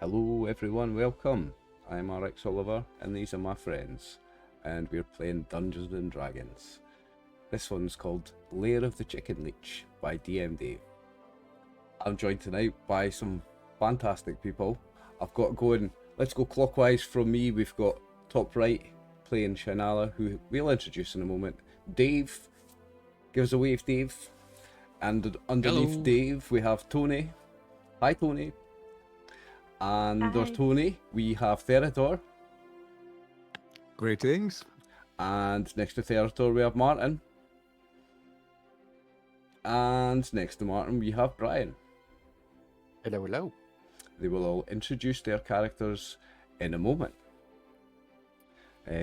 Hello everyone, welcome. I'm RxOliver and these are my friends and we're playing Dungeons and Dragons. This one's called Lair of the Chicken Lich by DM Dave. I'm joined tonight by some fantastic people. I've got going, let's go clockwise from me. We've got top right playing Shanala, who we'll introduce in a moment. Dave, give us a wave, Dave. And underneath Hello. Dave we have Tony. Hi Tony. And under Tony, we have Therator. Greetings. And next to Therator, we have Martin. And next to Martin, we have Brian. Hello, hello. They will all introduce their characters in a moment.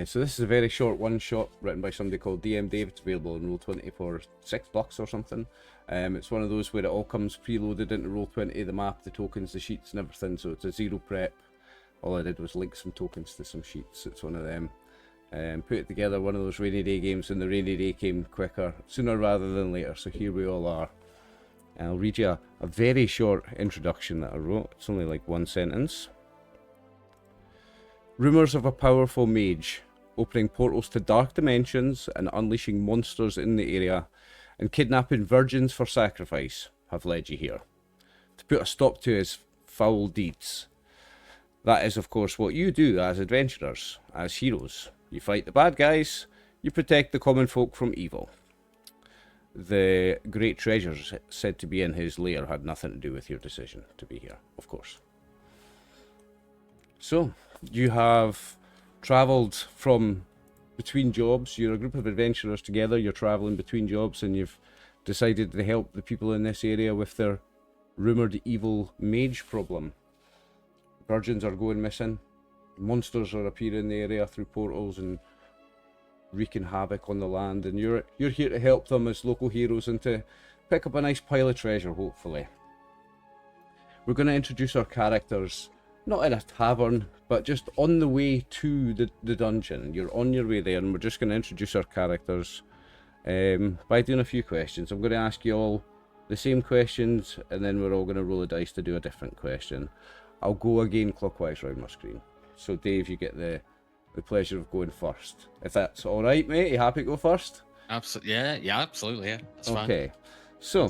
So this is a very short one-shot written by somebody called DM Dave. It's available in Roll20 for $6 or something. It's one of those where it all comes preloaded into Roll20, the map, the tokens, the sheets and everything, so it's a zero prep. All I did was link some tokens to some sheets. It's one of them. Put it together, one of those rainy day games, and the rainy day came quicker, sooner rather than later, so here we all are. And I'll read you a very short introduction that I wrote. It's only like one sentence. Rumours of a powerful mage opening portals to dark dimensions and unleashing monsters in the area and kidnapping virgins for sacrifice have led you here to put a stop to his foul deeds. That is of course what you do as adventurers, as heroes. You fight the bad guys, you protect the common folk from evil. The great treasures said to be in his lair had nothing to do with your decision to be here, of course. So, you have travelled from between jobs. You're a group of adventurers together. You're travelling between jobs and you've decided to help the people in this area with their rumoured evil mage problem. Virgins are going missing. Monsters are appearing in the area through portals and wreaking havoc on the land. And you're here to help them as local heroes and to pick up a nice pile of treasure, hopefully. We're going to introduce our characters not in a tavern, but just on the way to the dungeon. You're on your way there, and we're just going to introduce our characters by doing a few questions. I'm going to ask you all the same questions, and then we're all going to roll a dice to do a different question. I'll go again clockwise around my screen. So, Dave, you get the pleasure of going first. If that's all right, mate, you happy to go first? Absolutely, yeah, absolutely, yeah. That's fine. Okay, so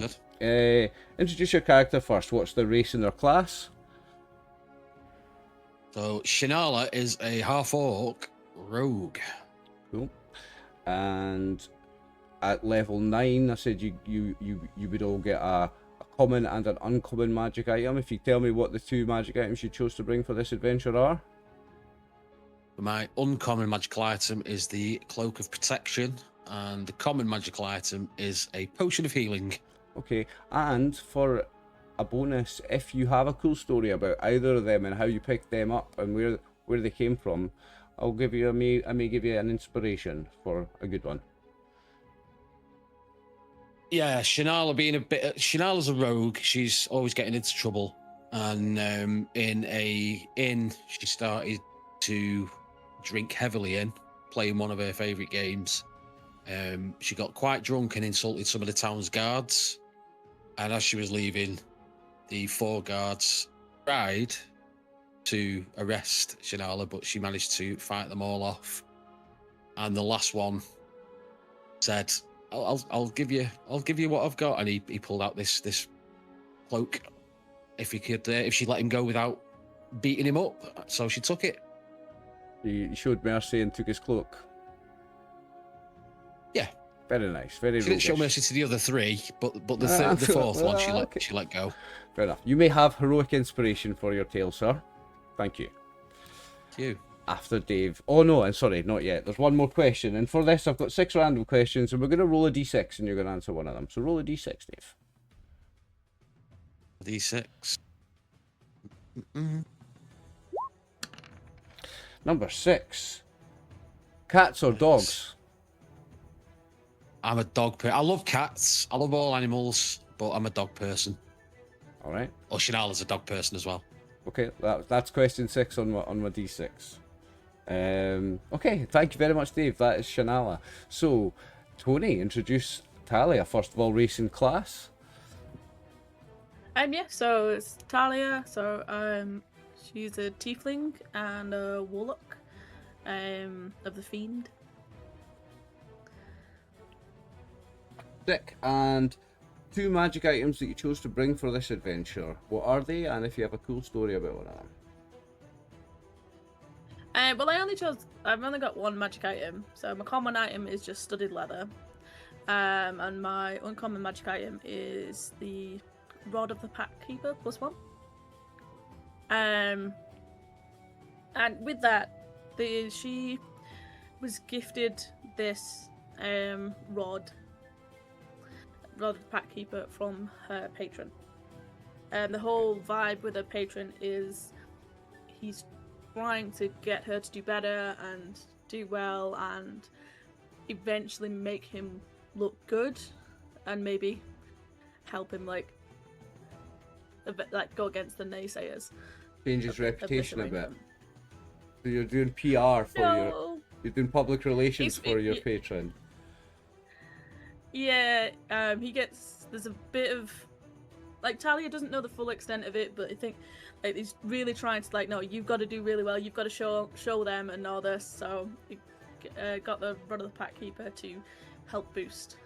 introduce your character first. What's their race and their class? So Shanala is a half-orc rogue. Cool. And at level 9, I said you would all get a common and an uncommon magic item. If you tell me what the two magic items you chose to bring for this adventure are. My uncommon magical item is the Cloak of Protection, and the common magical item is a Potion of Healing. Okay, and for a bonus, if you have a cool story about either of them and how you picked them up and where they came from, I may give you an inspiration for a good one. Yeah, Shanala's a rogue. She's always getting into trouble, and in a inn she started to drink heavily in, playing one of her favourite games. She got quite drunk and insulted some of the town's guards, and as she was leaving, the 4 guards tried to arrest Shanala, but she managed to fight them all off. And the last one said, "I'll give you what I've got." And he pulled out this cloak if she let him go without beating him up. So she took it. He showed mercy and took his cloak. Yeah. Very nice. Very. She didn't show mercy to the other 3, but the fourth one she let go. Fair enough. You may have heroic inspiration for your tale, sir. Thank you. Thank you. After Dave. Oh no, I'm sorry, not yet. There's one more question, and for this I've got 6 random questions, and we're going to roll a d6, and you're going to answer one of them. So roll a d6, Dave. D6. Number 6. Cats or dogs? I'm a dog person. I love cats. I love all animals, but I'm a dog person. All right. Or Shanala's a dog person as well. Okay, that's question 6 on my d6. Okay, thank you very much, Dave. That is Shanala. So, Tony, introduce Talia. First of all, race and class. Yeah, so it's Talia. So She's a tiefling and a warlock of the Fiend. Sick. And 2 magic items that you chose to bring for this adventure. What are they, and if you have a cool story about one of them? Well, I've only got 1 magic item. So my common item is just studded leather. And my uncommon magic item is the Rod of the Pack Keeper +1. And with that, she was gifted this Rod of the Pack Keeper from her patron. The whole vibe with her patron is he's trying to get her to do better and do well and eventually make him look good and maybe help him go against the naysayers. Change his reputation a bit. So you're doing PR for you're doing public relations for your patron. Yeah, there's a bit of Talia doesn't know the full extent of it, but I think he's really trying to no, you've got to do really well, you've got to show them and all this. So he got the Rod of the Pack Keeper to help boost.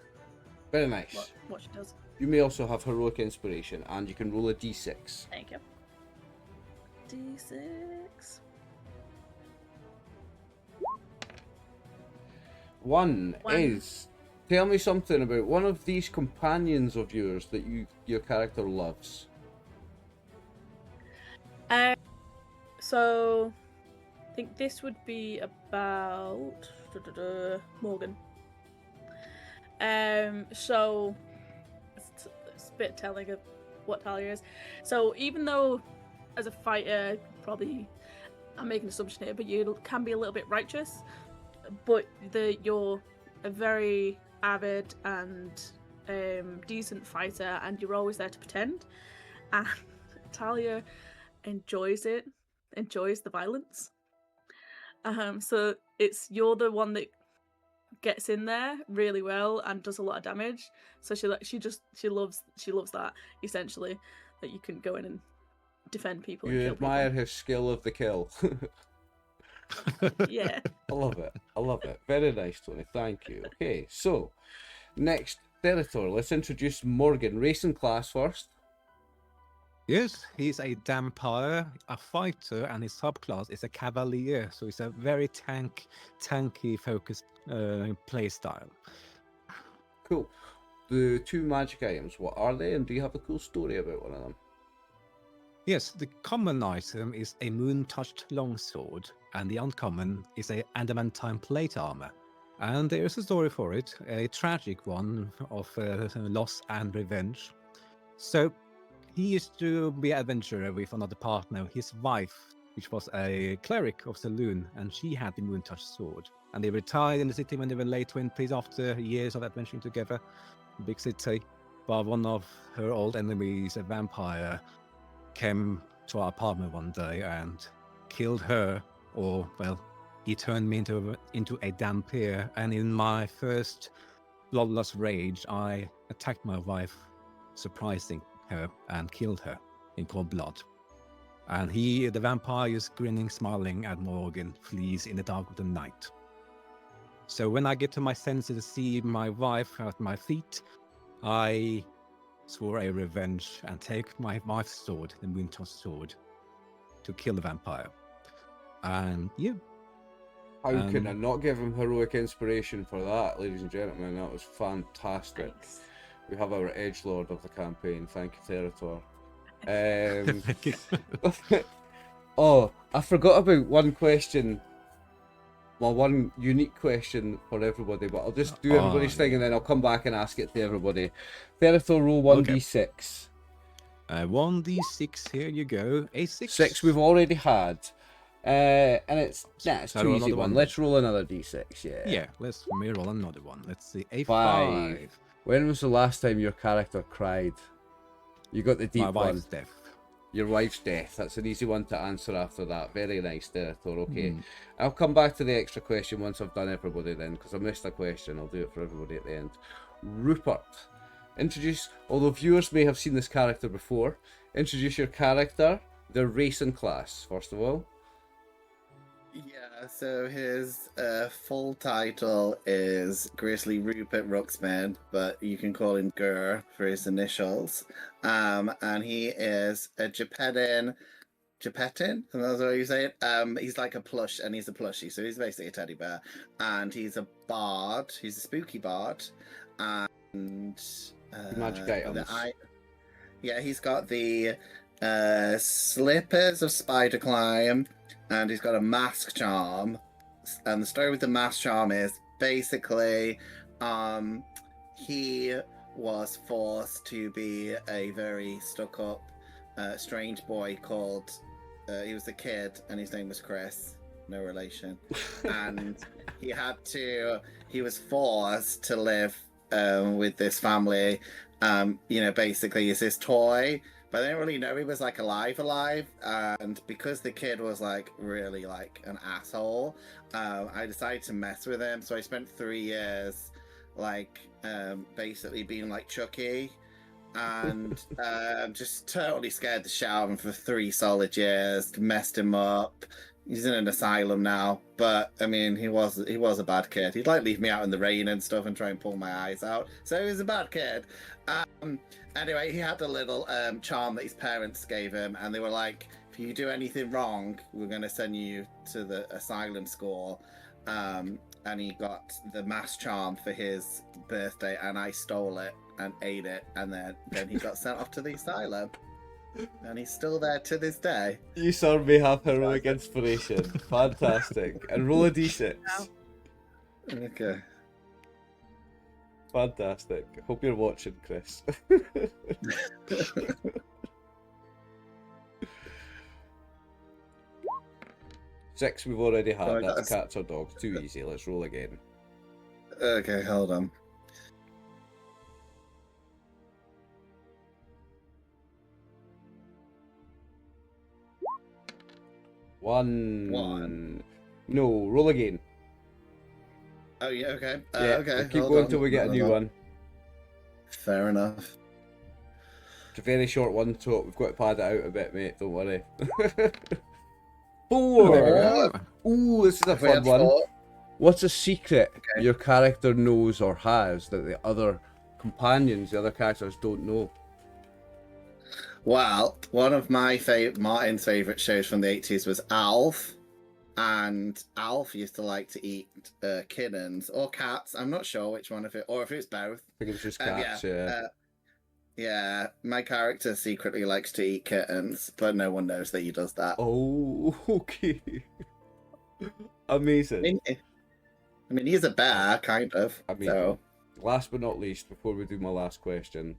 Very nice. What she does. You may also have heroic inspiration, and you can roll a d6. Thank you. D6. 1 is, tell me something about one of these companions of yours that your character loves. So I think this would be about Morgan. So it's a bit telling of what Talia is. So even though as a fighter, probably I'm making an assumption here, but you can be a little bit righteous, but you're a very avid and decent fighter, and you're always there to pretend. And Talia enjoys the violence. So you're the one that gets in there really well and does a lot of damage. So she loves that, essentially, that you can go in and defend people. You and kill admire people. his skill of the kill. Yeah. I love it. Very nice, Tony. Thank you. Okay, so next territory. Let's introduce Morgan. Race and class first. Yes, he's a vampire, a fighter, and his subclass is a cavalier. So it's a very tanky focused play style. Cool. The 2 magic items, what are they, and do you have a cool story about one of them? Yes, the common item is a moon-touched longsword, and the uncommon is a adamantine plate armor. And there is a story for it, a tragic one of loss and revenge. So he used to be an adventurer with another partner, his wife, which was a cleric of Saloon, and she had the moon-touched sword. And they retired in the city when they were late 20s after years of adventuring together, big city. But one of her old enemies, a vampire, came to our apartment one day and killed her, or, well, he turned me into a vampire, and in my first bloodlust rage, I attacked my wife, surprising her, and killed her in cold blood. And the vampire, is grinning, smiling at Morgan, flees in the dark of the night. So when I get to my senses to see my wife at my feet, I swore a revenge and take my wife's sword, the moon-touched sword, to kill the vampire. And How can I not give him heroic inspiration for that, ladies and gentlemen? That was fantastic. Thanks. We have our edgelord of the campaign. Thank you, Territor. Oh, I forgot about one question. Well, one unique question for everybody, but I'll just do everybody's thing and then I'll come back and ask it to everybody. Territor, roll 1d6. 1d6, here you go. A 6. 6 we've already had. And it's So too easy another one. one. Let's roll another d6, yeah. Yeah, let's roll another one. Let's see. A 5. 5. When was the last time your character cried? You got the deep My one. wife's death. Your wife's death. That's an easy one to answer after that. Very nice, Territor. Okay. I'll come back to the extra question once I've done everybody then, because I missed a question. I'll do it for everybody at the end. Rupert. Although viewers may have seen this character before, introduce your character the racing class, first of all. Yeah, so his full title is Grizzly Rupert Ruxman, but you can call him Gur for his initials. And he is a Gepetin, and that's what you say it. He's like a plush, and he's a plushie, so he's basically a teddy bear. And he's a bard. He's a spooky bard, and Magic items. Yeah, he's got the slippers of spider climb, and he's got a mask charm. And the story with the mask charm is basically he was forced to be a very stuck-up strange boy called he was a kid, and his name was Chris, no relation. And he was forced to live with this family. Basically is his toy, but I didn't really know he was like alive, and because the kid was like really like an asshole, I decided to mess with him. So I spent 3 years like basically being like Chucky, and just totally scared the shit out of him for 3 solid years, messed him up. He's in an asylum now, but I mean, he was a bad kid. He'd like leave me out in the rain and stuff and try and pull my eyes out. So he was a bad kid. Anyway, he had a little charm that his parents gave him, and they were like, if you do anything wrong, we're going to send you to the asylum school. And he got the mass charm for his birthday, and I stole it and ate it, and then he got sent off to the asylum. And he's still there to this day. You serve me half heroic inspiration. Fantastic. And roll a d6. Okay. Fantastic. Hope you're watching, Chris. 6 we've already had. Sorry, That's cats or dogs. Too easy. Let's roll again. Okay, hold on. One. No, roll again. Oh yeah, okay. Yeah, Okay. we'll keep hold going on, till we get a hold new on. one. Fair enough. It's a very short one, so we've got to pad it out a bit, mate. Don't worry. 4. There we go. Ooh, this is a If we fun had one. 4, What's a secret Okay. your character knows or has that the other companions, the other characters, don't know? well, one of my Martin's favorite shows from the 80s was Alf, and Alf used to like to eat kittens or cats. I'm not sure which one of it, or if it's both. I think it's just cats, Yeah, my character secretly likes to eat kittens, but no one knows that he does that. Oh, okay. Amazing. I mean, he's a bear, kind of. Amazing. So, Last but not least, before we do my last question,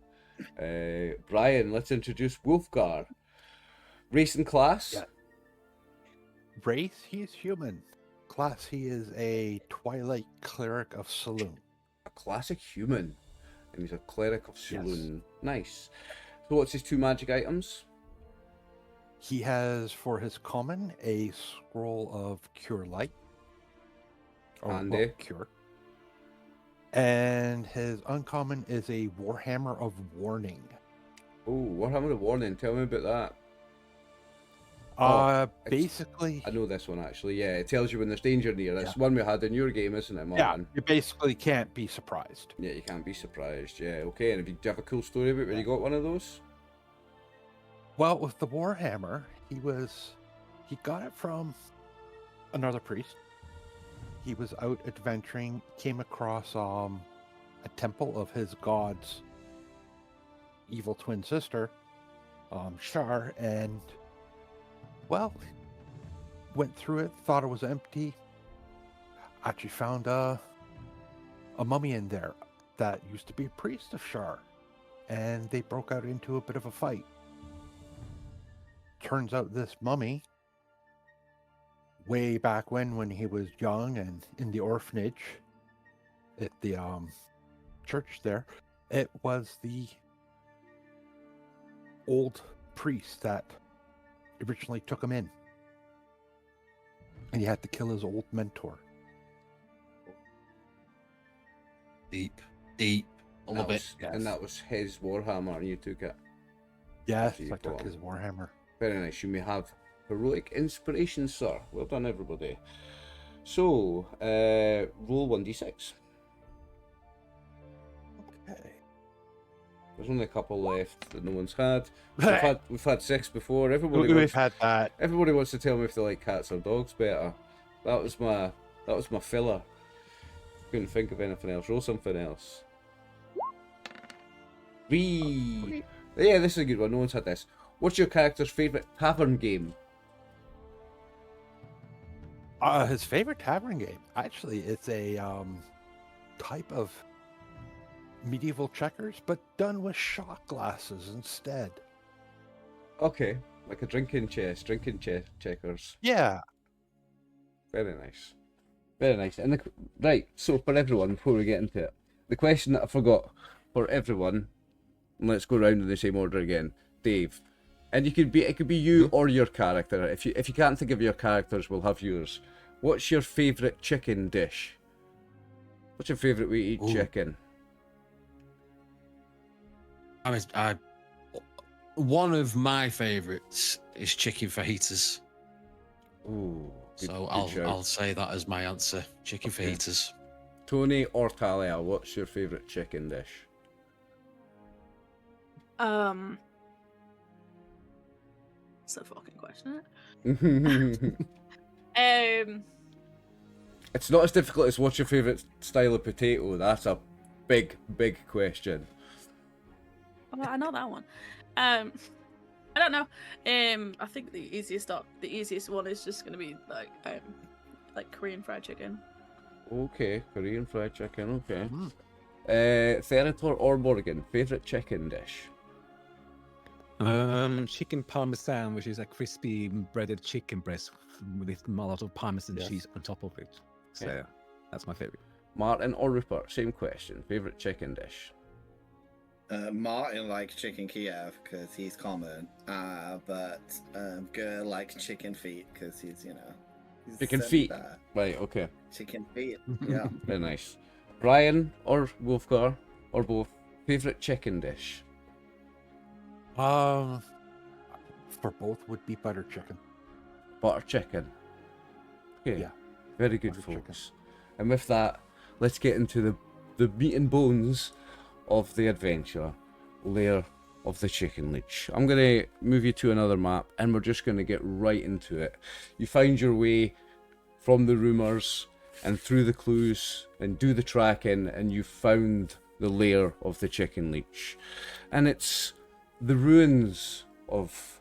Brian, let's introduce Wolfgar. Race and class? Yeah. Race, he is human. Class, he is a Twilight Cleric of Saloon. A classic human. And he's a cleric of Yes. Saloon. Nice. So what's his 2 magic items? He has, for his common, a Scroll of Cure Light. Handy. Cure. And his uncommon is a Warhammer of Warning. Oh, Warhammer of Warning. Tell me about that. it's- Basically, I know this one, actually. Yeah, it tells you when there's danger near. It's Yeah. one we had in your game, isn't it, yeah, Martin? you basically can't be surprised. Yeah, you can't be surprised. Yeah, okay. And do you have a cool story about when you got one of those? Well, with the Warhammer, he got it from another priest. He was out adventuring, came across a temple of his god's evil twin sister, Shar, and well, went through it, thought it was empty. Actually found a mummy in there that used to be a priest of Shar, and they broke out into a bit of a fight. Turns out this mummy, way back when he was young and in the orphanage at the church there, it was the old priest that originally took him in, and he had to kill his old mentor. Deep. I love it. Yes. And that was his Warhammer, and you took it. Yes, So you I took got his Warhammer. Very nice. You may have heroic inspiration, sir. Well done, everybody. So, roll 1d6. Okay. There's only a couple left that no one's had. We've had 6 before. We've had that. Everybody wants to tell me if they like cats or dogs better. That was my filler. Couldn't think of anything else. Roll something else. 3. Yeah, this is a good one. No one's had this. What's your character's favourite tavern game? His favorite tavern game. Actually, it's a type of medieval checkers, but done with shot glasses instead. Okay, like a drinking checkers. Yeah. Very nice. Very nice. And right, so for everyone, before we get into it, the question that I forgot for everyone, and let's go around in the same order again. Dave, and it could be you or your character. If you can't think of your characters, we'll have yours. What's your favourite chicken dish? What's your favourite way to eat chicken? One of my favourites is chicken fajitas. Ooh. So I'll say that as my answer. Chicken fajitas. Tony or Talia, what's your favourite chicken dish? It's a fucking question, isn't it? It's not as difficult as what's your favourite style of potato. That's a big question. Oh, I know that one. I don't know. I think the easiest one is just gonna be like Korean fried chicken. Okay, Korean fried chicken. Okay. Therator or Morgan, favourite chicken dish? Chicken parmesan, which is a crispy breaded chicken breast with a lot of parmesan cheese on top of it. So that's my favorite. Martin or Rupert, same question. Favorite chicken dish? Martin likes chicken Kiev because he's common, but Gur likes chicken feet because he's Chicken feet. Right. Okay. Chicken feet. Yeah. Very nice. Brian or Wolfgar or both, favorite chicken dish? For both would be butter chicken. Butter chicken. Okay. Yeah. Very good, Butter folks. chicken. And with that, let's get into the meat and bones of the adventure, Lair of the Chicken Lich. I'm going to move you to another map, and we're just going to get right into it. You find your way from the rumours and through the clues and do the tracking, and you found the lair of the Chicken Lich. And it's the ruins of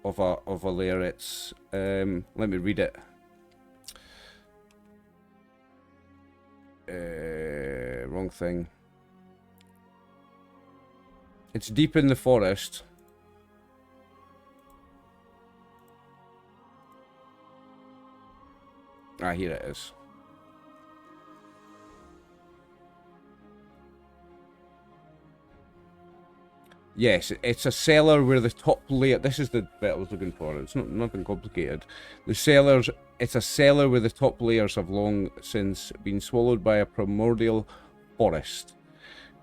a lair. It's let me read it. Wrong thing. It's deep in the forest. Ah, here it is. Yes, it's a cellar where the top layer. This is the bit I was looking for. It's nothing complicated. It's a cellar where the top layers have long since been swallowed by a primordial forest.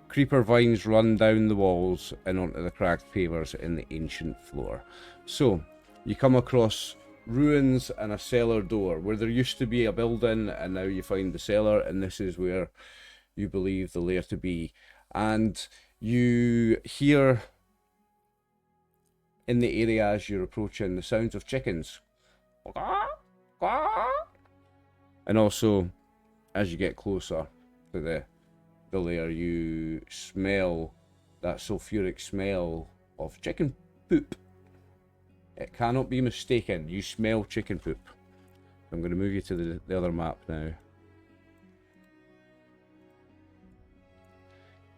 Creeper vines run down the walls and onto the cracked pavers in the ancient floor. So, you come across ruins and a cellar door where there used to be a building, and now you find the cellar, and this is where you believe the lair to be. And you hear in the area as you're approaching the sounds of chickens. And also, as you get closer to the lair, you smell that sulfuric smell of chicken poop. It cannot be mistaken. You smell chicken poop. I'm going to move you to the other map now.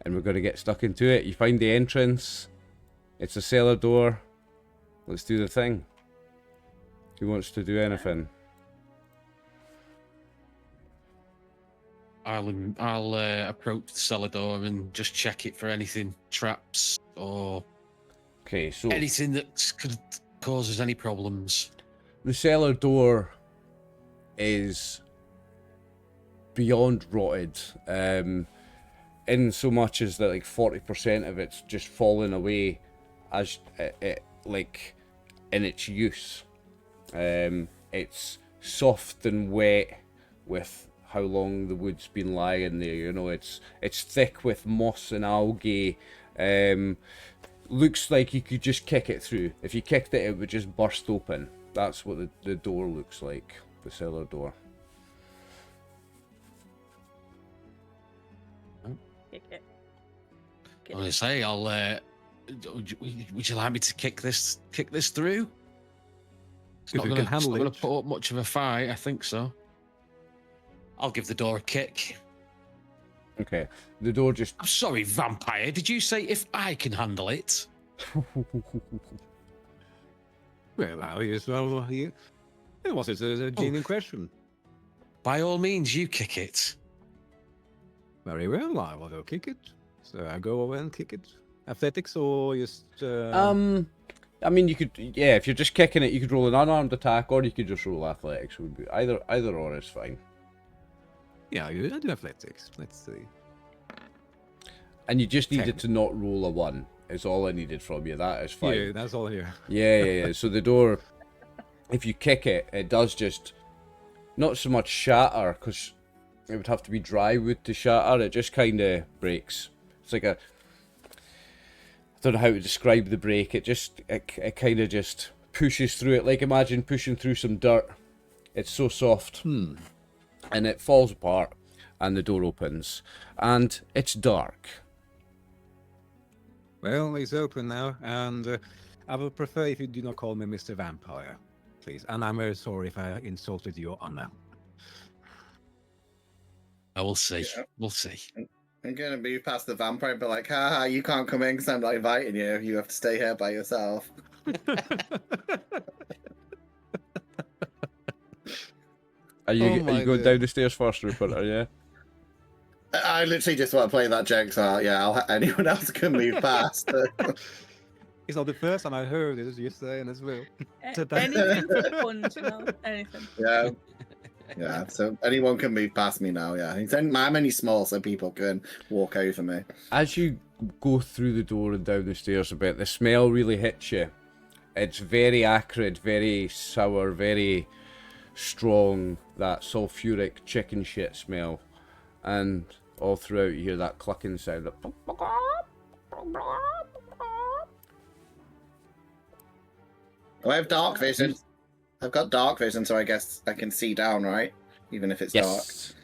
And we're going to get stuck into it. You find the entrance. It's a cellar door. Let's do the thing. Who wants to do anything? I'll approach the cellar door and just check it for anything, traps or anything that could cause us any problems. The cellar door is beyond rotted. In so much as that, like 40% of it's just fallen away, as it like in its use. It's soft and wet with how long the wood's been lying there. You know, it's thick with moss and algae. Looks like you could just kick it through. If you kicked it, it would just burst open. That's what the door looks like, the cellar door. Kick it. I was gonna say, I'll. Would you like me to kick this through? It's If not you gonna, can handle it's not gonna it. put up much of a fight. I think so. I'll give the door a kick. Okay, the door just... I'm sorry, vampire. Did you say if I can handle it? Well, now yes, well, it was a genuine question. By all means, you kick it. Very well, I will go kick it. So I go over and kick it. Athletics or just... I mean, you could... Yeah, if you're just kicking it, you could roll an unarmed attack, or you could just roll athletics. Would be either or is fine. Yeah, I do athletics. Let's see. And you just needed 10. to not roll a 1. Is all I needed from you. That is fine. Yeah, that's all here. Yeah. So the door, if you kick it, it does just not so much shatter, because it would have to be dry wood to shatter. It just kind of breaks. It's like a... I don't know how to describe the break. It kind of just pushes through it. Like, imagine pushing through some dirt. It's so soft. And it falls apart, and the door opens, and it's dark. Well, it's open now, and I would prefer if you do not call me Mr. Vampire, please. And I'm very sorry if I insulted your honor. I will see. Yeah. We'll see. I'm gonna move past the vampire and be like, haha, you can't come in because I'm not inviting you. You have to stay here by yourself. Are you Oh my going God. down the stairs first, Rupert? Are you? I literally just want to play that joke, so anyone else can move past. It's not the first time I heard it, you're saying as well. Anything for the punch, you know? Anything. Yeah. Yeah, so anyone can move past me now, yeah. I'm only small, so people can walk over me. As you go through the door and down the stairs a bit, the smell really hits you. It's very acrid, very sour, very strong, that sulfuric chicken shit smell. And all throughout you hear that clucking sound. Oh, I have dark vision. I've got dark vision, so I guess I can see down, right? Even if it's dark. Yes.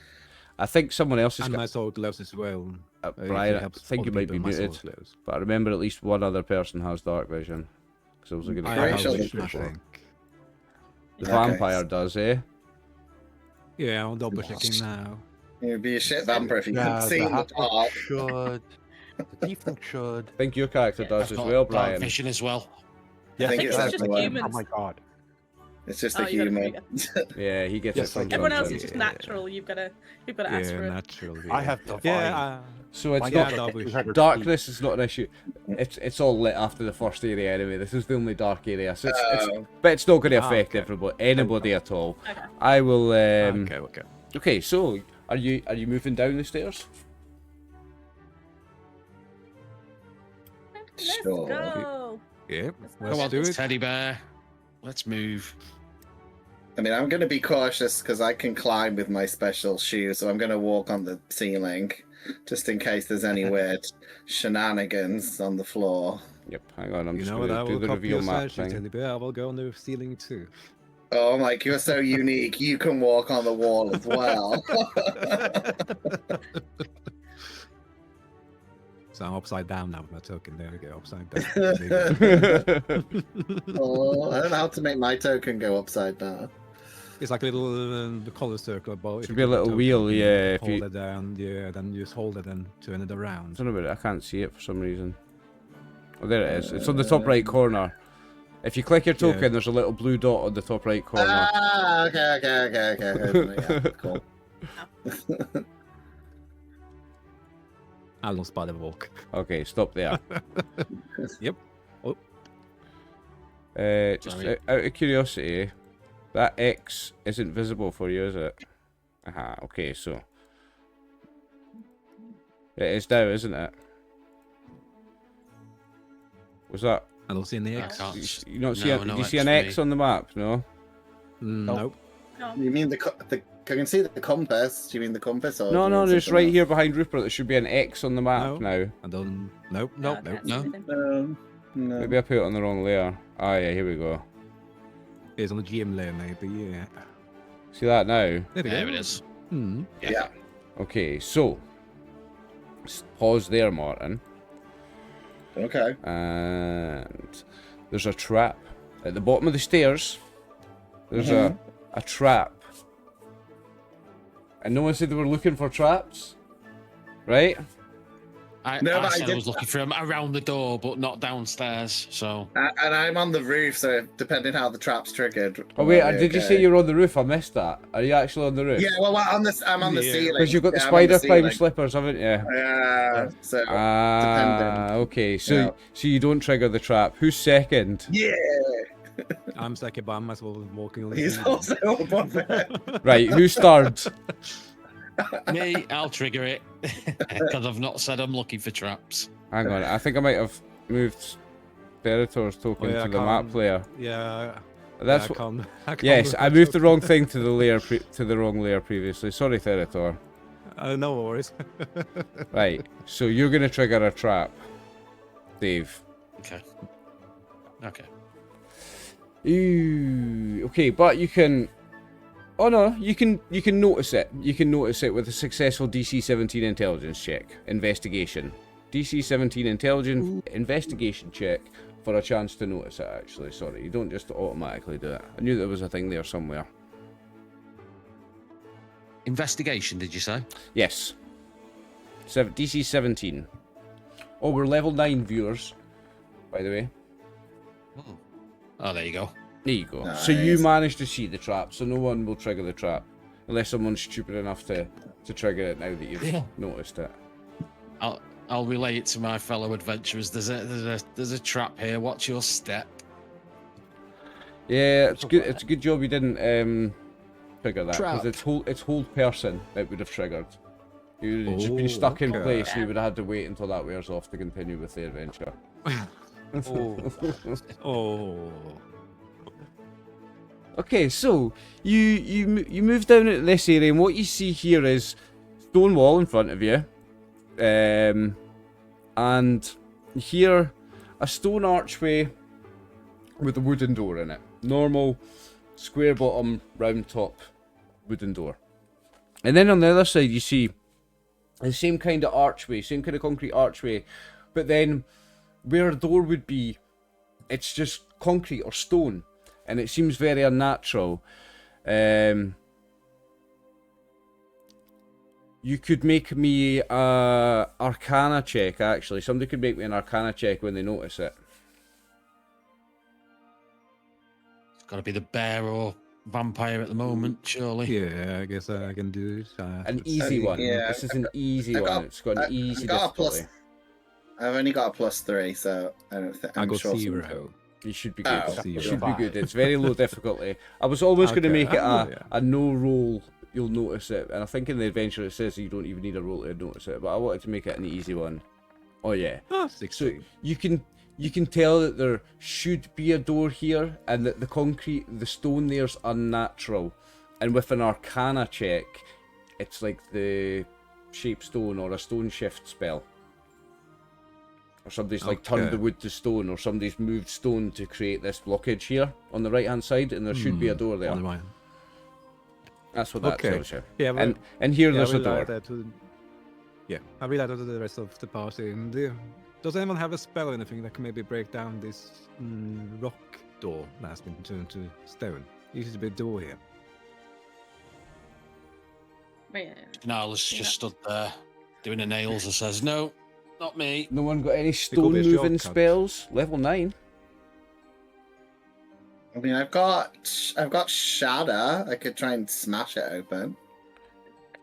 I think someone else has And got... my soul glows as well. Brian, I think you might be muted. But I remember at least one other person has dark vision. Because I was looking I at Very have sure the there's vision, I before. think. vampire does, eh? Yeah, I'm double checking now. You'd be a shit vampire if you Yeah, couldn't see the in the halfling dark. should. The tiefling should. I think your character does I've as got well, dark Brian. vision as well. Yes, think it it's does. just Oh humans. my god. It's just Oh, a you gotta human. Yeah, he gets Yes, it from Everyone else something. is just natural. You've got to ask for Yeah, it. naturally. I have divine. Yeah, So it's My not... god, double- 200 Darkness is not an issue. It's all lit after the first area anyway. This is the only dark area, so Oh. but it's not going to Ah, affect okay. anybody at all. Okay. I will. okay. Okay, so are you moving down the stairs? Let's Sure. go. Yeah, Come let's on, do it. teddy bear. Let's move. I mean, I'm going to be cautious because I can climb with my special shoes, so I'm going to walk on the ceiling just in case there's any weird shenanigans on the floor. Yep. Hang on, I'm You just know going what? I to do will the copy reveal your map suggestion, thing. Teddy Bear. I will go on the ceiling too. Oh, Mike, you're so unique. You can walk on the wall as well. So I'm upside down now with my token. There we go, upside down. There you go. Oh, I don't know how to make my token go upside down. It's like a little the color circle above. Should be a little wheel, yeah, if Hold you- it down, yeah. Then you just hold it and turn it I around. don't know about it. I can't see it for some reason. Oh, there it is. It's on the top right corner. If you click your token, Yeah. there's a little blue dot on the top right corner. Ah, okay. Yeah, cool. I lost by the walk. Okay, stop there. Yep. Oh, Just Sorry. out of curiosity, that X isn't visible for you, is it? Aha, okay, so... It is now, isn't it? Was that I don't see any I X. can't. You don't see No, do no you see an X X for me. on the map? No. Nope. No. You mean the I can see the compass. Do you mean the compass or? No, do you no, mean there's something right else? here behind Rupert. There should be an X on the map No. now. I don't. Nope. No, Nope. I Nope. can't see No. anything. No. Maybe I put it on the wrong layer. Ah, yeah, here we go. It's on the GM layer, maybe. Yeah. See that now? There we go. There it is. Hmm. Yeah. Okay, so pause there, Martin. Okay. And there's a trap at the bottom of the stairs. There's a trap. And no one said they were looking for traps, right? I No, but I said I did- was looking for him around the door, but not downstairs. So And I'm on the roof, so depending how the trap's triggered. Oh wait, I'll be did you say okay. you were on the roof? I missed that. Are you actually on the roof? Yeah, well, I'm on the Yeah. ceiling. Because you've got the Yeah, I'm on spider climb ceiling. slippers, haven't you? Yeah. So Ah, okay. So Yeah. so you don't trigger the trap. Who's second? yeah, I'm second, but I'm as well walking on the he's ceiling. also above it. Right, who's third? me, I'll trigger it because I've not said I'm looking for traps. Hang on, I think I might have moved Therator's token Oh, yeah, to I the map can't- player. Yeah. That's I what. can't. I can't Yes, move I that moved the token. wrong thing to the layer to the wrong layer previously. Sorry, Therator. No worries. Right, so you're gonna trigger a trap, Dave. Okay. Okay. Ooh, okay, but you can. Oh no, you can notice it. You can notice it with a successful DC 17 intelligence check, investigation. DC 17 intelligence investigation check for a chance to notice it. Actually, sorry, you don't just automatically do it. I knew there was a thing there somewhere. Investigation, did you say? Yes. DC 17. Oh, we're level 9 viewers, by the way. Oh, there you go. There you go. So you Nice. managed to see the trap, so no one will trigger the trap. Unless someone's stupid enough to trigger it now that you've noticed it. I'll relay it to my fellow adventurers. There's a trap here. Watch your step. Yeah, it's good. It's a good job you didn't trigger that, because Trap. it's hold person that would have triggered. You'd have just been stuck in okay. place, and you would have had to wait until that wears off to continue with the adventure. Oh. Okay, so you move down into this area, and what you see here is stone wall in front of you, and here a stone archway with a wooden door in it. Normal, square bottom, round top, wooden door. And then on the other side you see the same kind of archway, same kind of concrete archway, but then where a door would be, it's just concrete or stone, and it seems very unnatural. You could make me a Arcana check, actually. Somebody could make me an Arcana check when they notice it. It's got to be the bear or vampire at the moment, surely. Yeah, I guess I can do it. An easy one. yeah, This is an easy I've one. got- It's got an easy I've got a difficulty. I've only got a +3, so I don't think I I'm got sure 0. You should be good. Oh, You zero. should be good. It's very low difficulty. I was always going to Okay. make it Oh, yeah. a no roll. You'll notice it, and I think in the adventure it says you don't even need a roll to notice it. But I wanted to make it an easy one. Oh yeah. So 16. you can tell that there should be a door here, and that the stone there's unnatural. And with an Arcana check, it's like the shape stone or a stone shift spell. Or somebody's like turned Okay. the wood to stone, or somebody's moved stone to create this blockage here on the right hand side, and there should be a door there. On the right. That's what that Okay. tells you. Yeah, well, And here yeah, there's I a door. relay that to, yeah, I relay that to the rest of the party. And does anyone have a spell or anything that can maybe break down this rock door that has been turned to stone? Usually a big door here. Wait, Nala's just stood there doing the nails and says, "No, not me." No one got any could stone be a moving shortcut. spells? Level 9. I mean, I've got shatter. I could try and smash it open.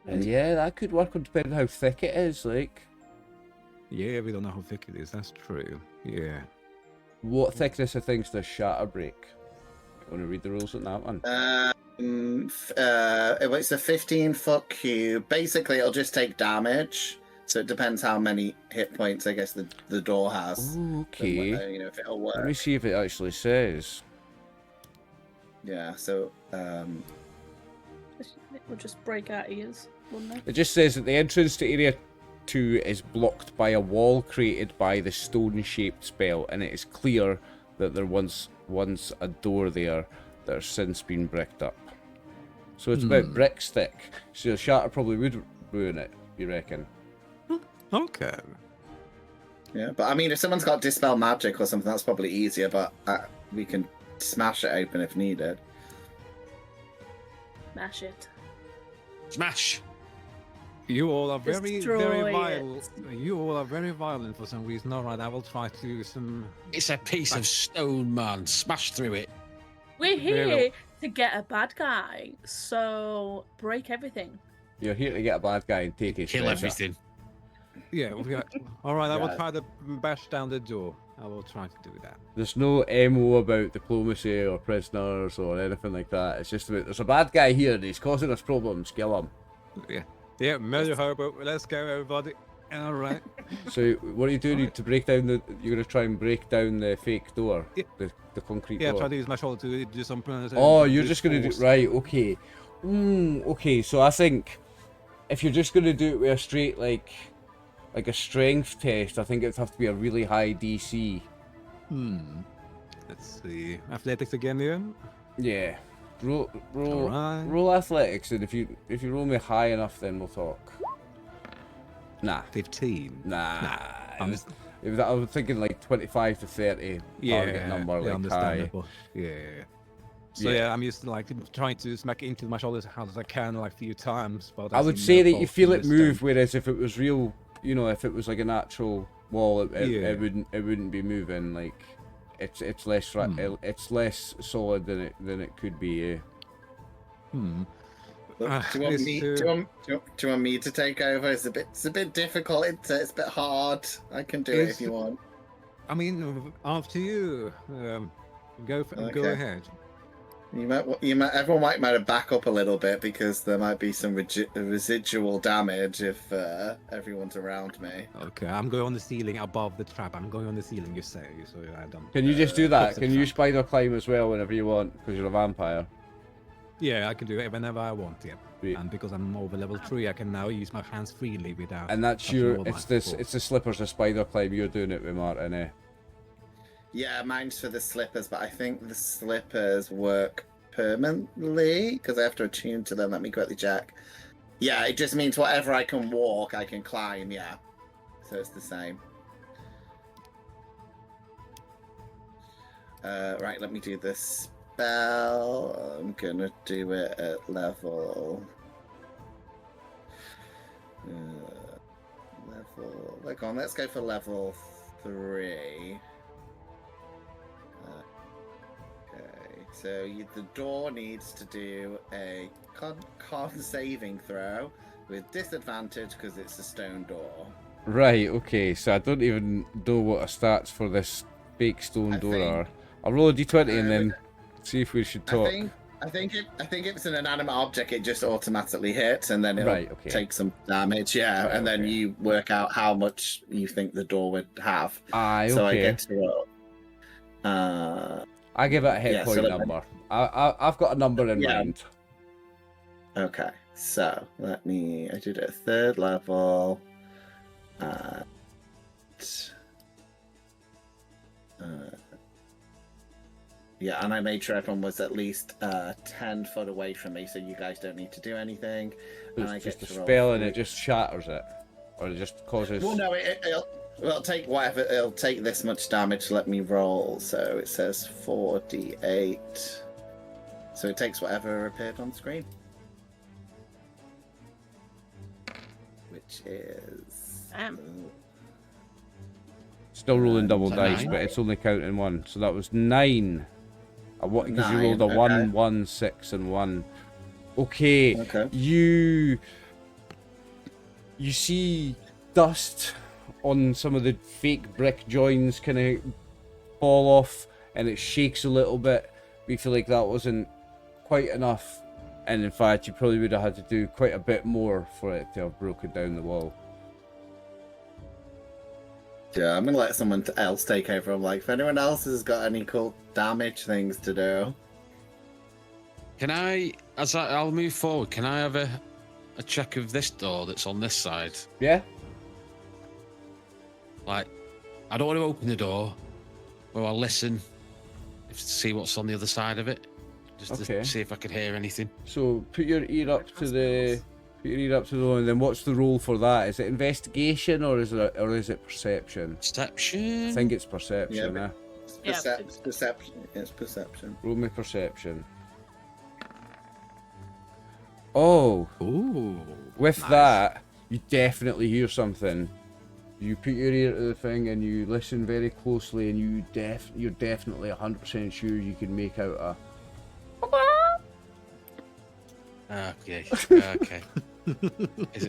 Yeah, that could work depending on how thick it is. Like, Yeah, we don't know how thick it is. That's true. Yeah. what thickness of things does shatter break? Want to read the rules on that one? It's a 15-foot cube. Basically, it'll just take damage. So it depends how many hit points I guess the door has. Okay. Whether, you know, if it'll work. Let me see if it actually says. Yeah. So It would just break our ears, wouldn't it? It just says that the entrance to Area 2 is blocked by a wall created by the stone-shaped spell, and it is clear that there once a door there that has since been bricked up. So it's about brick stick. So the shatter probably would ruin it, you reckon? Okay. yeah, but I mean, if someone's got dispel magic or something, that's probably easier. But we can smash it open if needed. Smash it. Smash. You all are very Destroy violent. You all are very violent for some reason. All right, I will try to do some. It's a piece of stone, man. Smash through it. We're Very here to get a bad guy, so break everything. You're here to get a bad guy and take his Kill treasure. everything. Yeah. All right, I will Yeah. try to bash down the door. I will try to do that. There's no MO about diplomacy or prisoners or anything like that. It's just about, there's a bad guy here and he's causing us problems, kill him. Yeah. Yeah, Major Hobo. Let's go, everybody. All right. So what are you doing to break down the... You're going to try and break down the fake door? Yeah. The concrete Yeah, door? try to use my shoulder to do some. Oh, you're just going to do... Right, okay. Okay, so I think if you're just going to do it with a straight, like a strength test, I think it'd have to be a really high DC. Let's see. Athletics again, Ian. Yeah. Roll Alright. roll athletics, and if you roll me high enough, then we'll talk. Nah. 15. Nah. I'm- I was thinking like 25 to 30 target number, yeah, like high. understandable. Yeah. So Yeah. yeah, I'm used to like trying to smack into my shoulders as hard as I can, like a few times. But I would seem say no that you fault feel in it this move, time. whereas if it was real, you know, if it was like an actual wall, it Yeah. wouldn't be moving. Like it's less it's less solid than it could be. Do you want It's, me? Do you want me to take over? It's a bit difficult. It's a bit hard. I can do it if you want. I mean, after you. Go Okay. ahead. Everyone might back up a little bit because there might be some residual damage if everyone's around me. Okay, I'm going on the ceiling above the trap. I'm going on the ceiling, you say, so I don't. Can you just do that? Cross the Can you trap. spider climb as well whenever you want? Because you're a vampire. Yeah, I can do it whenever I want. Yeah. Sweet. And because I'm over level 3, I can now use my hands freely without. And that's touching your all my it's force. the slippers of spider climb. You're doing it with Martin, eh? Yeah, mine's for the slippers, but I think the slippers work permanently because I have to attune to them. Let me quickly check. Yeah, it just means whatever I can walk, I can climb. Yeah, so it's the same. Right, let me do this spell. I'm gonna do it at level. Let's go for level 3. Okay, so the door needs to do a con saving throw with disadvantage because it's a stone door. Right. Okay. So I don't even know what our stats for this fake stone I door think- are. I'll roll a d20 and then see if we should talk. I think if it's an inanimate object, it just automatically hits, and then it'll Right, okay. take some damage. Yeah, Right, and then okay. you work out how much you think the door would have. Aye. So I Okay. get to roll. I give it a hit Yeah, so point let me- number. I've got a number in Yeah. mind. Okay, so I did it at 3rd level. Yeah, and I made sure everyone was at least 10 foot away from me, so you guys don't need to do anything. And I It's just get a to roll spell and it 3. just shatters it, or it just causes. Well, no, it'll take whatever. It'll take this much damage. Let me roll. So it says 4d8. So it takes whatever appeared on screen, which is. Still rolling double So dice, 9? but it's only counting one. So that was 9. What? Because you 9, rolled a okay. 1, 1, 6, and 1. Okay. Okay. You see dust on some of the fake brick joins kind of fall off, and it shakes a little bit. We feel like that wasn't quite enough, and in fact, you probably would have had to do quite a bit more for it to have broken down the wall. Yeah, I'm gonna let someone else take over. I'm like, if anyone else has got any cool damage things to do. Can I, I'll move forward, can I have a check of this door that's on this side? Yeah. Like, I don't want to open the door, but I'll listen to see what's on the other side of it. Just Okay. to see if I could hear anything. So put your ear up to the door, and then what's the roll for that? Is it investigation or is it perception? Perception? I think it's perception. Yeah, eh? Yeah, Perception. It's perception. Roll me perception. Oh, Ooh. with nice. that, you definitely hear something. You put your ear to the thing and you listen very closely, and you're definitely 100% sure you can make out a. Okay. Okay.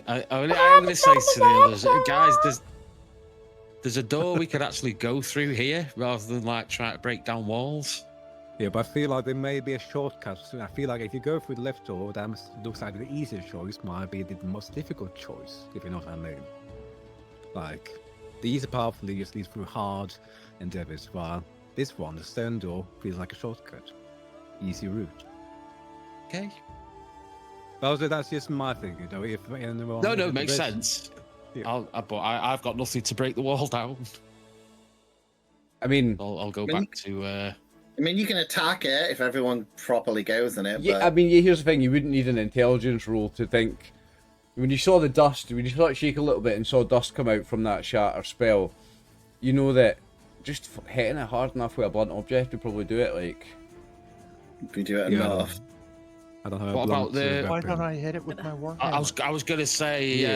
I'm going to say to the others, guys, there's a door we could actually go through here rather than like try to break down walls. Yeah, but I feel like there may be a shortcut. So I feel like if you go through the left door, that looks like the easier choice might be the most difficult choice, if you know what I mean. Like, the easy path leads through hard endeavors, while this one, the stone door, feels like a shortcut. Easy route. Okay. Well, so that's just my thing, you know. If anyone, No, if it the makes rest- sense. Yeah. But I've got nothing to break the wall down. I mean, I'll go Really? back to. I mean, you can attack it if everyone properly goes in it. yeah. but... I mean, here's the thing: you wouldn't need an intelligence roll to think. When you saw the dust, when you saw it shake a little bit and saw dust come out from that shatter spell, you know that just hitting it hard enough with a blunt object would probably do it. Like, if you do it Yeah. enough. I don't have What a about blunt the- Why weapon. don't I hit it with my warhammer? I was gonna say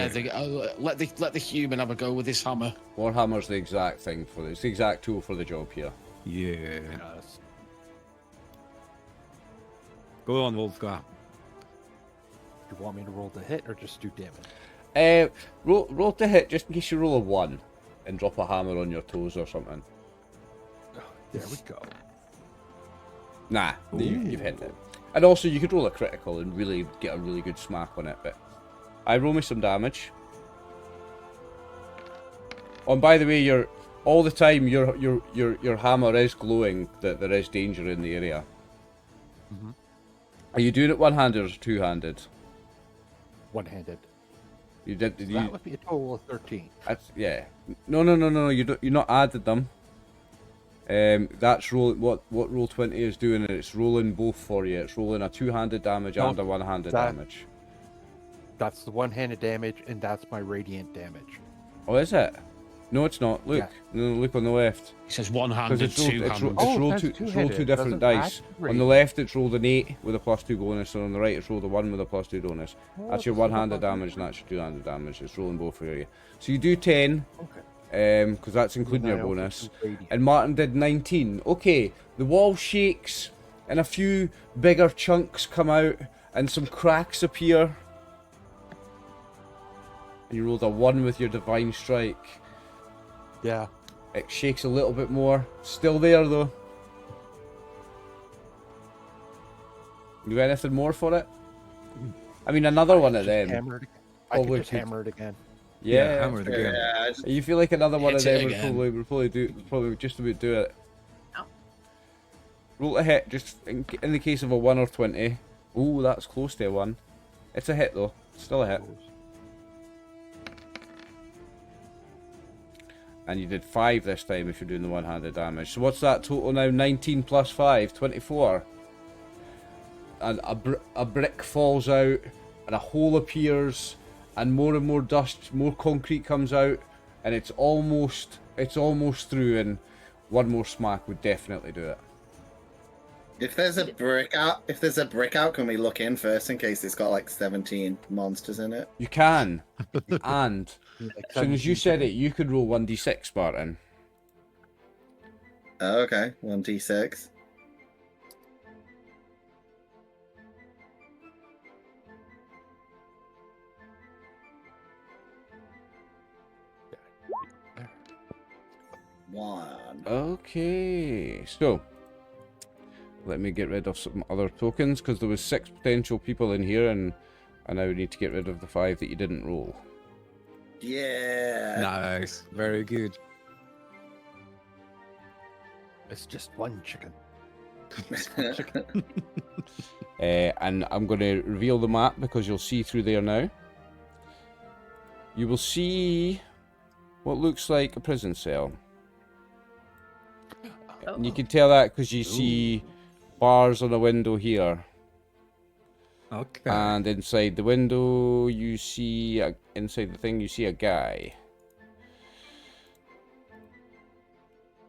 let the human have a go with this hammer. Warhammer's the exact thing for this. It's the exact tool for the job here. Yeah. Yes. Go on, Wolfgar. You want me to roll the hit or just do damage? Roll to hit just in case you roll a 1 and drop a hammer on your toes or something. There we go. Nah, you've hit it. And also, you could roll a critical and really get a really good smack on it. But I roll me some damage. Oh, and by the way, all the time your hammer is glowing that there is danger in the area. Mhm. Are you doing it one-handed or two-handed? One-handed. You did. So You, that would be a total of 13. that's, yeah. No. You're not added them. That's roll. What roll 20 is doing? It's rolling both for you. It's rolling a two-handed damage No, and a one-handed that- damage. That's the one-handed damage, and that's my radiant damage. Oh, is it? No, it's not. Look, Yeah. no, look on the left. He says Because one-handed, it's rolled, two-handed. Oh, that's two two-handed. different Doesn't add dice. to On the left, it's rolled an 8 with a +2 bonus, and on the right, it's rolled a 1 with a +2 bonus. Oh, That's your this is one-handed above damage, and that's your two-handed damage. It's rolling both for you. So you do 10, Okay. because that's including And your I also bonus. do radiant. And Martin did 19. Okay, the wall shakes, and a few bigger chunks come out, and some cracks appear. And you rolled a 1 with your divine strike. Yeah. It shakes a little bit more. Still there though. You got anything more for it? I mean, another one of them. Hammer it again. I Probably could just could- hammer it again. Yeah. hammer it again. Yeah, You feel like another one of Hit it them would again. probably just about do it. No. Roll a hit, just in the case of a 1 or 20. Ooh, that's close to a 1. It's a hit though. Still a hit. And you did 5 this time if you're doing the one-handed damage. So what's that total now? 19 plus 5, 24. And a brick falls out, and a hole appears, and more dust, more concrete comes out, and it's almost through, and one more smack would definitely do it. if there's a brick out, can we look in first in case it's got like 17 monsters in it? You can, and Like as soon as you 17. said it, you could roll 1d6, Spartan. Oh, okay, 1d6. One. Okay, so let me get rid of some other tokens because there was 6 potential people in here, and I now need to get rid of the 5 that you didn't roll. Yeah. Nice. Very good. It's just one chicken. And I'm going to reveal the map because you'll see through there now. You will see what looks like a prison cell. And you can tell that because you see bars on a window here. Okay. And inside the window, you see, inside the thing, you see a guy.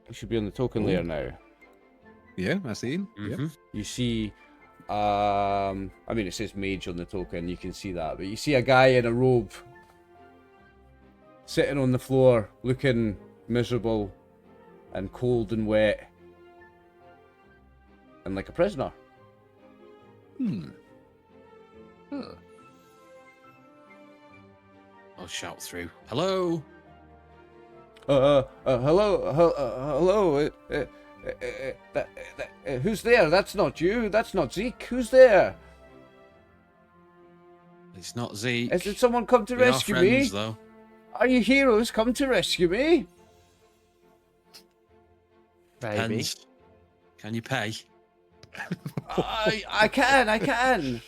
He should be on the token layer now. Yeah, I see him. Mm-hmm. You see, I mean, it says mage on the token, you can see that. But you see a guy in a robe sitting on the floor, looking miserable and cold and wet. And like a prisoner. I'll shout through. Hello. Hello. Who's there? That's not you. That's not Zeke. Who's there? It's not Zeke. Is it someone come to We are rescue friends, me? though. Are you heroes come to rescue me? Maybe. Depends. Can you pay? I can.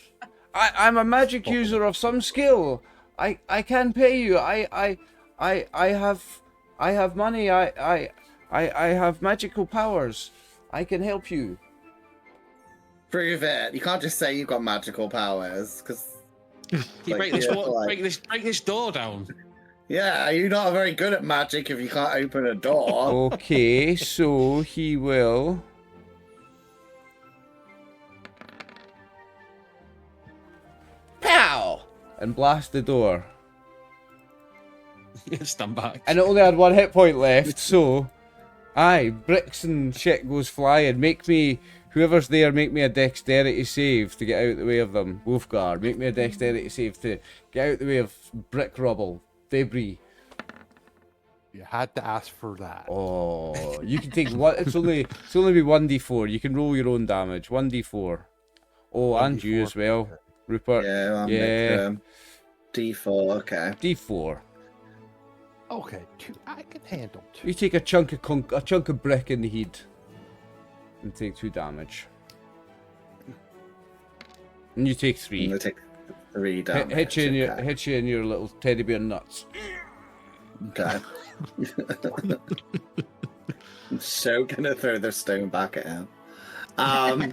I'm a magic user of some skill. I can pay you. I have money. I have magical powers. I can help you. Prove it. You can't just say you've got magical powers, because. You break this door down. Yeah, you're not very good at magic if you can't open a door. Okay, so he will. Pow! And blast the door. Stand back. And it only had 1 hit point left, so. Aye, bricks and shit goes flying. Make me. Whoever's there, make me a dexterity save to get out the way of them. Wolfguard, make me a dexterity save to get out the way of brick rubble, debris. You had to ask for that. Oh, you can take one. It's only be 1d4. You can roll your own damage. 1d4. Oh, and you 1d4. as well, Rupert. Yeah. D4. Okay. D4. Okay, 2. I can handle 2. You take a chunk of brick in the head, and take 2 damage. And you take 3. I'm gonna take 3 damage. Hit you in your little teddy bear nuts. Okay. I'm so gonna throw the stone back at him. I'm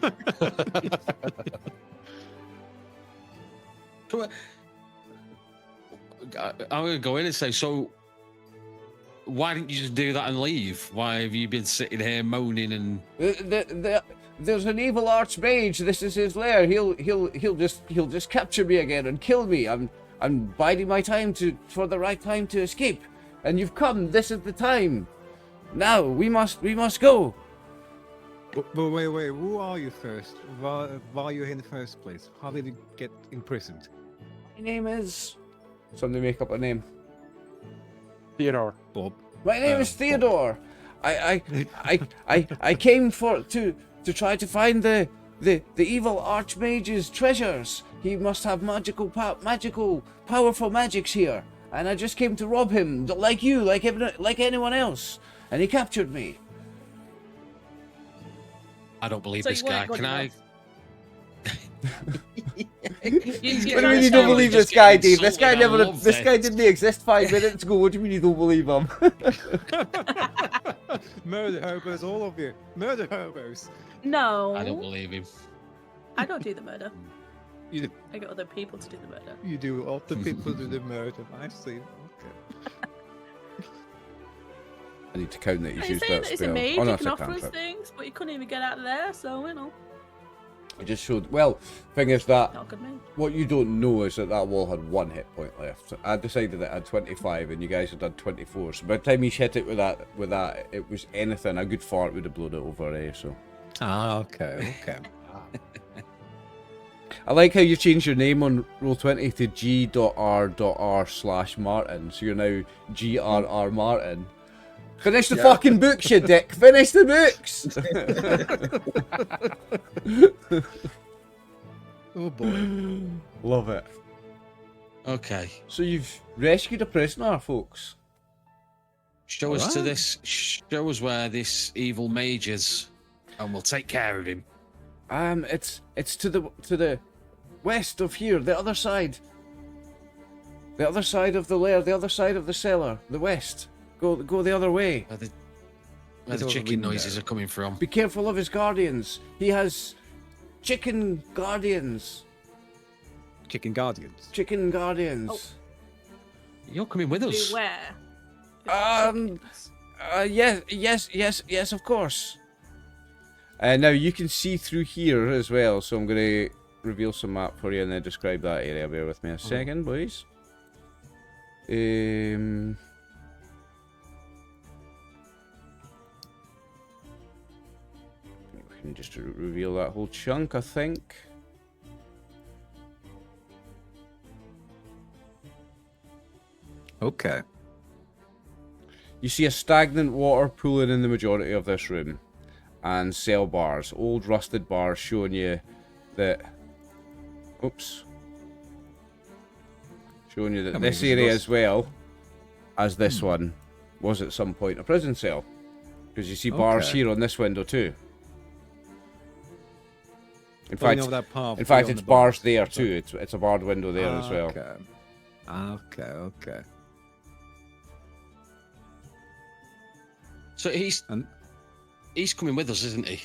gonna go in and say, so why didn't you just do that and leave? Why have you been sitting here moaning and There's an evil archmage. This is his lair. He'll just capture me again and kill me. I'm biding my time for the right time to escape. And you've come. This is the time. Now we must go. But wait, who are you first? Why are you here in the first place? How did you get imprisoned? My name is. Somebody make up a name. Theodore. Bob. My name is Theodore. I came to try to find the evil archmage's treasures. He must have magical powerful magics here, and I just came to rob him, like you, like anyone else, and he captured me. I don't believe So this you guy. weren't good Can I? enough. What do you mean you don't believe this guy, Dave? This guy didn't exist 5 minutes ago. What do you mean you don't believe him? Murder hobos, all of you. Murder hobos. No. I don't believe him. I don't do the murder. You do, I get other people to do the murder. you do. All the people do the murder. I see. Okay. I need to count that he's He's used saying that that it's a spell. mage, Oh, no, he it's can a offer us cantrip. things, but he couldn't even get out of there, so, you know, It just showed. Well, thing is that not a good mage. what you don't know is that wall had 1 hit point left. I decided it had 25, and you guys had done 24. So by the time you hit it with that, it was anything. A good fart would have blown it over, So Ah, okay. I like how you've changed your name on Roll20 to G.R.R/Martin. So you're now GRR Martin. Finish the fucking books, you dick. Finish the books. Oh boy. Love it. Okay. So you've rescued a prisoner, folks. Show us to this. Show us where this evil mage is, and we'll take care of him. It's to the west of here, the other side. The other side of the lair, the other side of the cellar, the west. Go the other way. Where the chicken noises are coming from. Be careful of his guardians. He has chicken guardians. Chicken guardians. Chicken guardians. Oh. You're coming with us. Beware. Yes, of course. Now you can see through here as well, so I'm going to reveal some map for you and then describe that area. Bear with me a second, boys. We can just reveal that whole chunk, I think. Okay. You see a stagnant water pooling in the majority of this room, and cell bars, old rusted bars showing you that. Oops. Showing you that this area as well as this one was at some point a prison cell, because you see bars here on this window too. In fact, it's bars there too. It's a barred window there as well. Okay. So he's coming with us, isn't he?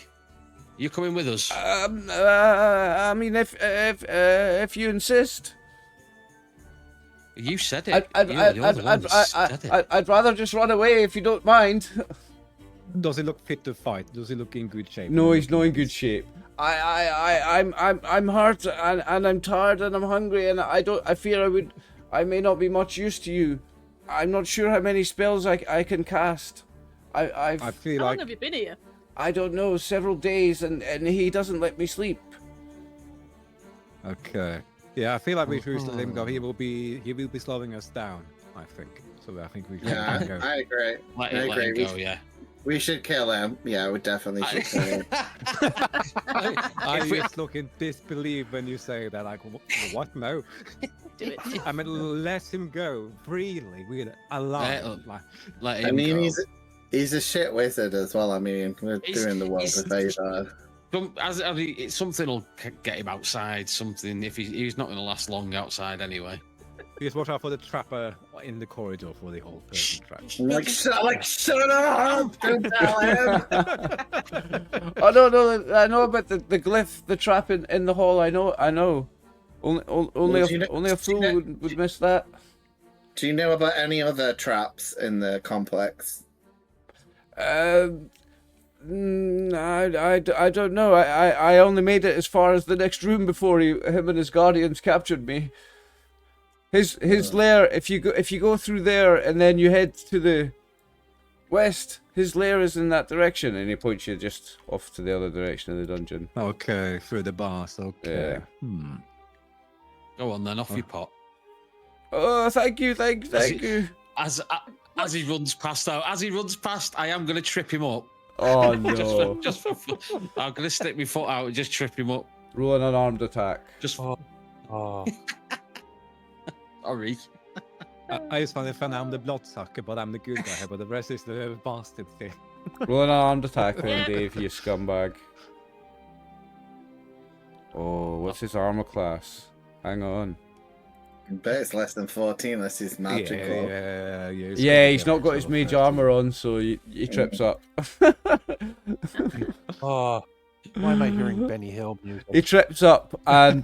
You're coming with us. I mean, if you insist. You said it. I'd rather just run away if you don't mind. Does he look fit to fight? Does he look in good shape? No, he's not in good shape. I'm hurt and I'm tired and I'm hungry and I fear I may not be much use to you. I'm not sure how many spells I can cast. I feel How like long have you been here? I don't know, several days, and he doesn't let me sleep. okay. Yeah, I feel like we should let him go. He will be slowing us down, I think. So I think we should Yeah, go. I agree. Let I him agree. go, yeah. We should kill him. Yeah, we definitely should kill him. I If we- just look in disbelief when you say that. Like, what? No. Do it. I mean, let him go freely. We're allowed. Let him I mean, go. he's a shit wizard as well. I mean, we're doing the world a favor. Something will get him outside. Something if he's not going to last long outside anyway. Just watch out for the trapper in the corridor for the whole person trap. Shut up! Don't tell him. Oh no, I know about the glyph, the trap in the hall. I know. Only a fool would miss that. Do you know about any other traps in the complex? I don't know. I only made it as far as the next room before him and his guardians captured me. His lair. If you go through there and then you head to the west, his lair is in that direction, and he points you just off to the other direction of the dungeon. Okay, through the bars. Okay. Yeah. Go on then, off you pot. Oh, thank you. As he runs past, I am going to trip him up. Oh no! just for fun. I'm going to stick my foot out and just trip him up. Roll an unarmed attack. Just. Oh. Sorry. I just find it fun. I'm the bloodsucker, but I'm the good guy here. But the rest is the bastard thing. Roll an unarmed attack then, Dave, you scumbag. Oh, what's his armor class? Hang on. I bet it's less than 14 unless he's magical. Yeah, he's not got his mage armor on, so he trips up. Oh, why am I hearing Benny Hill music? He trips up, and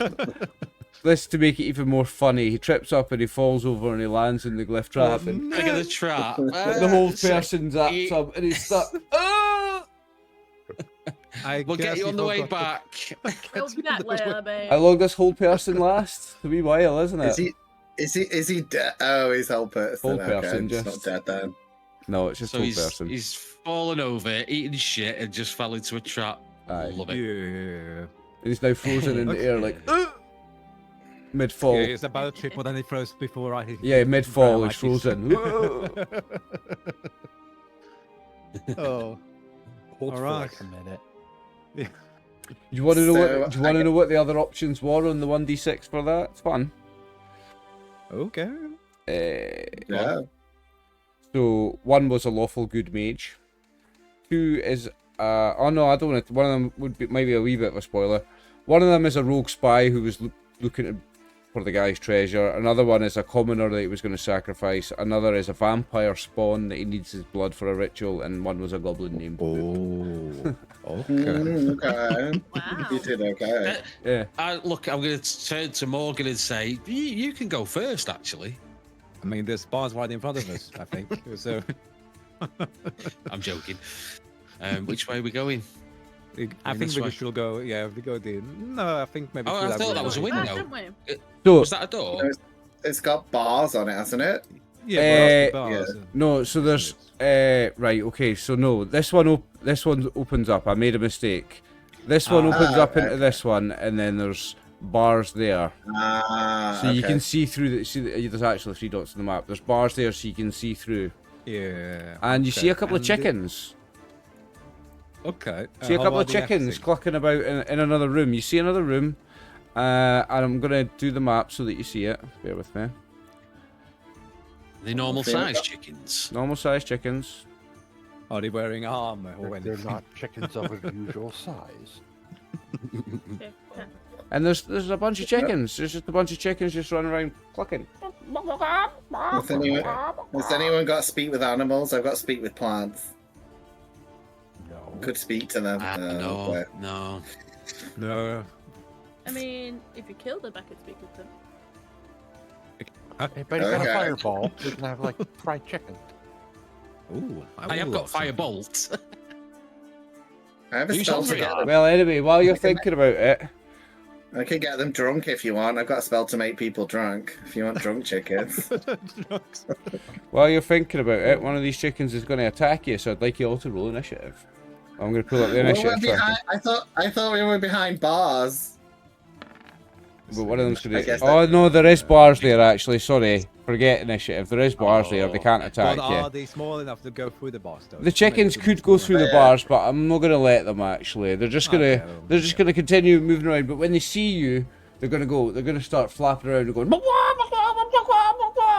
this to make it even more funny, he trips up and he falls over and he lands in the glyph trap, and Look at the trap. the whole person zaps up and he's stuck. Ah! We'll get you on the way back. It'll be that later, babe. How long does whole person last? A wee while, isn't it? Is he dead? Oh, he's whole person. Whole person, he's just- not dead then. No, it's just So whole he's person. he's fallen over, eating shit, and just fell into a trap. Aye. Love it. Yeah. He's now frozen in the air, like mid fall. Yeah, it's about a trip, but then he froze before I hit. Yeah, mid fall, Like he's frozen. Oh. Hold for Alright. like a minute. Do you want to know So, what? Do you want to know what the other options were on the 1d6 for that? It's fun. Okay. Yeah. So one was a lawful good mage. Two is oh no, I don't want to. One of them would be maybe a wee bit of a spoiler. One of them is a rogue spy who was looking for the guy's treasure. Another one is a commoner that he was going to sacrifice. Another is a vampire spawn that he needs his blood for a ritual, and one was a goblin named Boop. Oh, okay. Okay. Wow. You did okay. Yeah. Look, I'm going to turn to Morgan and say, you can go first, actually. I mean, there's bars right in front of us, I think. So I'm joking. Which way are we going? I think we should go. Yeah, we go the. No, I think maybe. Oh, I thought that was a Oh, window. don't we? So Was that a door? It's got bars on it, hasn't it? Yeah, yeah. no, so there's right. Okay, so no, this one opens up. I made a mistake. This one opens up into this one, and then there's bars there. So you can see through. There's actually 3 dots on the map. There's bars there, so you can see through. Yeah. And you see a couple of chickens. Okay. See a couple of chickens clucking about in another room. You see another room, and I'm gonna do the map so that you see it. Bear with me. The normal size chickens. Normal size chickens. Are they wearing armor or They're anything? not chickens of a usual size. Okay, yeah. And there's a bunch of chickens. There's just a bunch of chickens just running around clucking. Has anyone got speak with animals? I've got speak with plants. No. Could speak to them. No. No. I mean, if you killed them, I could speak with them. Anybody got a Okay. fireball? We can have like fried chicken. Ooh, I have got firebolt. I have a Who's spell to hungry? get them. Well, anyway, while you're thinking about it, I could get them drunk if you want. I've got a spell to make people drunk. If you want drunk chickens. while you're thinking about it, one of these chickens is going to attack you. So I'd like you all to roll initiative. I'm going to pull up the Well, initiative. we're behind, I thought we were behind bars. But one of them's I going guess to. Oh no, there is bars there actually. Sorry, forget initiative. There is bars there. They can't attack But you. are they small enough to go through the bars though? The chickens could go through the bars, but I'm not going to let them. Actually, they're just going to. They're just going to continue moving around. But when they see you, they're going to go. They're going to start flapping around and going.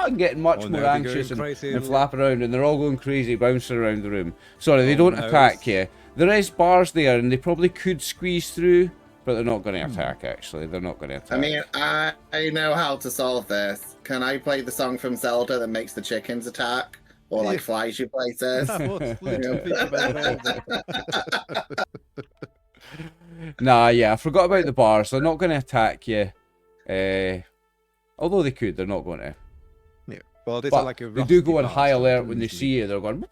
And getting much Oh, no, more they're anxious going crazy. and flapping around, and they're all going crazy, bouncing around the room. Sorry, they Oh, don't no, attack it's- you. There is bars there, and they probably could squeeze through, but they're not going to attack. Actually, they're not going to attack. I mean, I know how to solve this. Can I play the song from Zelda that makes the chickens attack? Or like flies you places? I was literally thinking about that. Nah, yeah, I forgot about the bars. They're not going to attack you. Although they could, they're not going to. Yeah. Well, this But are like a they do rusty go on bars, high so alert when they usually- see you. They're going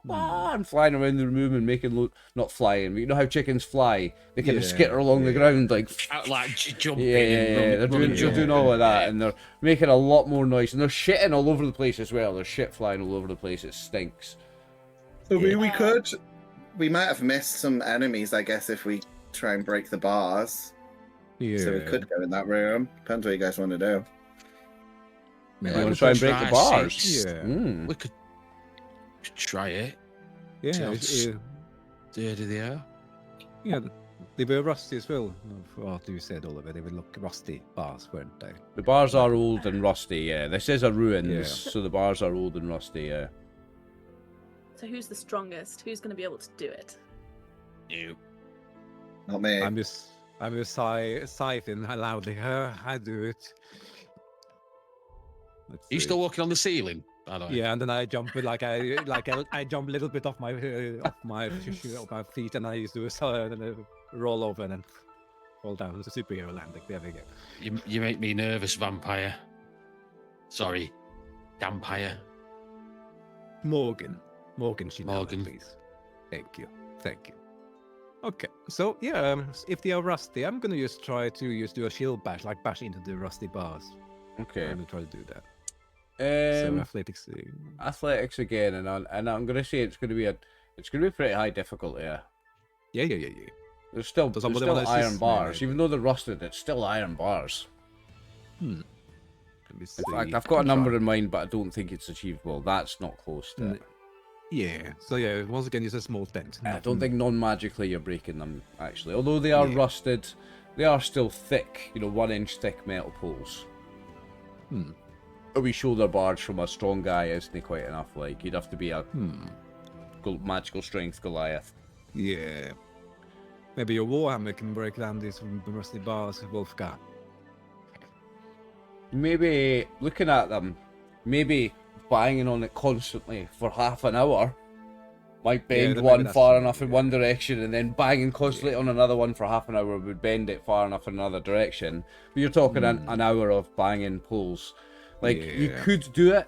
and flying around the room and making not flying. But you know how chickens fly? They kind of Yeah, skitter along the ground like. Out like jumping. Yeah, and they're running. doing all of that, and they're making a lot more noise, and they're shitting all over the place as well. There's shit flying all over the place. It stinks. So we might have missed some enemies, I guess, if we try and break the bars. Yeah. So we could go in that room. Depends what you guys want to do. You Yeah, want we to try and could break the try bars? six. Yeah. Mm. We could try it. Yeah, Sounds- Dirty they are. yeah, they were rusty as well. After you said all of it, they would look rusty bars, weren't they? The bars are old and rusty. Yeah, this is a ruins, Yeah. so the bars are old and rusty. Yeah. So who's the strongest? Who's going to be able to do it? You. Not me. I'm just sighing loudly. I do it. Let's Are you see. still walking on the ceiling? By the way? Yeah, and then I jump with I jump a little bit off my feet, and I used to roll over and then fall down. It's a superhero landing. There we go. You make me nervous, vampire. Sorry, vampire. Morgan, please. Thank you. Okay, so yeah, if they are rusty, I'm gonna just try to do a shield bash, like bash into the rusty bars. Okay. I'm gonna try to do that. So Um, athletics. athletics again, and I'm gonna say it's gonna be pretty high difficulty. Yeah. Yeah. There's still Does somebody wanna iron assist me, bars, maybe? even though they're rusted. It's still iron bars. Let me see. In fact, I've got a number in mind, but I don't think it's achievable. That's not close to it. Yeah. So yeah, once again, it's a small dent. I don't think non-magically you're breaking them, actually. Although they are Yeah. rusted, they are still thick, 1 inch thick metal poles. a wee shoulder barge from a strong guy isn't quite enough. Like, you'd have to be a magical strength Goliath. Yeah. Maybe your Warhammer can break down these rusty bars, Wolfgar. Maybe looking at them, maybe banging on it constantly for half an hour might bend maybe one that's far true, enough in one direction, and then banging constantly on another one for half an hour would bend it far enough in another direction. But you're talking an hour of banging pulls. Like, you could do it,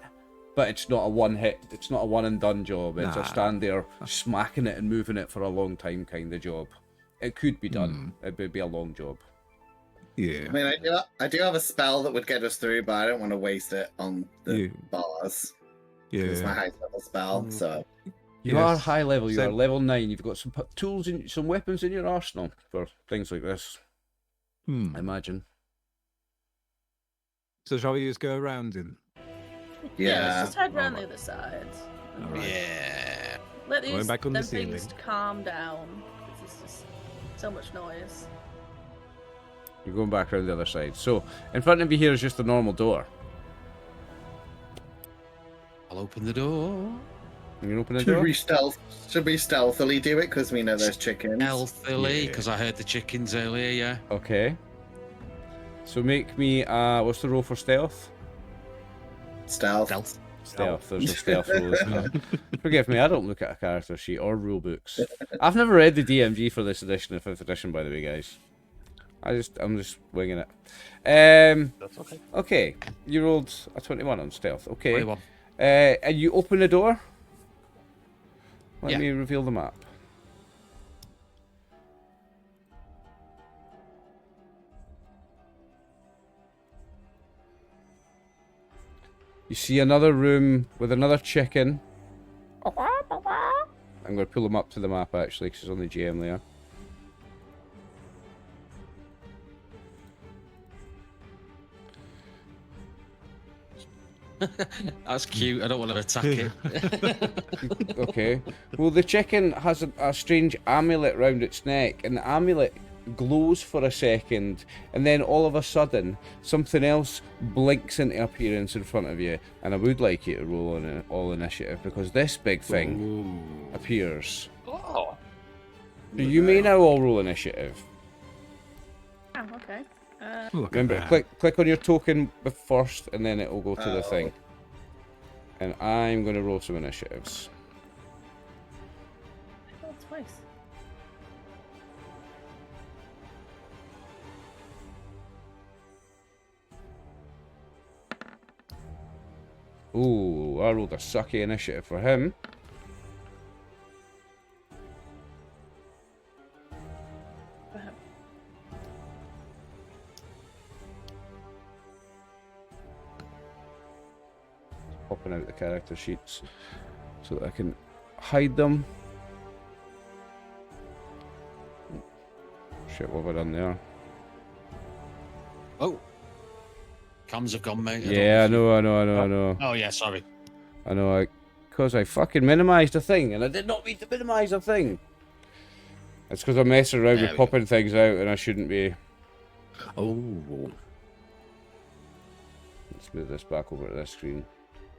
but it's not a one-hit, it's not a one-and-done job. It's a stand there smacking it and moving it for a long time kind of job. It could be done. It would be a long job. Yeah. I mean, I do have a spell that would get us through, but I don't want to waste it on the bars. It's my high level spell, so. You are high level. You are level 9. You've got some tools and some weapons in your arsenal for things like this. I imagine. So shall we just go around him? Yeah, let's just head round the other side. Alright. Yeah. Let Going these back on the things ceiling. calm down. It's just so much noise. You're going back around the other side. So, in front of you here is just a normal door. I'll open the door. You can open the door? Should we stealthily do it because we know there's chickens? Stealthily, because I heard the chickens earlier, yeah. Okay. So make me, what's the roll for stealth? Stealth. Stealth, there's a stealth roll as well. Forgive me, I don't look at a character sheet or rule books. I've never read the DMG for this edition of 5th edition, by the way, guys. I'm just winging it. That's okay. Okay, you rolled a 21 on stealth. Okay. 21. And you open the door? Let Yeah. me reveal the map. You see another room with another chicken. I'm going to pull him up to the map actually because it's on the GM layer. That's cute. I don't want to attack it. Okay. Well, the chicken has a strange amulet round its neck, and the amulet glows for a second, and then all of a sudden, something else blinks into appearance in front of you. And I would like you to roll on all initiative because this big thing appears. Oh. So you may now all roll initiative. Oh, okay. Look Remember, at that. click on your token first, and then it will go to the thing. And I'm going to roll some initiatives. Oh, twice. Ooh, I rolled a sucky initiative for him. Popping out the character sheets so that I can hide them. Shit, what have I done there? Oh. Cams have gone, mate. Yeah, I know. Oh, yeah, sorry. I know, because I fucking minimized a thing, and I did not mean to minimize a thing. It's because I'm messing around with popping things out, and I shouldn't be. Oh. Let's move this back over to this screen.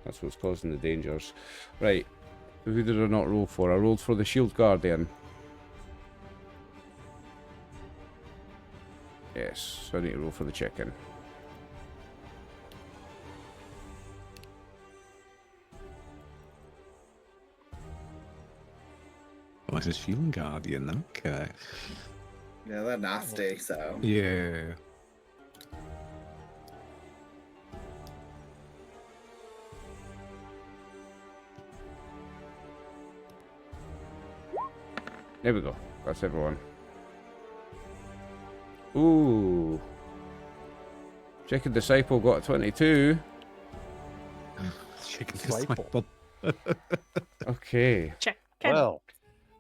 That's what's causing the dangers. Right, who did I not roll for? I rolled for the Shield Guardian. Yes, so I need to roll for the chicken. Oh, it's a Shield Guardian, okay. Yeah, they're nasty, so. Yeah. There we go. That's everyone. Ooh. Chicken Disciple got a 22. Chicken Disciple. Okay. Check. Well,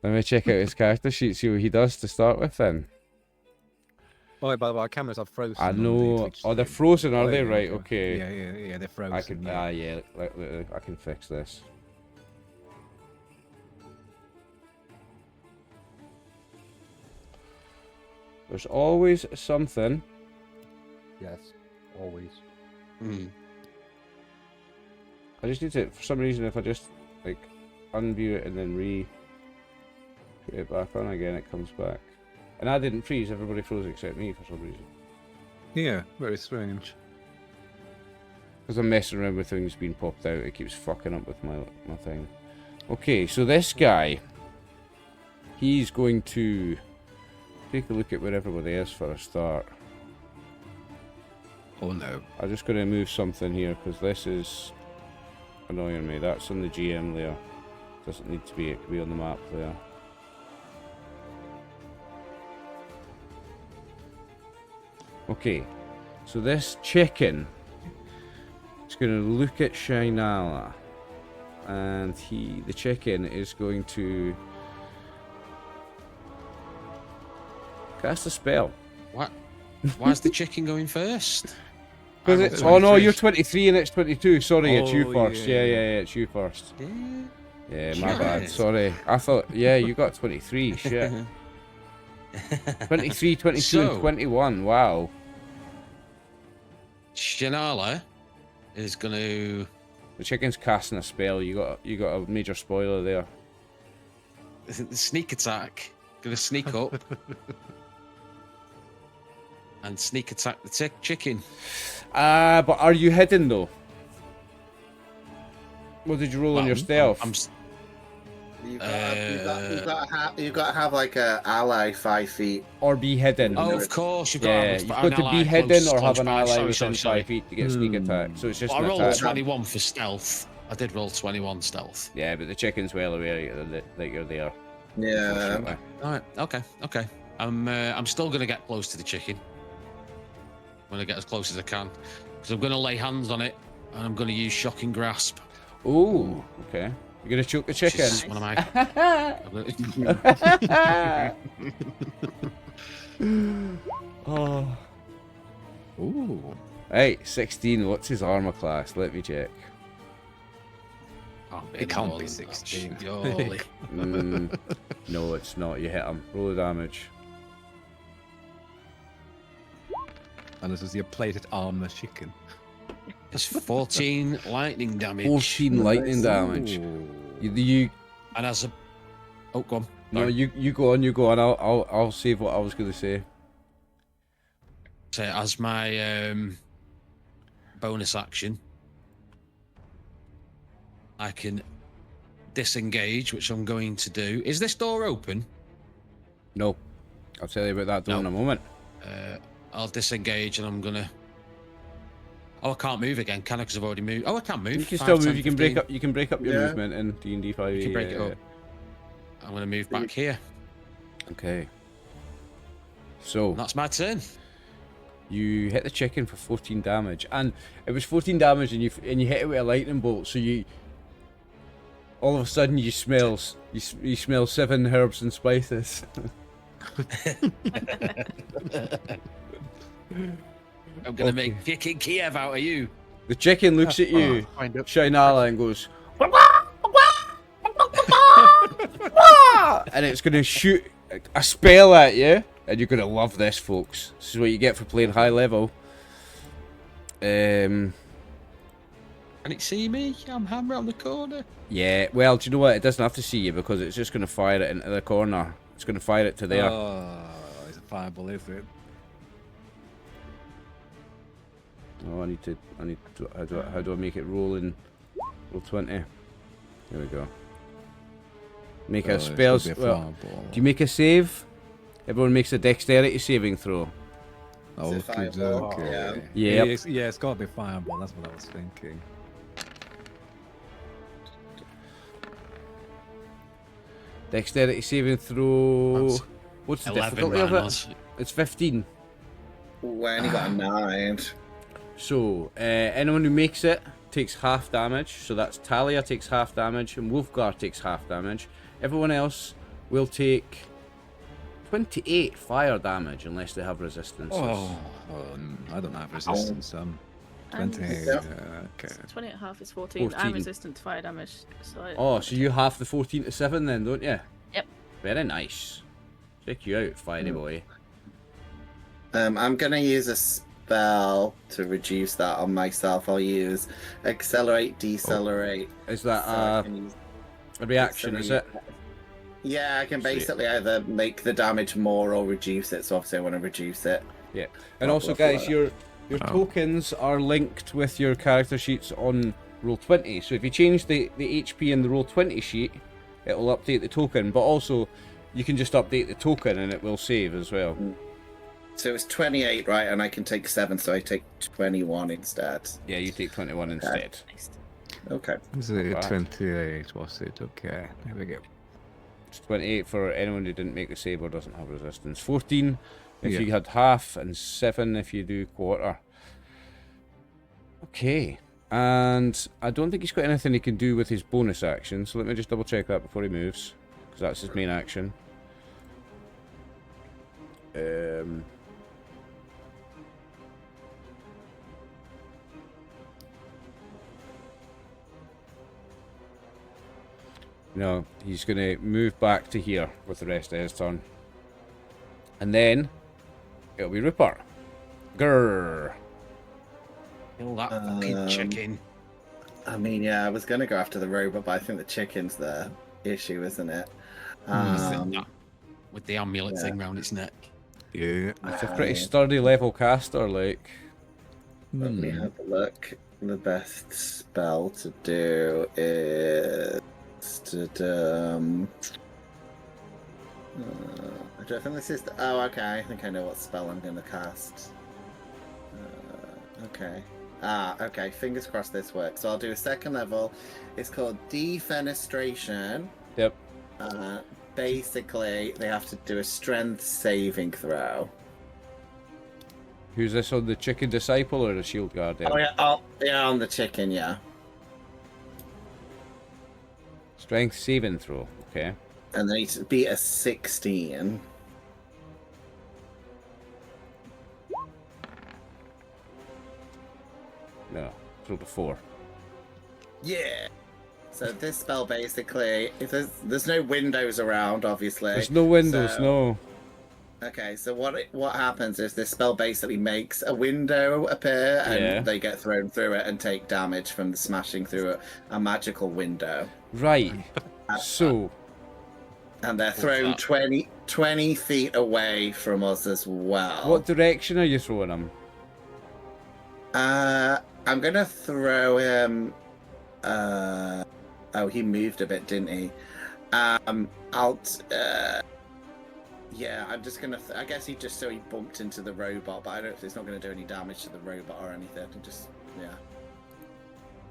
Let me check out his character sheet, see what he does to start with then. Oh, by the way, our cameras are frozen. I on the know. Twitch Oh, they're stream. frozen, are they? yeah, Right, yeah. okay. Yeah, they're frozen. I can, yeah, I can fix this. There's always something. yes, always. Hmm. I just need to, for some reason, if I just like unview it and then put it back on again, it comes back. And I didn't freeze, everybody froze except me for some reason. Yeah, very strange. Because I'm messing around with things being popped out, it keeps fucking up with my thing. Okay, so this guy, he's going to take a look at where everybody is for a start. Oh no. I'm just going to move something here because this is annoying me. That's on the GM layer. Doesn't need to be, it can be on the map there. Okay, so this chicken is going to look at Shainala, and the chicken is going to cast a spell. What? Why's the chicken going first? Because I it's, rolled oh no, 23. you're 23 and it's 22. Sorry, it's you Oh, first. yeah. Yeah, it's you first. Yeah. Yeah, my Shit. bad. Sorry. I thought, yeah, you got 23. Shit. 23, 22, So- and 21. Wow. Shanala is going to. The chicken's casting a spell. You got a major spoiler there. Sneak attack. Gonna sneak up and sneak attack the chicken. But are you hidden though? What did you roll on your stealth? You've got to have like a ally 5 feet. Or be hidden. Oh, of course, you've got Yeah, to you've have got to an be ally hidden close- or have close an by. ally Sorry, within sorry. 5 feet to get sneak attack. So it's just I an rolled attack. 21 for stealth. I did roll 21 stealth. Yeah, but the chicken's well aware that you're there. Yeah. Unfortunately. All right, okay. I'm still gonna get close to the chicken. I'm gonna get as close as I can because I'm gonna lay hands on it and I'm gonna use shocking grasp. Ooh, okay. You're gonna choke the which chicken. is one of my. Oh. Ooh. Right, 16. What's his armor class? Let me check. It can't be 16. Surely. No, it's not. You hit him. Roll the damage. And this is your plated armor chicken. It's 14 lightning damage. 14 lightning damage. Ooh. You And as a. Oh, go on. no, Sorry. you go on. I'll save what I was gonna say. So as my bonus action, I can disengage, which I'm going to do. Is this door open? No, I'll tell you about that door in a No. moment. I'll disengage and I'm gonna. Oh, I can't move again, can I? Because I've already moved. Oh, I can move. You can 5, still 10, move. You can break 15. up. You can break up your Yeah. movement in D&D 5e. You can break it up. I'm gonna move back here. Okay. So That's my turn. you hit the chicken for 14 damage, and it was 14 damage, and you hit it with a lightning bolt. So you all of a sudden you smell 7 herbs and spices. I'm gonna make chicken Kiev out of you. The chicken looks at you, Find out. Shainala, and goes, and it's gonna shoot a spell at you, and you're gonna love this, folks. This is what you get for playing high level. Can it see me? I'm around the corner. Yeah, well, do you know what? It doesn't have to see you because it's just gonna fire it into the corner. It's gonna fire it to there. Oh, it's a fireball, is it? Oh, I need to. How do I make it roll in? Roll 20. Here we go. Make Oh, a it's spell. gonna be a Well, fireball. do you make a save? Everyone makes a dexterity saving throw. Oh, Is it good, fireball? okay. Yeah. Yeah, it's gotta be fireball. That's what I was thinking. Dexterity saving throw. That's What's the 11 difficulty of it? rounds. It's 15. When you got a 9. So, anyone who makes it takes half damage. So that's Talia takes half damage and Wolfgar takes half damage. Everyone else will take 28 fire damage unless they have resistance. I don't have resistance. 20. And- Okay. 20 and a half is 14. 14. I'm resistant to fire damage. So Oh, so you half the 14 to 7 then, don't you? Yep. Very nice. Check you out, fiery boy. I'm gonna use spell to reduce that on myself. I'll use accelerate, decelerate. Is that So I can use a reaction, is it? Yeah, I can Sweet. basically either make the damage more or reduce it. So obviously I want to reduce it. Yeah. And Blah, also, blah, guys, blah. your tokens are linked with your character sheets on Roll20. So if you change the HP in the Roll20 sheet, it will update the token. But also, you can just update the token and it will save as well. So it's 28, right? And I can take 7, so I take 21 instead. Yeah, you take 21 instead. Nice. Okay. Is it Right. 28, was it? Okay, there we go. It's 28 for anyone who didn't make the save or doesn't have resistance. 14 if Yeah. you had half, and 7 if you do quarter. Okay. And I don't think he's got anything he can do with his bonus action, so let me just double check that before he moves, because that's his main action. No, he's going to move back to here with the rest of his turn. And then it'll be Rupert. Grrr. Kill that fucking chicken. I mean, yeah, I was going to go after the robot, but I think the chicken's the issue, isn't it? With the amulet yeah. thing round its neck. Yeah. It's a pretty sturdy level caster, like. Let me have a look. The best spell to do is I don't think this is the... Oh, okay. I think I know what spell I'm going to cast. Okay. Okay. Fingers crossed this works. So I'll do a second level. It's called Defenestration. Yep. Basically, they have to do a strength saving throw. Who's this on, the chicken disciple or the shield guardian? Oh, yeah, on the chicken, yeah. Strength saving throw, okay. And they need to beat a 16. No, throw to 4. Yeah. So this spell basically, if there's no windows around, obviously. There's no windows, so- no. Okay, so what happens is this spell basically makes a window appear, and Yeah. they get thrown through it and take damage from the smashing through a magical window. Right. So, And they're thrown that? 20 feet away from us as well. what direction are you throwing them? I'm gonna throw him. Oh, he moved a bit, didn't he? Yeah, I'm just gonna. I guess he just so he bumped into the robot, but I don't. It's not gonna do any damage to the robot or anything. Just yeah.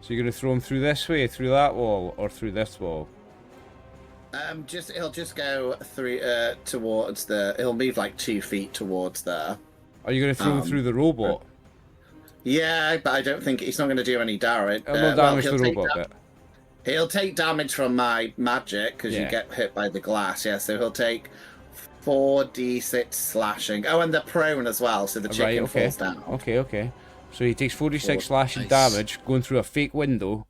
So you're going to throw him through this way, through that wall, or through this wall? He'll just go through towards the. He'll move like 2 feet towards there. Are you going to throw him through the robot? Yeah, but I don't think he's not going to do any damage. It'll not damage he'll the take robot bit. He'll take damage from my magic because Yeah. you get hit by the glass. Yeah, so he'll take 4d6 slashing. Oh, and they're prone as well, so the chicken Right, okay. falls down. Okay. So he takes 46 slashing Nice. damage going through a fake window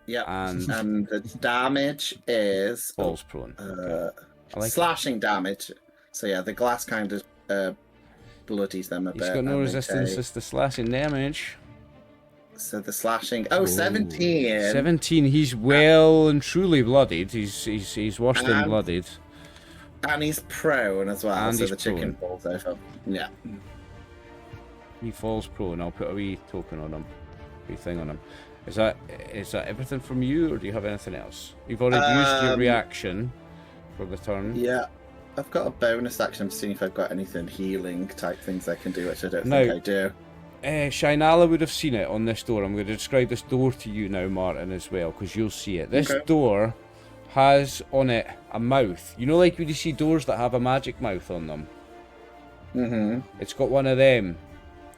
Yep. and And the damage is falls prone. Okay. I like it. slashing damage. So yeah, the glass kind of bloodies them a bit. He's got no and they resistance take- as to slashing damage. So the slashing. Oh, 17. 17, he's well and truly bloodied. He's worse than And- bloodied. And he's prone as well, And so he's the chicken falls over. Yeah. He falls prone. I'll put a wee token on him. Wee thing on him. Is that everything from you, or do you have anything else? You've already used your reaction for the turn. Yeah. I've got a bonus action. I'm seeing if I've got anything healing type things I can do, which I don't No. think I do. Shinala would have seen it on this door. I'm going to describe this door to you now, Martin, as well, because you'll see it. This Okay. door has on it a mouth. You know, like when you see doors that have a magic mouth on them? Mm-hmm. It's got one of them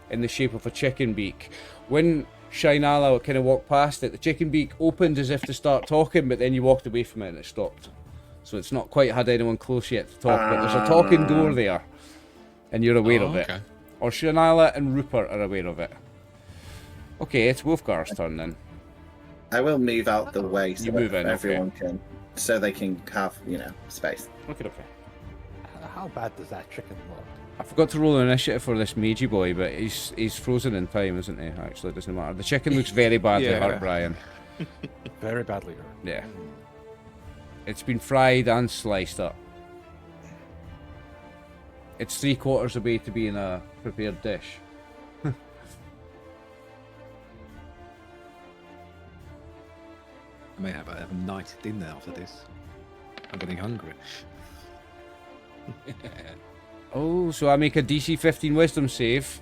in the shape of a chicken beak. When Shinala kind of walked past it, the chicken beak opened as if to start talking, but then you walked away from it and it stopped. So it's not quite had anyone close yet to talk, but there's a talking door there, and you're aware of it. Okay. Or Shinala and Rupert are aware of it. Okay, it's Wolfgar's turn then. I will move out the way so You move that in, okay. everyone can, so they can have, space. Okay. How bad does that chicken look? I forgot to roll an initiative for this magey boy, but he's frozen in time, isn't he? Actually, it doesn't matter. The chicken looks very badly hurt, Brian. Very badly hurt. Yeah. It's been fried and sliced up. It's 3/4 of the way to being a prepared dish. I may have a night dinner after this. I'm getting hungry. Oh, so I make a DC 15 wisdom save,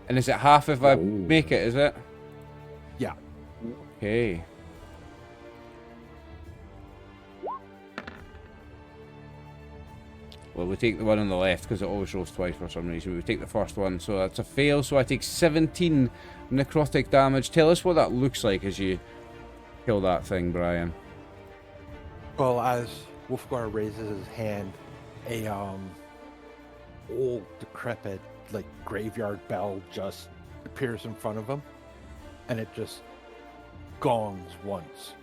and is it half if I make it, is it? Yeah. Okay. Well, we take the one on the left because it always rolls twice for some reason. We take the first one, so that's a fail. So I take 17 necrotic damage. Tell us what that looks like as you kill that thing, Brian. Well, as Wolfgar raises his hand, a old decrepit like graveyard bell just appears in front of him, and it just gongs once,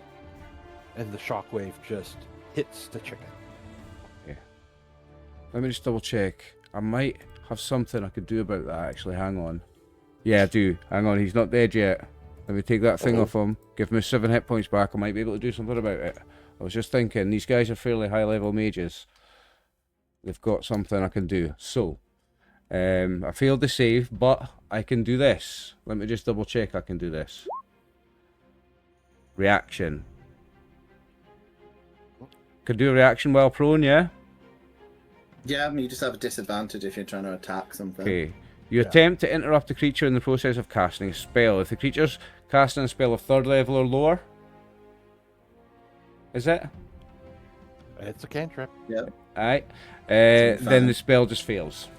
and the shockwave just hits the chicken. Let me just double check. I might have something I could do about that, actually. Hang on. Yeah, I do. Hang on, he's not dead yet. Let me take that thing off him. Give him 7 hit points back. I might be able to do something about it. I was just thinking, these guys are fairly high level mages. They've got something I can do. So, I failed the save, but I can do this. Let me just double check I can do this. Reaction. Could do a reaction while prone, yeah? Yeah, you just have a disadvantage if you're trying to attack something. Okay. You attempt to interrupt the creature in the process of casting a spell. If the creature's casting a spell of 3rd level or lower, is it? It's a cantrip. Yep. Alright. Then the spell just fails.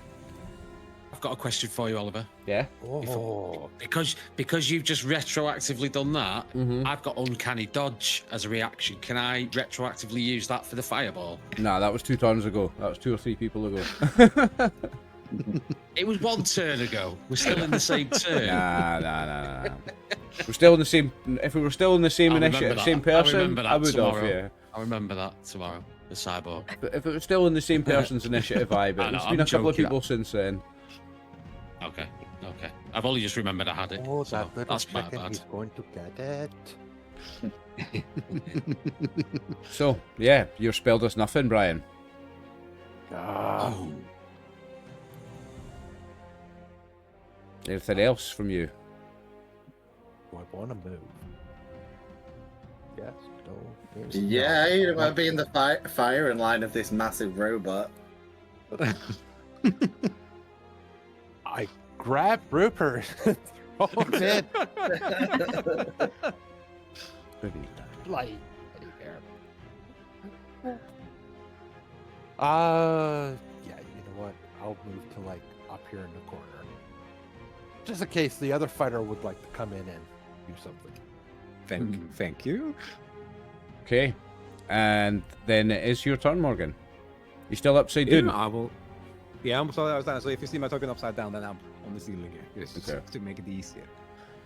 I've got a question for you, Oliver. Yeah? Oh. Because you've just retroactively done that, I've got uncanny dodge as a reaction. Can I retroactively use that for the fireball? Nah, that was 2 turns ago. That was 2 or 3 people ago. It was 1 turn ago. We're still in the same turn. Nah. We're still in the same. If we were still in the same initiative, same person, I would have. Yeah. I'll remember that tomorrow. The cyborg. But if it was still in the same person's initiative, but it's been a couple of people since then. Okay. I've only just remembered I had it. Oh, so that little that's my chicken, bad. he's going to get it. So, yeah, your spell does nothing, Brian. Oh. Anything else from you? Do I want to move? Yes, no. there's Yeah, no. you don't want to be in the firing line of this massive robot. I grab Rupert and throw him in. Like, Eddie Bear. Yeah, you know what? I'll move to like up here in the corner. Just in case the other fighter would like to come in and do something. Thank you. Okay. And then it is your turn, Morgan. You still upside down? I will. Yeah, I'm sorry I was down. So if you see my token upside down, then I'm on the ceiling here. Just Okay. to make it easier.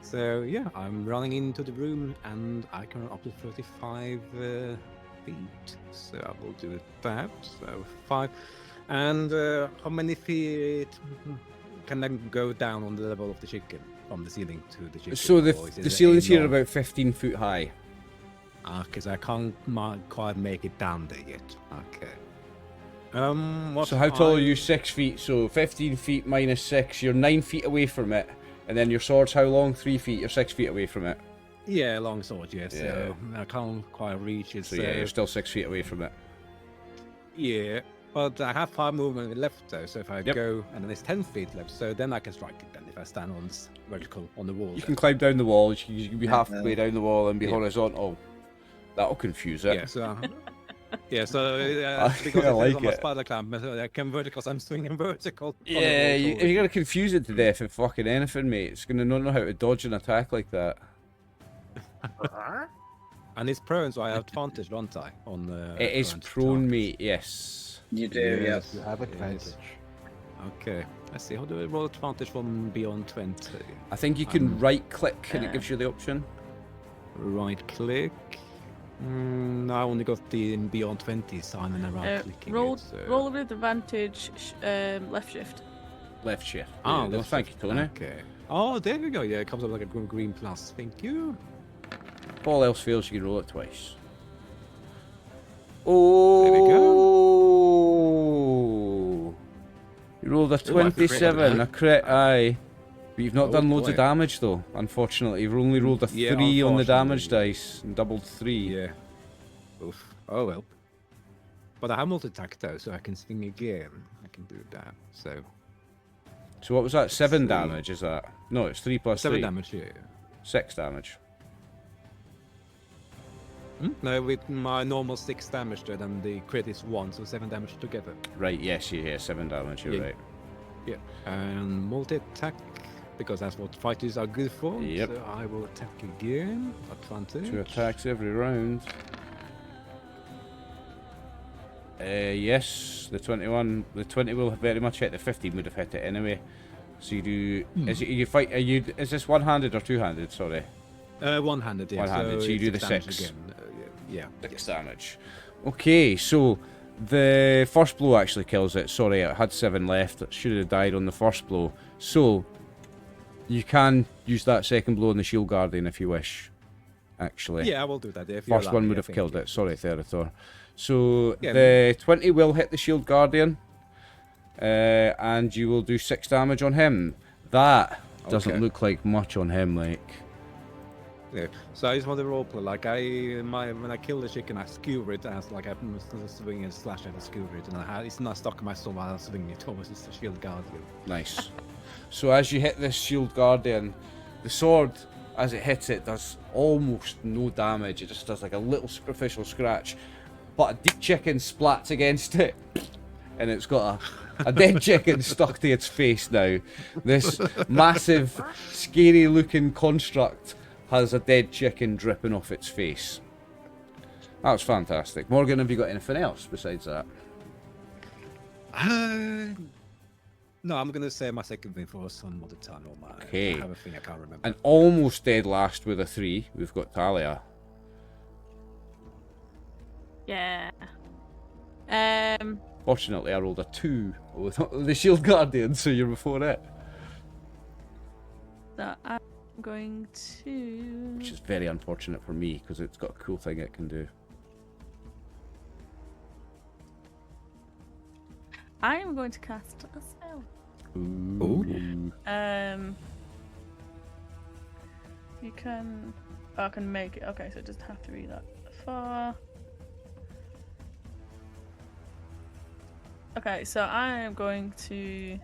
So yeah, I'm running into the room and I can run up to 35 feet. So I will do that. So 5. And how many feet can I go down on the level of the chicken? From the ceiling to the chicken? So Or is the it ceilings a here are long- about 15 foot high. Because I can't quite make it down there yet. Okay. What So how tall are I- you? 6 feet. So 15 feet minus 6. You're 9 feet away from it. And then your sword's how long? 3 feet. You're 6 feet away from it. Yeah, long sword, yes. Yeah. So I can't quite reach it. So yeah, you're still 6 feet away from it. Yeah, but I have 5 movement left though. So if I Yep. go and then there's 10 feet left, so then I can strike it. Then if I stand on this vertical on the wall. You can climb down the wall. You can be halfway down the wall and be Yeah. horizontal. That'll confuse it. Yeah. So. Yeah, so I because like I'm a it. spider climb, so I can vertical. I'm swinging vertical. on the Yeah, wall you're already. gonna confuse it to death in fucking anything, mate. It's gonna not know how to dodge an attack like that. And it's prone, so I have advantage, don't I? On It is current prone, targets. mate. Yes. You do, yes. Yes. You have advantage. Yes. Okay. Let's see. How do I roll advantage from beyond 20? I think you can right click and it gives you the option. Right click. I only got the beyond 20 sign and I right clicking. Roll it, so... with advantage, left shift. left shift. Ah, no, thank you, Tony. Okay. Oh, there we go. Yeah, it comes up like a green plus. Thank you. If all else fails, you can roll it twice. Oh! There we go. You rolled a Oh, I crit 27, that. a crit, aye. But you've not Oh, done loads of boy. damage though, unfortunately. You've only rolled a Yeah, 3 on the damage unfortunately. dice and doubled 3. Yeah. Oof. Oh well. But I have multi-attack though, so I can swing again. I can do that. So So what was that? 7 see. damage, is that? No, it's 3 plus 7 3. damage, yeah. 6 damage. No, with my normal 6 damage there, then the crit is 1, so 7 damage together. Right, yes, yeah, 7 damage, you're Yeah. right. Yeah. And multi-attack, because that's what fighters are good for. Yep. So I will attack again. Advantage. 2 attacks every round. Yes, the 21, the 20 will very much hit. The 15 would have hit it anyway. So you do. Is it you fight? Are you? Is this one-handed or two-handed? Sorry. One-handed, yeah. One-handed, so you it's do the 6 damage 6. again. Yeah. 6 damage. Okay, so the first blow actually kills it. Sorry, it had 7 left. It should have died on the first blow. So you can use that second blow on the Shield Guardian if you wish. Actually. Yeah, I will do that. If you First allow one me, would I have think, killed yeah. it. Sorry, Therator. So Yeah, the 20 will hit the Shield Guardian, and you will do 6 damage on him. That doesn't Okay. look like much on him, like. Yeah. So I just want to roleplay. Like when I kill the chicken, I skewer it as like I swing and slash at the skewer it, and it's not stuck in my sword while I'm swinging it towards the shield guardian. Nice. So as you hit this Shield Guardian, the sword, as it hits it, does almost no damage. It just does like a little superficial scratch. But a dead chicken splats against it. And it's got a dead chicken stuck to its face now. This massive, scary looking construct has a dead chicken dripping off its face. That was fantastic. Morgan, have you got anything else besides that? No, I'm gonna say my second thing for some other time. Or my, Okay. I have a thing I can't remember. And almost dead last with a 3. We've got Talia. Yeah. Fortunately, I rolled a 2 with the Shield Guardian, so you're before it. So I'm going to. Which is very unfortunate for me, because it's got a cool thing it can do. I am going to cast a spell. Ooh. You can. Oh, I can make it. Okay, so it doesn't have to be that far. Okay, so I am going to.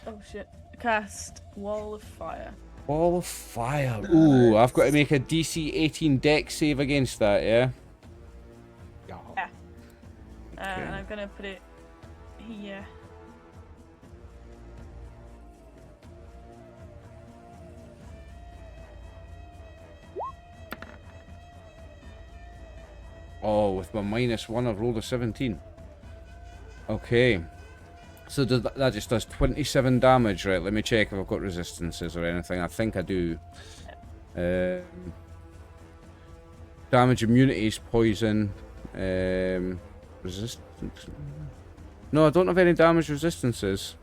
Oh shit. Cast Wall of Fire. Ball of Fire. Ooh, I've got to make a DC 18 dex save against that, yeah? Yeah. And I'm gonna put it here. Oh, with my -1, I've rolled a 17. Okay. So that just does 27 damage, right? Let me check if I've got resistances or anything. I think I do. Damage immunities, poison, resistance. No, I don't have any damage resistances.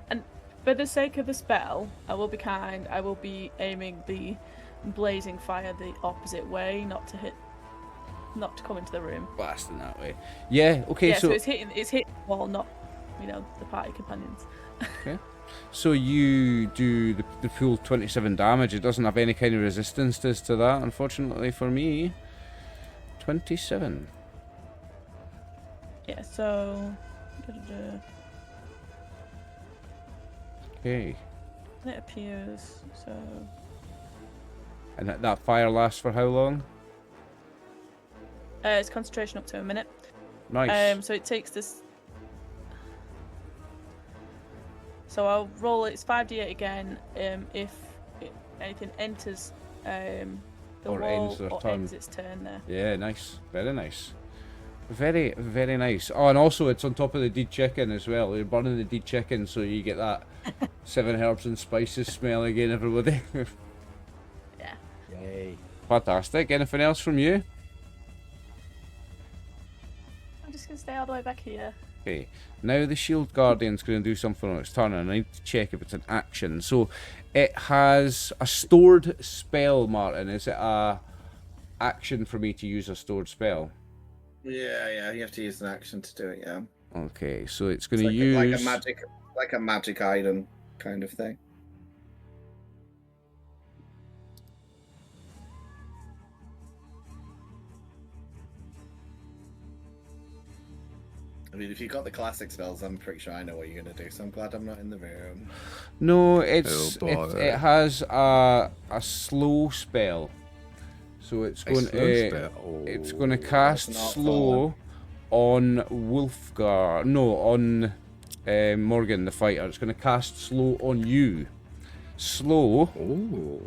And for the sake of the spell, I will be kind. I will be aiming the blazing fire the opposite way, not to come into the room. Blasting that way. Yeah, okay, Yeah, so so it's hitting the wall, not the party companions. so you do the full 27 damage. It doesn't have any kind of resistances to that, unfortunately for me. 27. Yeah, so Okay. it appears so. And that fire lasts for how long? It's concentration up to a minute. Nice. So it takes this. So I'll roll it. It's 5d8 again. If anything enters the Or wall ends their or turn. ends its turn there. Yeah, nice. Very nice. Very, very nice. Oh, and also it's on top of the dead chicken as well. You're burning the dead chicken, so you get that 7 herbs and spices smell again, everybody. Yeah. Yay. Fantastic. Anything else from you? I'm just just gonna stay all the way back here. Okay, now the Shield Guardian's going to do something on its turn, and I need to check if it's an action. So, it has a stored spell, Martin. Is it a action for me to use a stored spell? Yeah, you have to use an action to do it, yeah. Okay, so it's going It's to use... like a magic item kind of thing. I mean, if you've got the classic spells, I'm pretty sure I know what you're going to do, so I'm glad I'm not in the room. No, it's Oh, it has a slow spell. So it's going to it's going to cast That's not slow on Wolfgar. No, on Morgan the fighter. It's going to cast slow on you. Slow. Oh.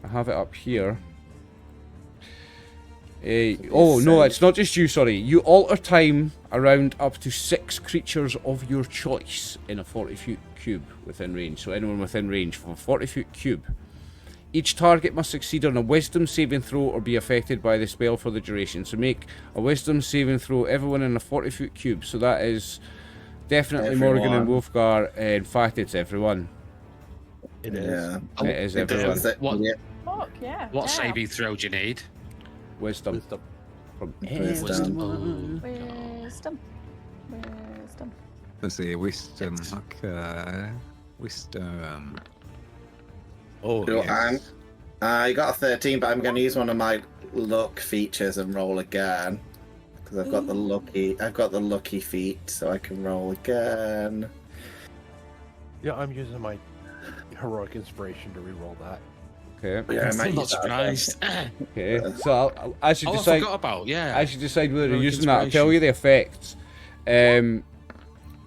I have it up here. Oh no, it's not just you, sorry. You alter time around up to 6 creatures of your choice in a 40-foot cube within range. So anyone within range for a 40-foot cube. Each target must succeed on a wisdom saving throw or be affected by the spell for the duration. So make a wisdom saving throw, everyone in a 40-foot cube. So that is definitely Everyone. Morgan and Wolfgar. In fact, it's everyone. It is. Yeah. It is It everyone. does. What- Yeah. Fuck yeah. What damn. saving throw do you need? Wisdom. Wisdom. From Wisdom. everyone. Wisdom. Wisdom. Let's see, wisdom. Okay. Wisdom. Oh, So yes. I got a 13, but I'm going to use one of my luck features and roll again because I've got the lucky feat, so I can roll again. Yeah, I'm using my heroic inspiration to reroll that. Okay. Yeah, I I'm might not use that surprised. Okay. So as you Oh, I decide, forgot about, yeah. as you decide whether you're Heroic using that, I'll tell inspiration. you the effects.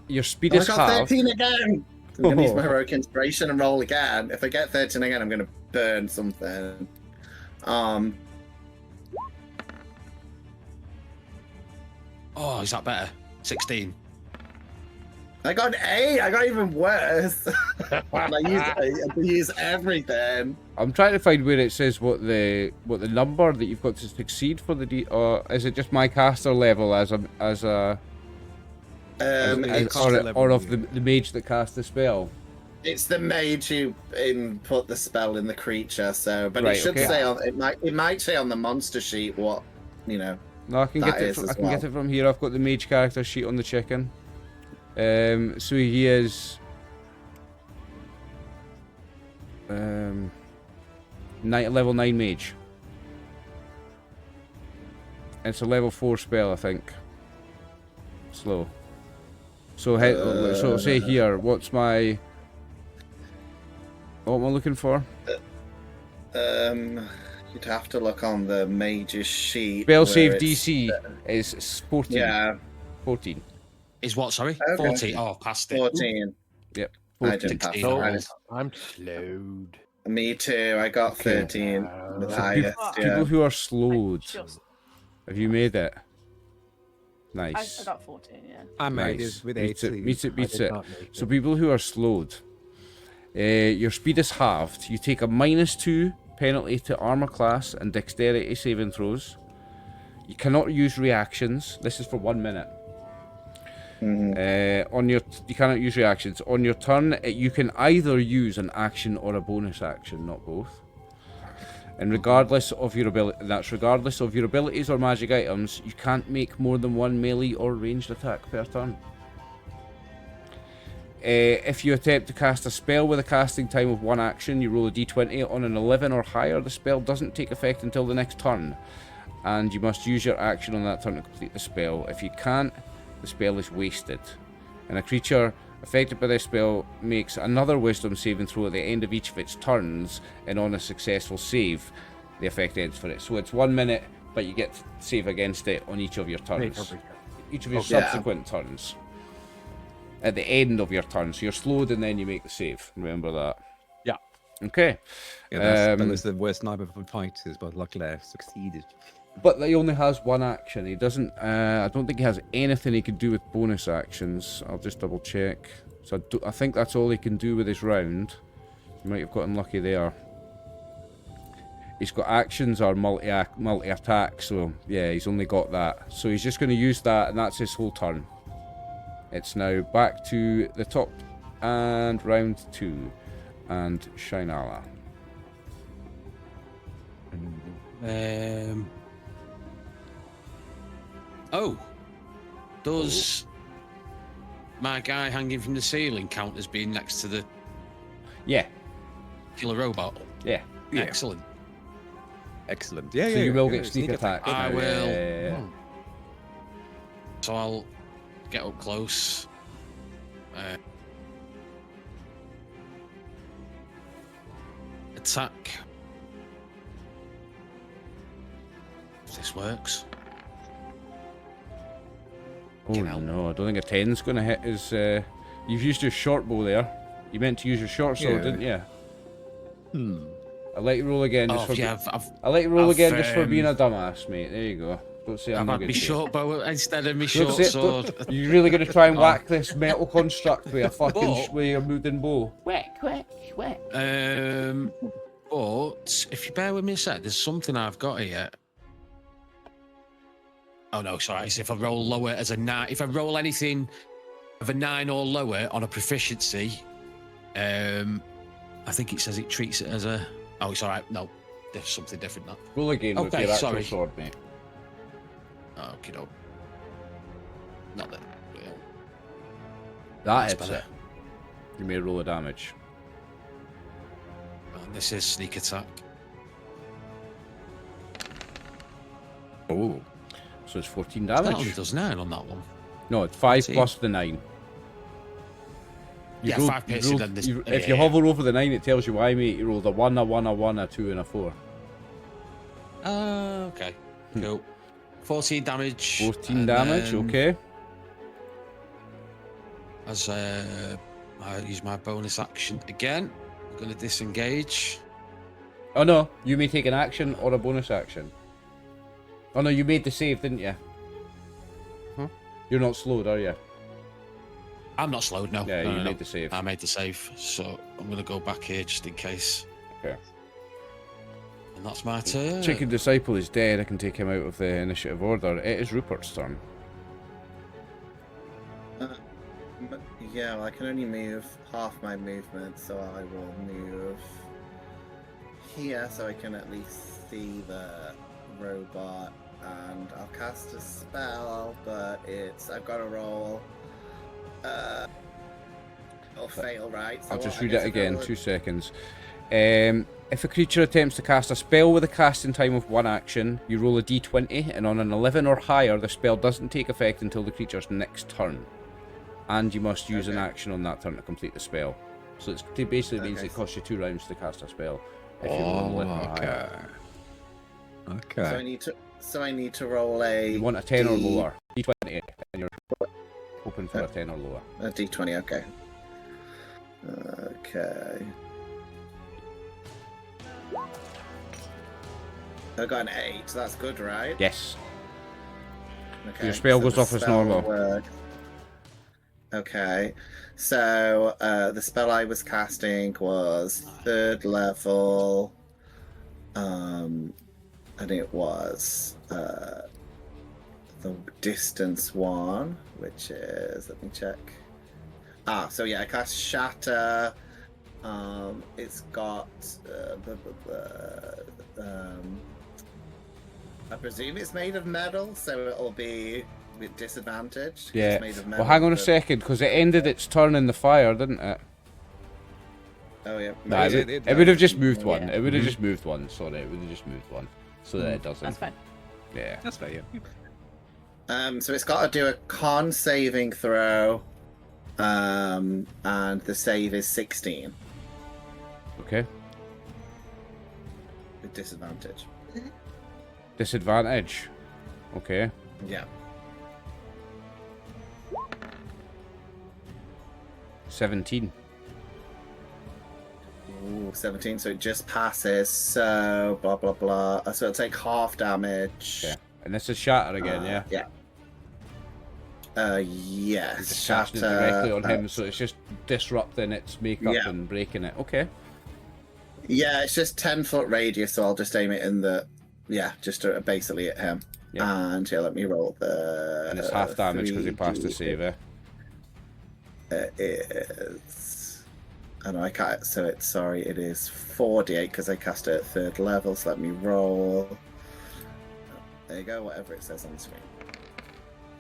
Your speed Oh, I is got halved. 13 again! I'm going to use my heroic inspiration and roll again. If I get 13 again, I'm going to burn something. Oh, is that better? 16. I got an 8! I got even worse! I use everything. I'm trying to find where it says what the number that you've got to succeed for the D, or is it just my caster level as Um, it's, or of the mage that cast the spell? it's the mage who input the spell in the creature, so but Right, it should okay. say on it might say on the monster sheet what No, I can That get it. is From, as I can get well. it from here. I've got the mage character sheet on the chicken. So he is level 9 mage. It's a level 4 spell, I think. Slow. So so say here, what am I looking for? You'd have to look on the mage's sheet. Spell where save it's- DC is 14. Yeah, 14. Is what, sorry? Okay. 40. Oh, past it. 14. Yep. I 14. didn't pass 16. it. Oh. I just- I'm slowed. Me too. I got Okay. 13. The So highest. people- Yeah. People who are slowed, Just, have you made it? I Nice. got 14, yeah. I made Nice. it with Beats 18. it, beats it, I beats did it. not make So it. people who are slowed, your speed is halved. You take a -2 penalty to armor class and dexterity saving throws. You cannot use reactions. This is for 1 minute. You cannot use reactions on your turn. You can either use an action or a bonus action, not both. And regardless of your abilities or magic items, you can't make more than 1 melee or ranged attack per turn. If you attempt to cast a spell with a casting time of 1 action, you roll a d20 on an 11 or higher. The spell doesn't take effect until the next turn, and you must use your action on that turn to complete the spell. If you can't, the spell is wasted. And a creature affected by this spell makes another wisdom saving throw at the end of each of its turns, and on a successful save, the effect ends for it. So it's 1 minute, but you get to save against it on each of your turns. Each of your Okay. subsequent turns. At the end of your turn. So you're slowed and then you make the save. Remember that. Yeah. Okay. Yeah, that is the worst nightmare for fighters, but luckily I succeeded. But he only has 1 action. He doesn't. I don't think he has anything he can do with bonus actions. I'll just double check. So I think that's all he can do with his round. He might have gotten lucky there. he's got actions or multi attack, so yeah, he's only got that. So he's just going to use that, and that's his whole turn. It's now back to the top and round 2, and Shinala. Oh, does my guy hanging from the ceiling count as being next to the Yeah, killer robot? yeah. Yeah. Excellent. Excellent. Yeah, So yeah. you will yeah, get sneak attack. I now. will. Yeah. So I'll get up close. Attack. If this works. Oh Get out. no, I don't think a 10's going to hit his... You've used your short bow there. You meant to use your short sword, Yeah. didn't you? Hmm. I'll let you roll again just Oh, for... yeah, I'll let you roll I've, again just for being a dumbass, mate. There you go. Don't say I'm I've not had good my to you. short bow instead of my Don't short say- sword. You're really going to try and Oh. whack this metal construct with a fucking But- with your wooden bow? Whack, whack, whack. But if you bear with me a sec, there's something I've got here. Oh no, sorry. It's if I roll lower as a 9, if I roll anything of a 9 or lower on a proficiency, I think it says it treats it as a. Oh, it's all right. No, there's something different. That. Roll again with Okay, your actual sorry. sword, mate. Oh, okay, no. Not that. That That's hits better. it. You may roll a damage. And this is sneak attack. Oh. So it's 14 That only damage. does 9 on that one. No, it's 5 See? plus the 9. Yeah, 5 piercing and this. If you hover over the 9, it tells you why, mate. You rolled a 1, a 1, a 1, a 2, and a 4. Okay. Cool. 14 damage. 14 and damage, then okay. As I use my bonus action again, I'm going to disengage. Oh no, you may take an action or a bonus action. Oh no, you made the save, didn't you? Huh? You're not slowed, are you? I'm not slowed, no. Yeah, no, you no, made no. the save. I made the save, so I'm going to go back here just in case. Okay. And that's my turn. Chicken Disciple is dead. I can take him out of the initiative order. It is Rupert's turn. But, yeah, well, I can only move half my movement, so I will move here so I can at least see the robot, and I'll cast a spell, but I've got to roll or fail, right? So I'll just I read guess it if I again, roll- 2 seconds. If a creature attempts to cast a spell with a casting time of 1 action, you roll a d20, and on an 11 or higher, the spell doesn't take effect until the creature's next turn. And you must use an Okay. action on that turn to complete the spell. So it basically means Okay. it costs you 2 rounds to cast a spell. If you roll an 11 or higher. Okay. So I need to roll a. You want a 10 or D- lower. D20, and you're hoping for a 10 or lower. A d20, okay. Okay. I got an 8, so that's good, right? Yes. Okay. Your spell goes the off as spell normal. works. Okay. So the spell I was casting was 3rd level. And it was the distance one, which is, let me check. So yeah, I cast Shatter. It's got I presume it's made of metal, so it'll be with disadvantage. 'cause Yeah. It's made of metal, Well, hang on a but- second, because it ended its turn in the fire, didn't it? Oh yeah. Nah, Maybe- it would have just moved one. Yeah. It would have just moved one. Sorry, it would have just moved one. So that it doesn't. That's fine. Yeah. That's fair, yeah. So it's got to do a con saving throw, and the save is 16 Okay. with disadvantage. Disadvantage. Okay. Yeah. 17. Ooh, 17, so it just passes. So blah blah blah. So it'll take half damage. Okay. And this is Shatter again, yeah? Yeah. You're Yes. just casting it Shatter, directly on him, so it's just disrupting its makeup Yeah. and breaking it. Okay. Yeah, it's just 10-foot radius, so I'll just aim it in the. Yeah, just basically at him. Yeah. And yeah, let me roll the. And it's half damage because he passed the 3d. save, eh? It is. I know I can't. So it's sorry. It is 4d8 because I cast it at 3rd level. So let me roll. There you go. Whatever it says on the screen.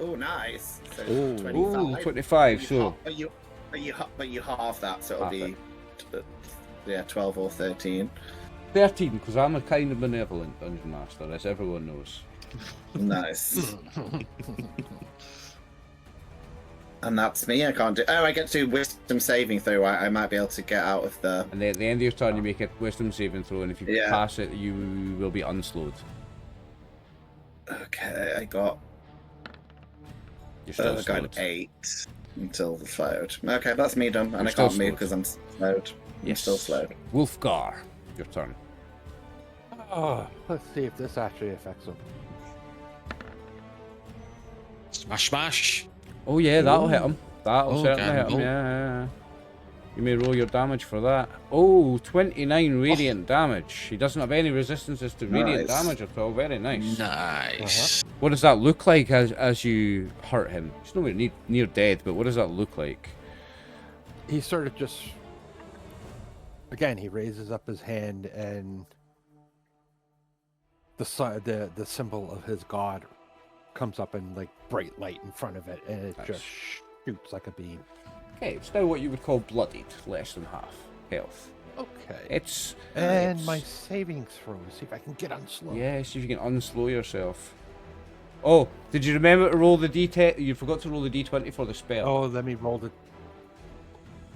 Oh, nice. So Ooh. 25. Ooh, 25. So But you halve that, so it'll Half be. Yeah, 12 or 13. 13, because I'm a kind of benevolent dungeon master, as everyone knows. Nice. And that's me. I can't do. Oh, I get to do wisdom saving throw. I might be able to get out of the. And then at the end of your turn, you make a wisdom saving throw, and if you Yeah. pass it, you will be unslowed. Okay, I got. You're still I got an slowed. 8 until the slowed. Okay, that's me done, and You're I still can't move slowed. because I'm slowed. I'm still slowed. Wolfgar, your turn. Oh, let's see if this actually affects him. Smash, smash. Oh yeah, that'll hit him. That'll Oh, certainly hit okay. him. Yeah. You may roll your damage for that. Oh, 29 radiant damage. He doesn't have any resistances to radiant Nice. damage at all. Very nice. Nice. What does that look like as you hurt him? He's nowhere near dead, but what does that look like? He sort of just. Again, he raises up his hand, and the symbol of his god comes up in like bright light in front of it, and it Nice. just shoots like a beam. Okay, it's now what you would call bloodied, less than half health. Okay. It's And it's- my saving throw to see if I can get unslowed. Yeah, see if you can unslow yourself. Oh, did you remember to roll the D10? You forgot to roll the D20 for the spell. Oh, let me roll the.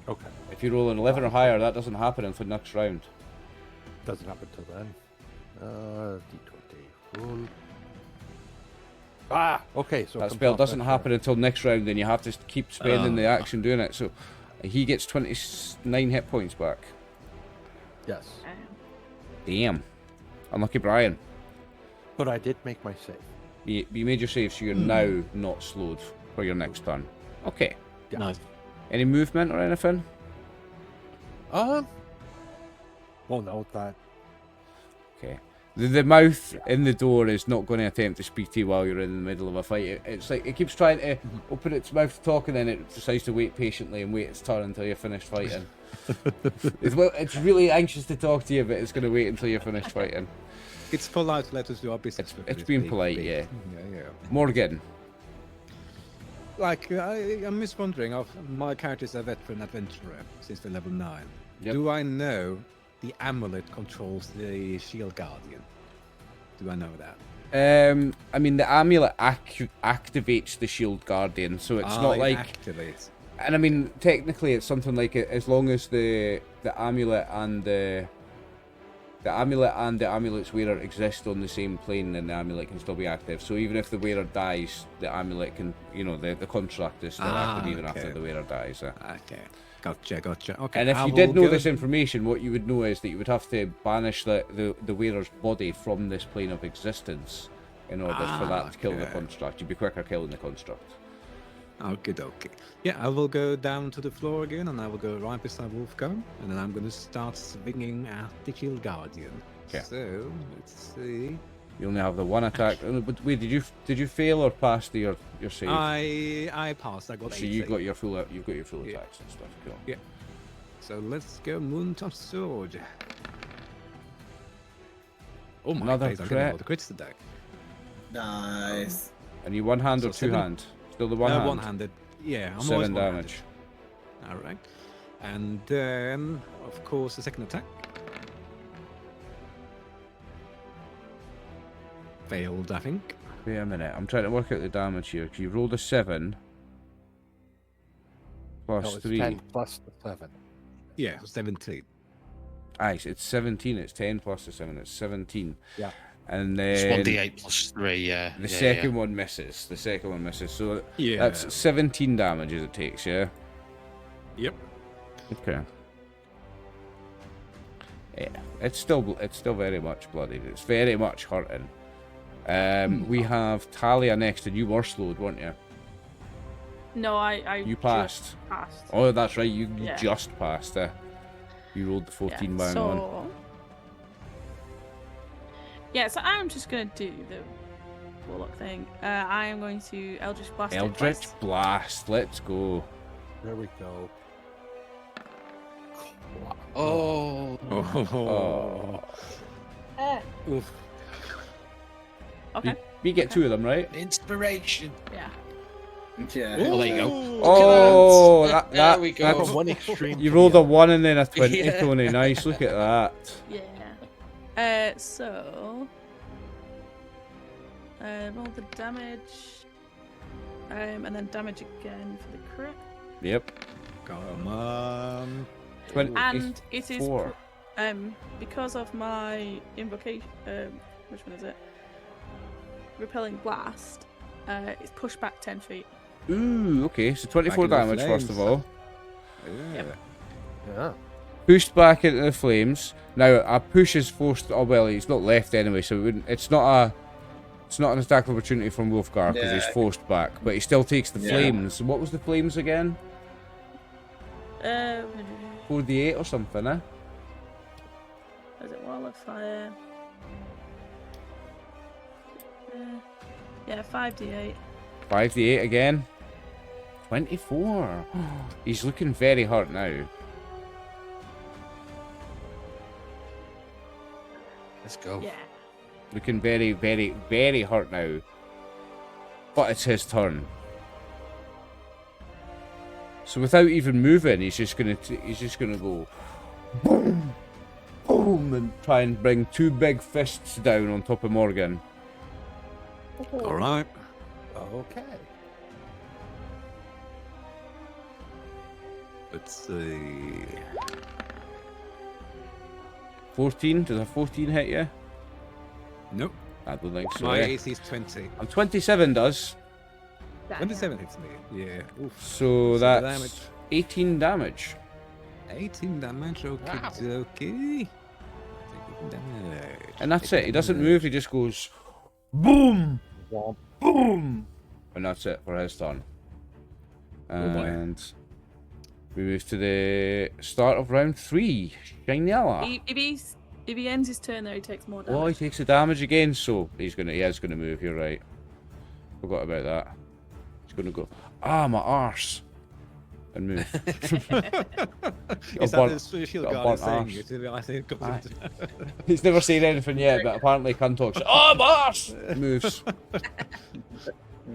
Okay. If you roll an 11 or higher, that doesn't happen until next round. Doesn't happen till then. D20. Roll. Ah, okay. So it That comes spell off doesn't next happen until next round, then you have to keep spending the Oh. action doing it. So he gets 29 hit points back. round. Yes, Damn. Unlucky Brian. but I did make my save. You made your save, so you're now not slowed for your next turn. Okay. Yeah. Nice. Any movement or anything? Well, no, that. Okay. The mouth in the door is not going to attempt to speak to you while you're in the middle of a fight. It's like it keeps trying to open its mouth to talk, and then it decides to wait patiently and wait its turn until you're finished fighting. It's really anxious to talk to you, but it's going to wait until you're finished fighting. It's polite to let us do our business. It's with it's this being big polite, thing. yeah. Yeah. Morgan. Like, I'm just wondering, my character's a veteran adventurer since we're level 9. Yep. Do I know the amulet controls the shield guardian? Do I know that? I mean, the amulet activates the shield guardian, so it's not it like. activates. And I mean, technically, it's something like as long as the amulet and the amulet's wearer exist on the same plane, then the amulet can still be active. So even if the wearer dies, the amulet can, the contract is still active even after okay. the wearer dies. Okay. Gotcha. Okay. And if I you did will know go- this information, what you would know is that you would have to banish the wearer's body from this plane of existence in order for that to kill the okay. construct. You'd be quicker killing the construct. Okay. Yeah, I will go down to the floor again, and I will go right beside Wolfgang, and then I'm going to start swinging at the shield guardian. Okay. So let's see. You only have the one attack. But wait, did you fail or pass your save? I passed. I got So 8 you save. got your full Yeah. attacks and stuff. Cool. Yeah. So let's go Moontop Sword. Oh my Another days, I'm getting a crit. lot of crits today. Nice. And you one hand So or two 7 hand? Still the one hand. One-handed. Yeah, I'm 7 always one-handed. damage. All right. And then, of course, the second attack. Failed, I think. Wait a minute. I'm trying to work out the damage here. 'Cause you rolled a 7 plus No, it's 3. 10 plus the 7. Yeah, 17. Aye, it's 17. It's 10 plus the 7. It's 17. Yeah. And It's then 1d8 plus 3, yeah. the yeah, second yeah. one misses. The second one misses. So Yeah. that's 17 damages it takes, yeah? Yep. Okay. Yeah, it's still very much bloodied. It's very much hurting. We have Talia next, and you were slowed, weren't you? No, I You just passed. passed. Oh, that's right. You Yeah. just passed. You rolled the 14 Yeah, bang on. so Yeah, so I'm just gonna do the warlock thing. I am going to Eldritch Blast. it Eldritch twice. Blast. Let's go. There we go. Oh. Oh. Oof. Okay. We get two of them, right? Inspiration. Yeah. Yeah. Well, there you go. Oh, Look at that, that, there we go. that's- One extreme. You to rolled the a other. 1 and then a 20, Yeah. Tony. Nice. Look at that. Yeah. So. Roll the damage. And then damage again for the crit. Yep. Come on. 24. And it is because of my invocation. Which one is it? Repelling blast. It's pushed back 10 feet. Ooh, okay. So 24 Back in the damage, first of flames. all. Yeah. Yeah. Pushed back into the flames. Now, a push is forced. Oh, well, he's not left anyway, so it wouldn't, it's not an attack opportunity from Wolfgar because he's Yeah. forced back, but he still takes the Yeah. flames. What was the flames again? 4d8 or something, eh? Is it wall of fire? Yeah, 5d8. 5d8 again. 24. He's looking very hurt now. Let's go. Yeah. Looking very, very, very hurt now. But it's his turn. So without even moving, he's just gonna go boom, boom, and try and bring two big fists down on top of Morgan. All right. Okay. Let's see. 14? Does a 14 hit you? Nope. I don't think so. My eh? AC is 20. And 27 does. 27 hits me. Yeah. Oof. So So that's damage. 18 damage. 18 damage. Okay. Okay. 18 damage. And that's it. He doesn't move, he just goes boom, boom. And that's it for his turn. boy. And we move to the start of round 3. Shinella. If he ends his turn there, he takes more damage. Oh, he takes the damage again, so he is gonna move, you're right. Forgot about that. He's gonna go, my arse. And move. Is burnt- that the special got a guy burnt saying arse. it? I think it Aye. comes He's never seen anything yet, but apparently can talk. Oh, my arse! Moves. Don't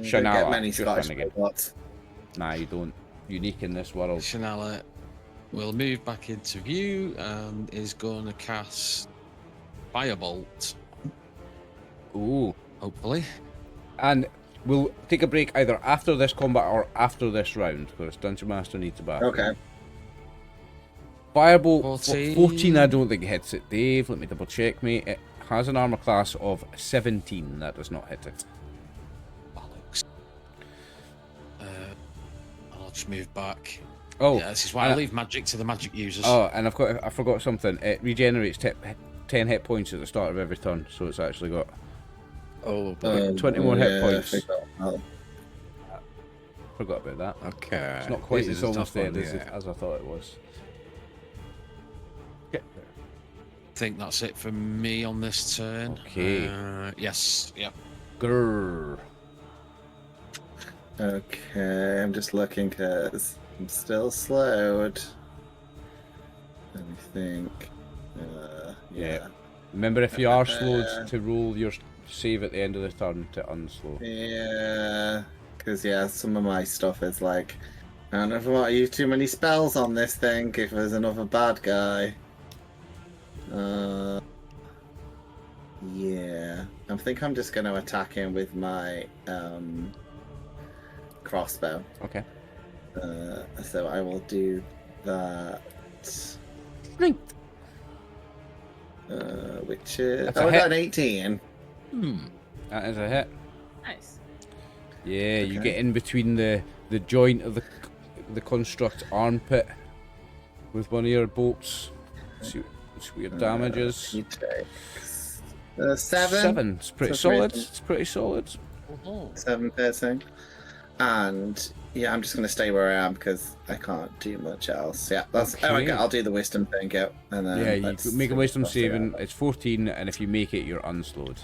Shania, get many your Scottish turn again. robots. Nah, you don't. Unique in this world. Shanala will move back into view and is going to cast Firebolt, Ooh. hopefully. And we'll take a break either after this combat or after this round, because Dungeon Master needs a bath. Okay. Firebolt 14. 14, I don't think hits it. Dave, let me double check, mate. It has an armor class of 17. That does not hit it. Bollocks. I'll just move back. Oh, Yeah, this is why I leave magic to the magic users. oh, and I forgot something. It regenerates 10 hit points at the start of every turn, so it's actually got Oh, 20 more hit yeah, points. I forgot. Oh, Forgot about that. okay. It's not quite This as is a almost tough one, dead yeah. as I thought it was. I think that's it for me on this turn. Okay. Yes. Yep. Grrr. okay, I'm just looking because I'm still slowed. Let me think. Yeah. Remember, if you are slowed, to roll your save at the end of the turn to unslow. Yeah, because some of my stuff is like, I don't know if I want to use too many spells on this thing if there's another bad guy. Yeah, I think I'm just going to attack him with my crossbow. Okay. So I will do that. Strength. Which is That's a I hit. got an 18. That is a hit. Nice. Yeah, you Okay. get in between the joint of the construct armpit with one of your bolts. See what your damage is. He takes 7. 7. It's pretty That's solid. reasonable. It's pretty solid. 7 piercing. And Yeah, I'm just gonna stay where I am because I can't do much else. Yeah, that's. Oh, Okay. okay, I'll do the wisdom thing. Yeah, and then Yeah, you let's make a wisdom cross it out. saving. It's 14, and if you make it, you're unslowed.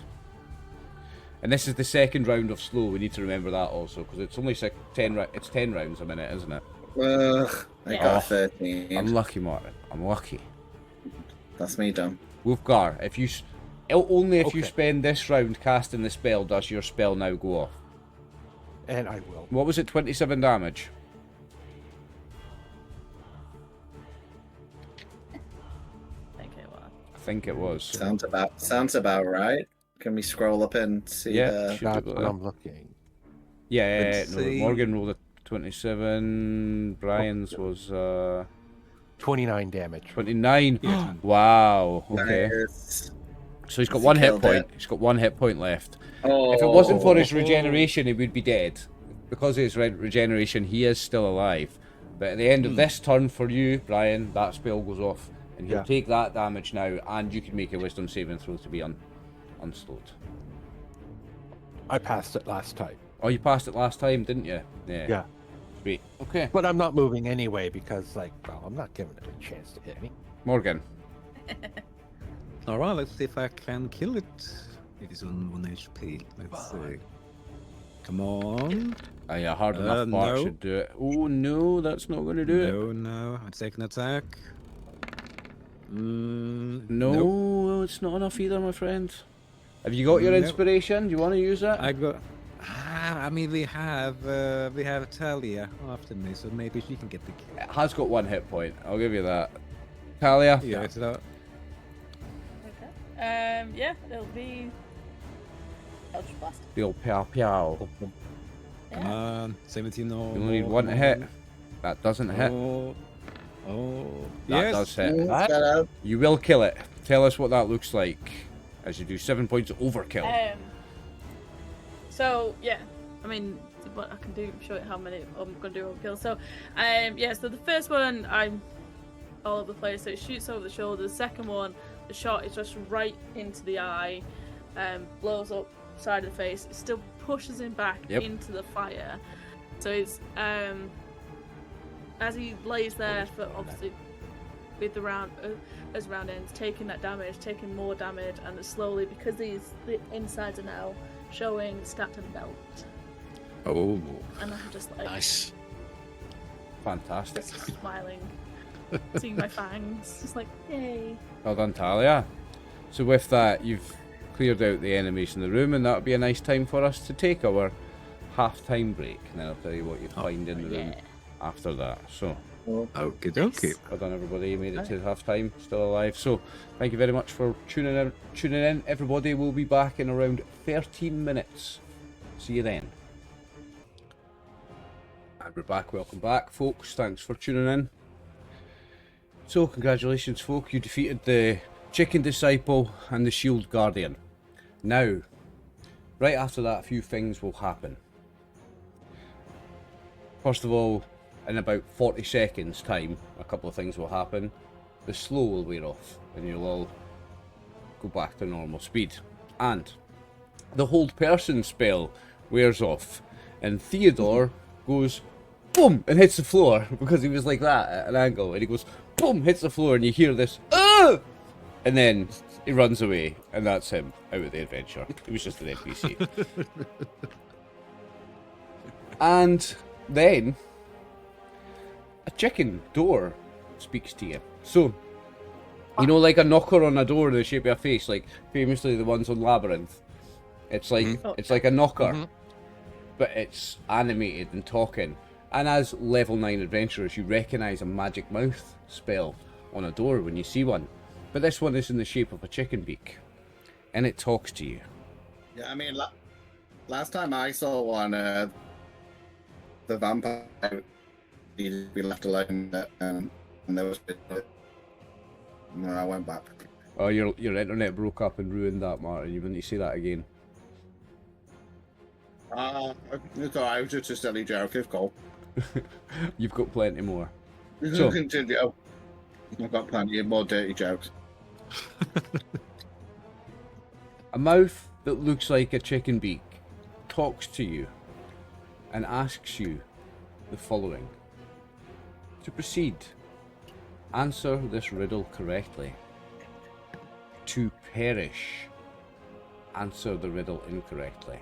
And this is the second round of slow. We need to remember that also, because it's only it's 10 rounds a minute, isn't it? Ugh, I Yeah. got Oh, 13. Unlucky, Martin. Unlucky. That's me done. Wolfgar, if you only if you Okay. spend this round casting the spell, does your spell now go off? And I will. What was it? 27 damage. Okay, well. I think it was. Sounds about right. Can we scroll up and see Yeah, the? should That's do what that. I'm looking. Yeah, Let's no, see. Morgan rolled a 27. Brian's was 29 damage. 29. Yeah. Wow. Okay. Nice. So he's got Has he one hit killed point. it? He's got one hit point left. Oh. If it wasn't for his regeneration, he would be dead. Because of his regeneration, he is still alive. But at the end of this turn for you, Brian, that spell goes off, and he'll Yeah. take that damage now, and you can make a wisdom saving throw to be unslowed. I passed it last time. Oh, you passed it last time, didn't you? Yeah. Sweet. Okay, But I'm not moving anyway because, like, well, I'm not giving it a chance to hit me. Morgan. All right, let's see if I can kill it. It is on 1 HP. Let's see. Come on. A hard enough bar no. should do it. Oh no, that's not going to do it. No. I take an attack. No, Nope. it's not enough either, my friend. Have you got your Nope. inspiration? Do you want to use it? I got. I mean, we have Talia after me, so maybe she can get the kill. It has got one hit point. I'll give you that. Talia. Yeah, it's not. Okay. Yeah, it'll be Eldritch Blast. The old pow pow. Come Yeah. on, 17. No. You only need one to hit. That doesn't hit. Oh. That Yes. does hit. Got out. You will kill it. Tell us what that looks like as you do 7 points of overkill. So yeah, I mean, what I can do, show it how many I'm gonna do overkill. So, yeah. So the first one, I'm all over the place. So it shoots over the shoulder. The second one, the shot is just right into the eye, blows up side of the face. It still pushes him back Yep. into the fire. So it's as he lays there for obviously with the round as round ends, taking that damage, taking more damage, and slowly, because the insides are now showing, start to melt. Oh. And I'm just like Nice. Fantastic. smiling, seeing my fangs, just like yay. Well done, Talia. So with that, you've cleared out the enemies in the room, and that'll be a nice time for us to take our half-time break. And then I'll tell you what you find in the room Yeah. after that. So, Okie dokie. well done, everybody. You made it to half-time, still alive. So, thank you very much for tuning in. Everybody will be back in around 13 minutes. See you then. And we're back. Welcome back, folks. Thanks for tuning in. So, congratulations, folk. You defeated the Chicken Disciple and the Shield Guardian. Now, right after that, a few things will happen. First of all, in about 40 seconds' time, a couple of things will happen. The slow will wear off, and you'll all go back to normal speed. And the hold person spell wears off, and Theodore goes boom and hits the floor because he was like that at an angle, and he goes boom, hits the floor, and you hear this ah! And then he runs away, and that's him out of the adventure. He was just an NPC. And then a chicken door speaks to you. So, you know, like a knocker on a door in the shape of a face, like famously the ones on Labyrinth. It's like it's like a knocker, but it's animated and talking. And as level 9 adventurers, you recognise a magic mouth spell on a door when you see one. But this one is in the shape of a chicken beak, and it talks to you. Yeah, I mean, last time I saw one, the vampire needed to be left alone, and there was. No, I went back. Oh, your internet broke up and ruined that, Martin. You wouldn't say that again. It's alright. It was just a silly joke. It's cool. You've got plenty more. You So- can continue. I've got plenty of more dirty jokes. A mouth that looks like a chicken beak talks to you and asks you the following. To proceed, answer this riddle correctly. To perish, answer the riddle incorrectly.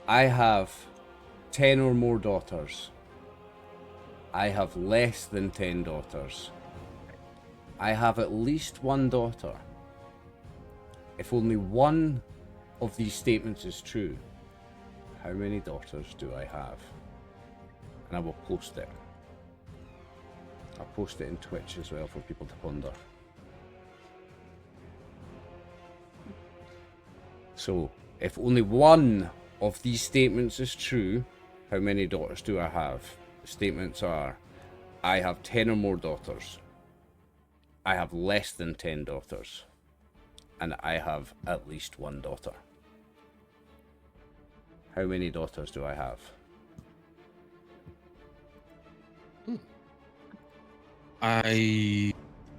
I have 10 or more daughters. I have less than 10 daughters. I have at least one daughter. If only one of these statements is true, how many daughters do I have? And I will post it. I'll post it in Twitch as well for people to ponder. So, if only one of these statements is true, how many daughters do I have? The statements are, I have 10 or more daughters. I have less than 10 daughters. And I have at least one daughter. How many daughters do I have?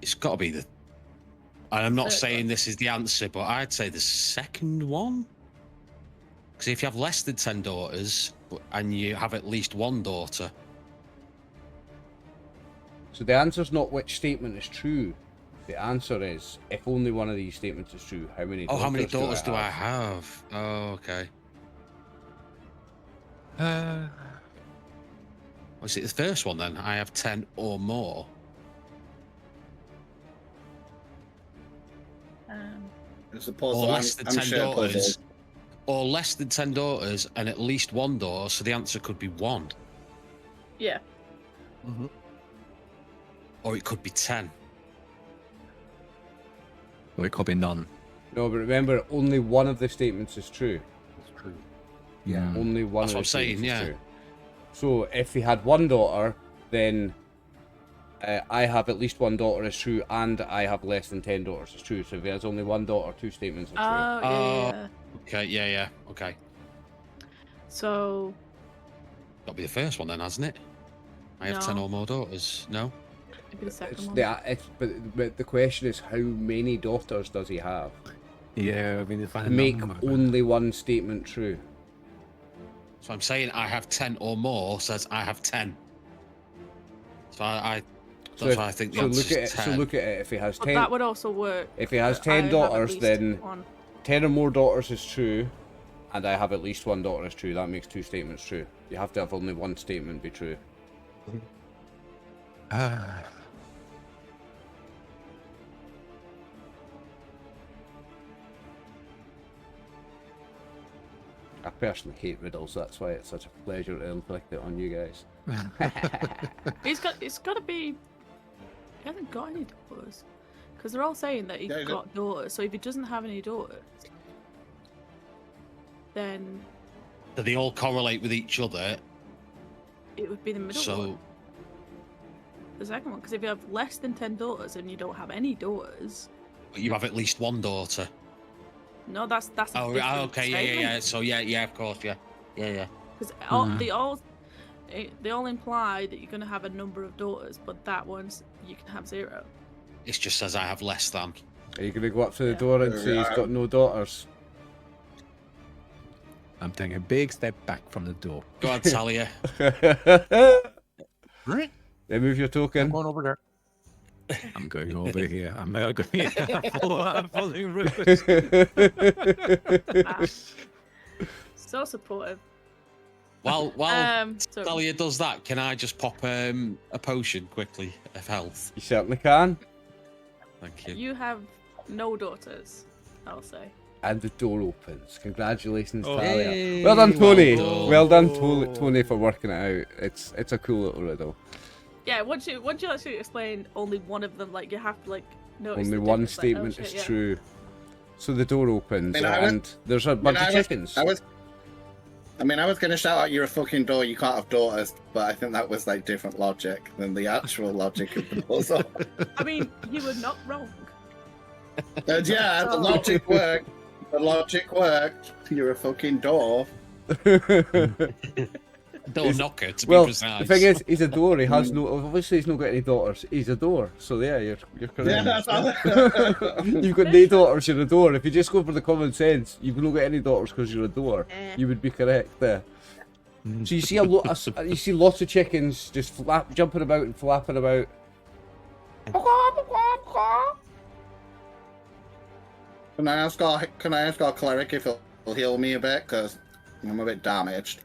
It's got to be the. And I'm not saying this is the answer, but I'd say the second one. Because if you have less than 10 daughters and you have at least one daughter. So the answer's not which statement is true. The answer is, if only one of these statements is true, how many daughters, How many daughters do I have? Oh, okay. Was it the first one then? I have 10 or more. It's a Or puzzle. less than I'm 10 sure daughters. puzzle. Or less than 10 daughters and at least one daughter, so the answer could be one. Yeah. Mm-hmm. Or it could be 10. Or it could be none. No, but remember, only one of the statements is true. That's true. Yeah. Only one That's of what the I'm saying, statements is yeah. true. So if he had one daughter, then I have at least one daughter is true, and I have less than 10 daughters is true. So if he has only one daughter, two statements are true. Yeah. Okay, yeah, okay. So. That'll be the first one then, hasn't it? I have 10 No. or more daughters. No? Maybe the second It's one. but the question is, how many daughters does he have? Yeah, I mean, if I had Make number, only one statement true. So I'm saying I have 10 or more says I have 10. So that's why I think the so answer look at it. is 10. So look at it. If he has But 10, that would also work. if he has but I 10 have at daughters, least then one. 10 or more daughters is true, and I have at least one daughter is true. That makes two statements true. You have to have only one statement be true. I personally hate riddles. That's why it's such a pleasure to inflict it on you guys. It's got to be. He hasn't got any daughters, because they're all saying that he's Yeah, he got daughters. So if he doesn't have any daughters, then Do they all correlate with each other? it would be the middle So one, the second one. Because if you have less than 10 daughters and you don't have any daughters, you have at least one daughter. no, that's a Oh, different okay, yeah. So yeah, of course, yeah. Because they all imply that you're going to have a number of daughters, but that one's you can have 0. It just says I have less than. Are you going to go up to the Yeah. door and say he's got no daughters? I'm taking a big step back from the door. Go on, Talia. Right. Then move your I'm token. going over there. I'm going over here. I'm going. I'm following route. So supportive. While So Talia does that, can I just pop a potion quickly of health? You certainly can. Thank you. you have no daughters, I'll say. And the door opens. Congratulations, Oh. Talia. Hey, Well done, Tony. well Well done, done. Tony, for working it out. It's a cool little riddle. Yeah, once you actually explain only one of them, like you have to notice Only the one difference, like, oh, statement shit, is yeah. true. So the door opens, I mean, I was- and there's a bunch of chickens. I was going to shout out, "You're a fucking door. You can't have daughters," but I think that was like different logic than the actual logic of the puzzle. I mean, you were not wrong. And yeah, the logic worked. The logic worked. You're a fucking door. Door knocker, to Well, be precise. the thing is, he's a door. He has no. Obviously, he's not got any daughters. He's a door. So yeah, you're correct. Yeah, that's all. You've got no daughters. You're a door. If you just go for the common sense, you've not got any daughters because you're a door. Eh. You would be correct there. So you see you see lots of chickens just jumping about and flapping about. Can I ask our cleric if he'll heal me a bit? Because I'm a bit damaged.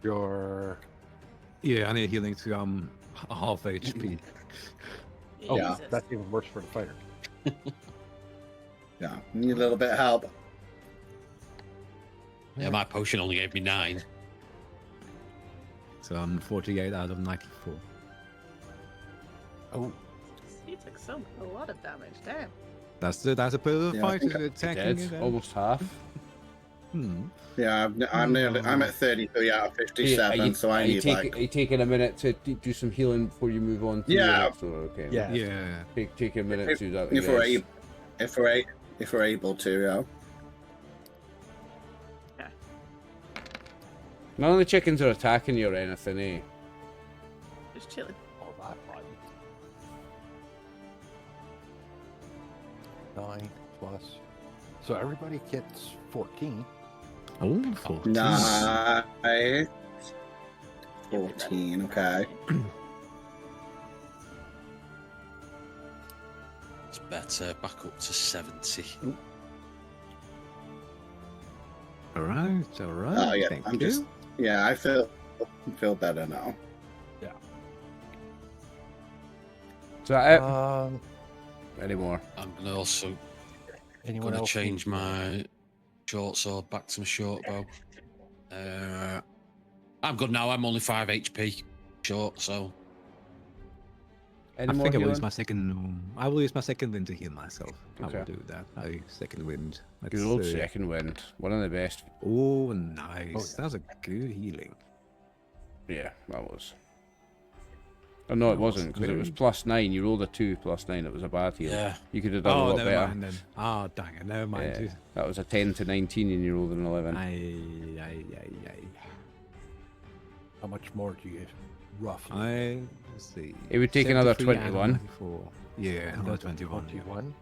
Your Yeah, I need healing to half HP. oh, Yeah. Jesus. that's even worse for the fighter. Yeah, need a little bit of help. Yeah, my potion only gave me 9. So I'm 48 out of 94. Oh, He took a lot of damage. Damn. That's a bit of a Yeah, I fight think attacking Dead, it. almost half. Yeah, I'm at 33 out of 57, so I need are you taking a minute to do some healing before you move on to your Yeah. next one? Okay. yeah. Yeah. Take a minute to do that. if we're guys. if we're able to, yeah. None of the chickens are attacking you or anything, eh? Just chilling. Oh, that one. 9 plus. So everybody gets 14. Oh, 14. Nice. 14, okay. It's better. Back up to 70. All right. Oh yeah, Thank I'm you. just yeah, I feel better now. Is that it? Anymore. I'm gonna also Anyone gonna else change need- my short sword back to my short bow. I'm good now. I'm only 5 HP short, so Any I more think I will use healing? my second. I will use my second wind to heal myself. I Okay. will do that. Second wind. Good old second wind. One of the best. Oh, nice. Oh, yeah. That's a good healing. Yeah, that was. Oh no, it That was wasn't because it was very- +9. You rolled a 2 +9. It was a bad heal. yeah. You could have done a Oh, lot never better. mind then. Oh, dang it. Never mind. Yeah, that was a 10 to 19 and you rolled an 11. Aye. How much more do you get? Roughly. Let's see. It would take another 73 out of 21. 94. Yeah, another 21. 21.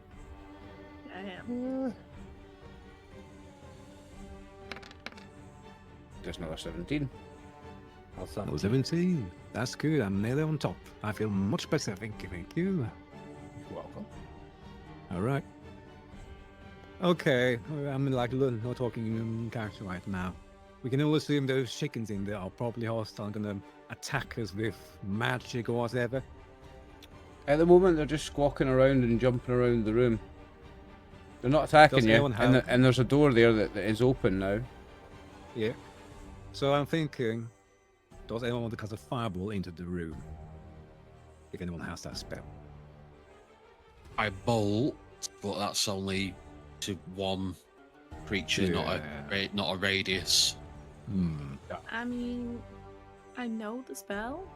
Damn. There's another 17. How's that? Oh, 17. That's good. I'm nearly on top. I feel much better. Thank you. Welcome. All right. Okay. I'm like not talking in character right now. We can all assume those chickens in there are probably hostile and gonna attack us with magic or whatever. At the moment, they're just squawking around and jumping around the room. They're not attacking Does you, anyone have- and there's a door there that is open now. Yeah. So I'm thinking, does anyone want to cast a fireball into the room? If anyone has that spell. I bolt, but that's only to one creature, not a radius. I mean, I know the spell,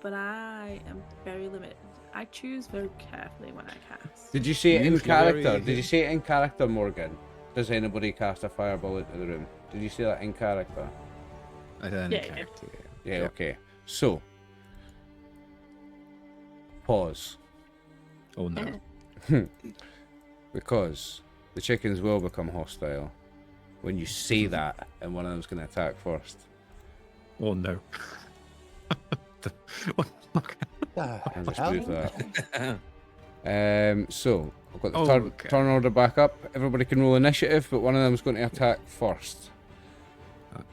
but I am very limited. I choose very carefully when I cast. Did you say it in Usually character? very- Did you say it in character, Morgan? Does anybody cast a fireball into the room? Did you say that in character? I don't Yeah, character. Yeah, okay. So, pause. Oh no. Because the chickens will become hostile when you say that, and one of them's going to attack first. Oh no. What the fuck? I'll just move that. So, I've got the Okay. turn order back up. Everybody can roll initiative, but one of them's going to attack first.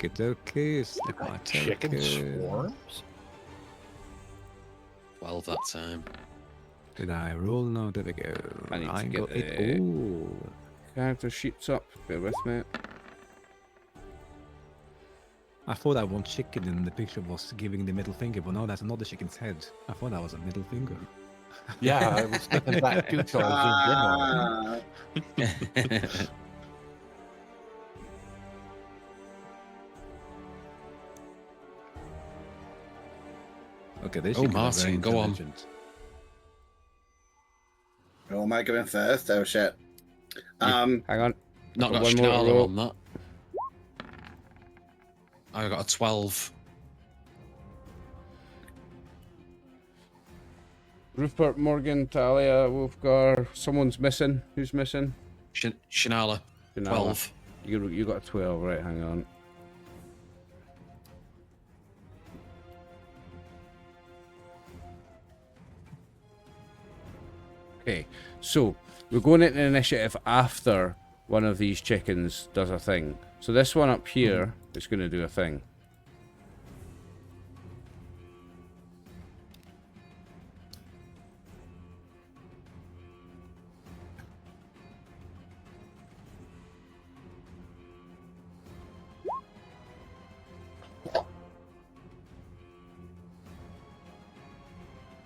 Okay. Slip my Chicken token. swarms? 12 that time. Did I roll? No, there we go. I need to get got it. the- Oh. Character sheets up. Bear with me. I thought that one chicken in the picture was giving the middle finger, but no, that's not the chicken's head. I thought that was a middle finger. Yeah, I was thinking that too, so I zoomed in on it. Okay, this Oh, chicken is Martin, very go on. intelligent. Oh, am I going first? Oh shit. Hang on. Not got One more Schnarler roll. on that. I got a 12. Rupert, Morgan, Talia, Wolfgar. Someone's missing. Who's missing? Shanala, Janala. 12. You got a 12, right? Hang on. So we're going into initiative after one of these chickens does a thing. So this one up here is going to do a thing.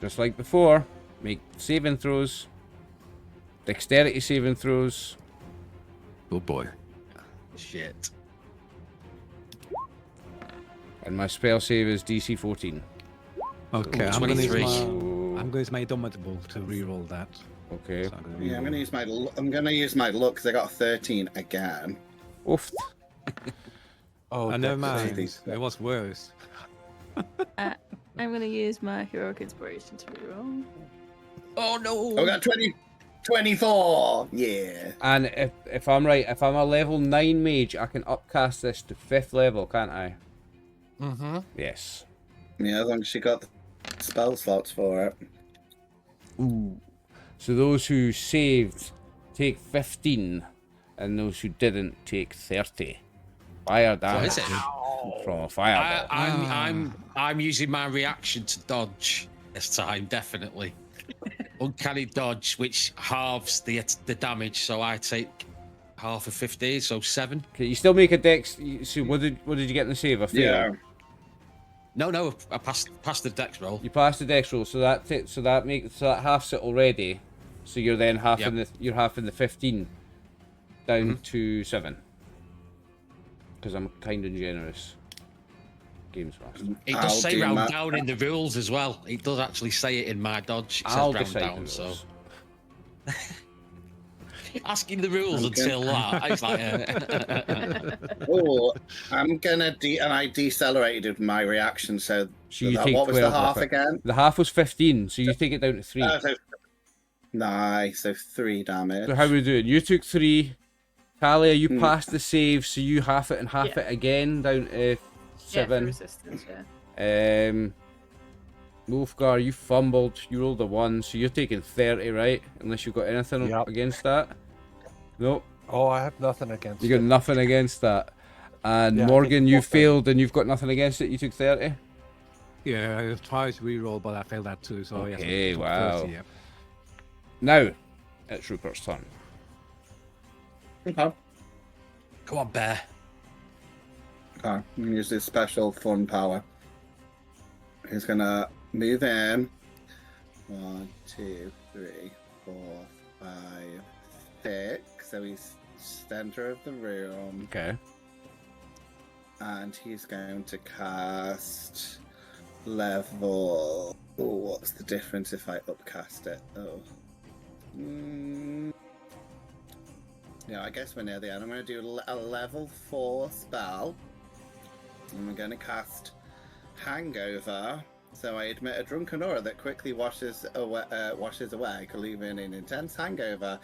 Just like before, make saving throws, dexterity saving throws. Oh boy. Shit. And my spell save is DC 14. Okay, Ooh, I'm going to 23. use my Indomitable to reroll that. Okay. So I'm gonna Yeah, I'm reroll. gonna use my luck because I got a 13 again. Oofed. Oh, I know dexterity. mine. It was worse. I'm going to use my heroic inspiration to reroll. Oh no! I got 24. Yeah. And if I'm right, if I'm a level 9 mage, I can upcast this to 5th level, can't I? Mm-hmm. Yes. Yeah, as long as she got the spell slots for it. Ooh. So those who saved take 15, and those who didn't take 30. Fire damage is it? from a fireball. I'm using my reaction to dodge this time, definitely. Uncanny dodge, which halves the damage, so I take half of 15, so 7. Okay, you still make a dex. So what did you get in the save? A fail. Yeah. No, I passed the dex roll. You passed the dex roll, so that halves it already. So you're then halving the 15 down to 7. Because I'm kind and generous. Games master. It I'll does say do round my- down in the rules as well. It does actually say it in my dodge. It says I'll round decide down, the so rules. asking the rules until that. It's like, Oh, I'm gonna and I decelerated my reaction. So you take what was the 12 half off it. again? The half was 15, so you take it down to 3. Nice. So 3 damage. So how we doing? You took 3. Talia, you passed the save, so you half it and half it again down to Yeah, for 7. resistance, yeah. Wolfgar, you fumbled. You rolled a 1, so you're taking 30, right? Unless you've got anything Yep. against that. Nope, Oh, I have nothing against you got it. nothing against that. And Yeah, I Morgan, think you it's failed, and you've got nothing against it. You took 30. Yeah, I tried to reroll, but I failed that too. So yes, I Okay, took wow. 30, yeah. Now, it's Rupert's turn. Okay. come on, bear. Okay. I'm gonna use this special fun power. He's gonna move in. 1, 2, 3, 4, 5, 6. So he's center of the room, Okay. and he's going to cast level. Oh, what's the difference if I upcast it? Oh. Yeah, I guess we're near the end. I'm going to do a level 4 spell. And we're going to cast Hangover. So I admit a drunken aura that quickly washes away, leaving an intense hangover.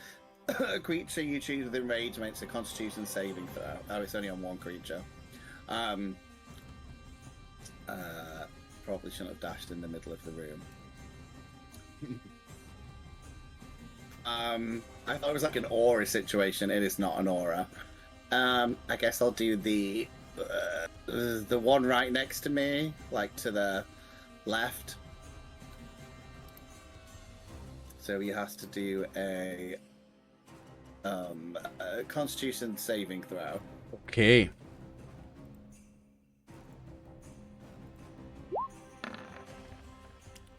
A creature you choose within range makes a Constitution saving throw. Oh, it's only on one creature. Probably shouldn't have dashed in the middle of the room. I thought it was like an aura situation. It is not an aura. I guess I'll do the one right next to me, like to the left. So he has to do a Constitution saving throw. Okay.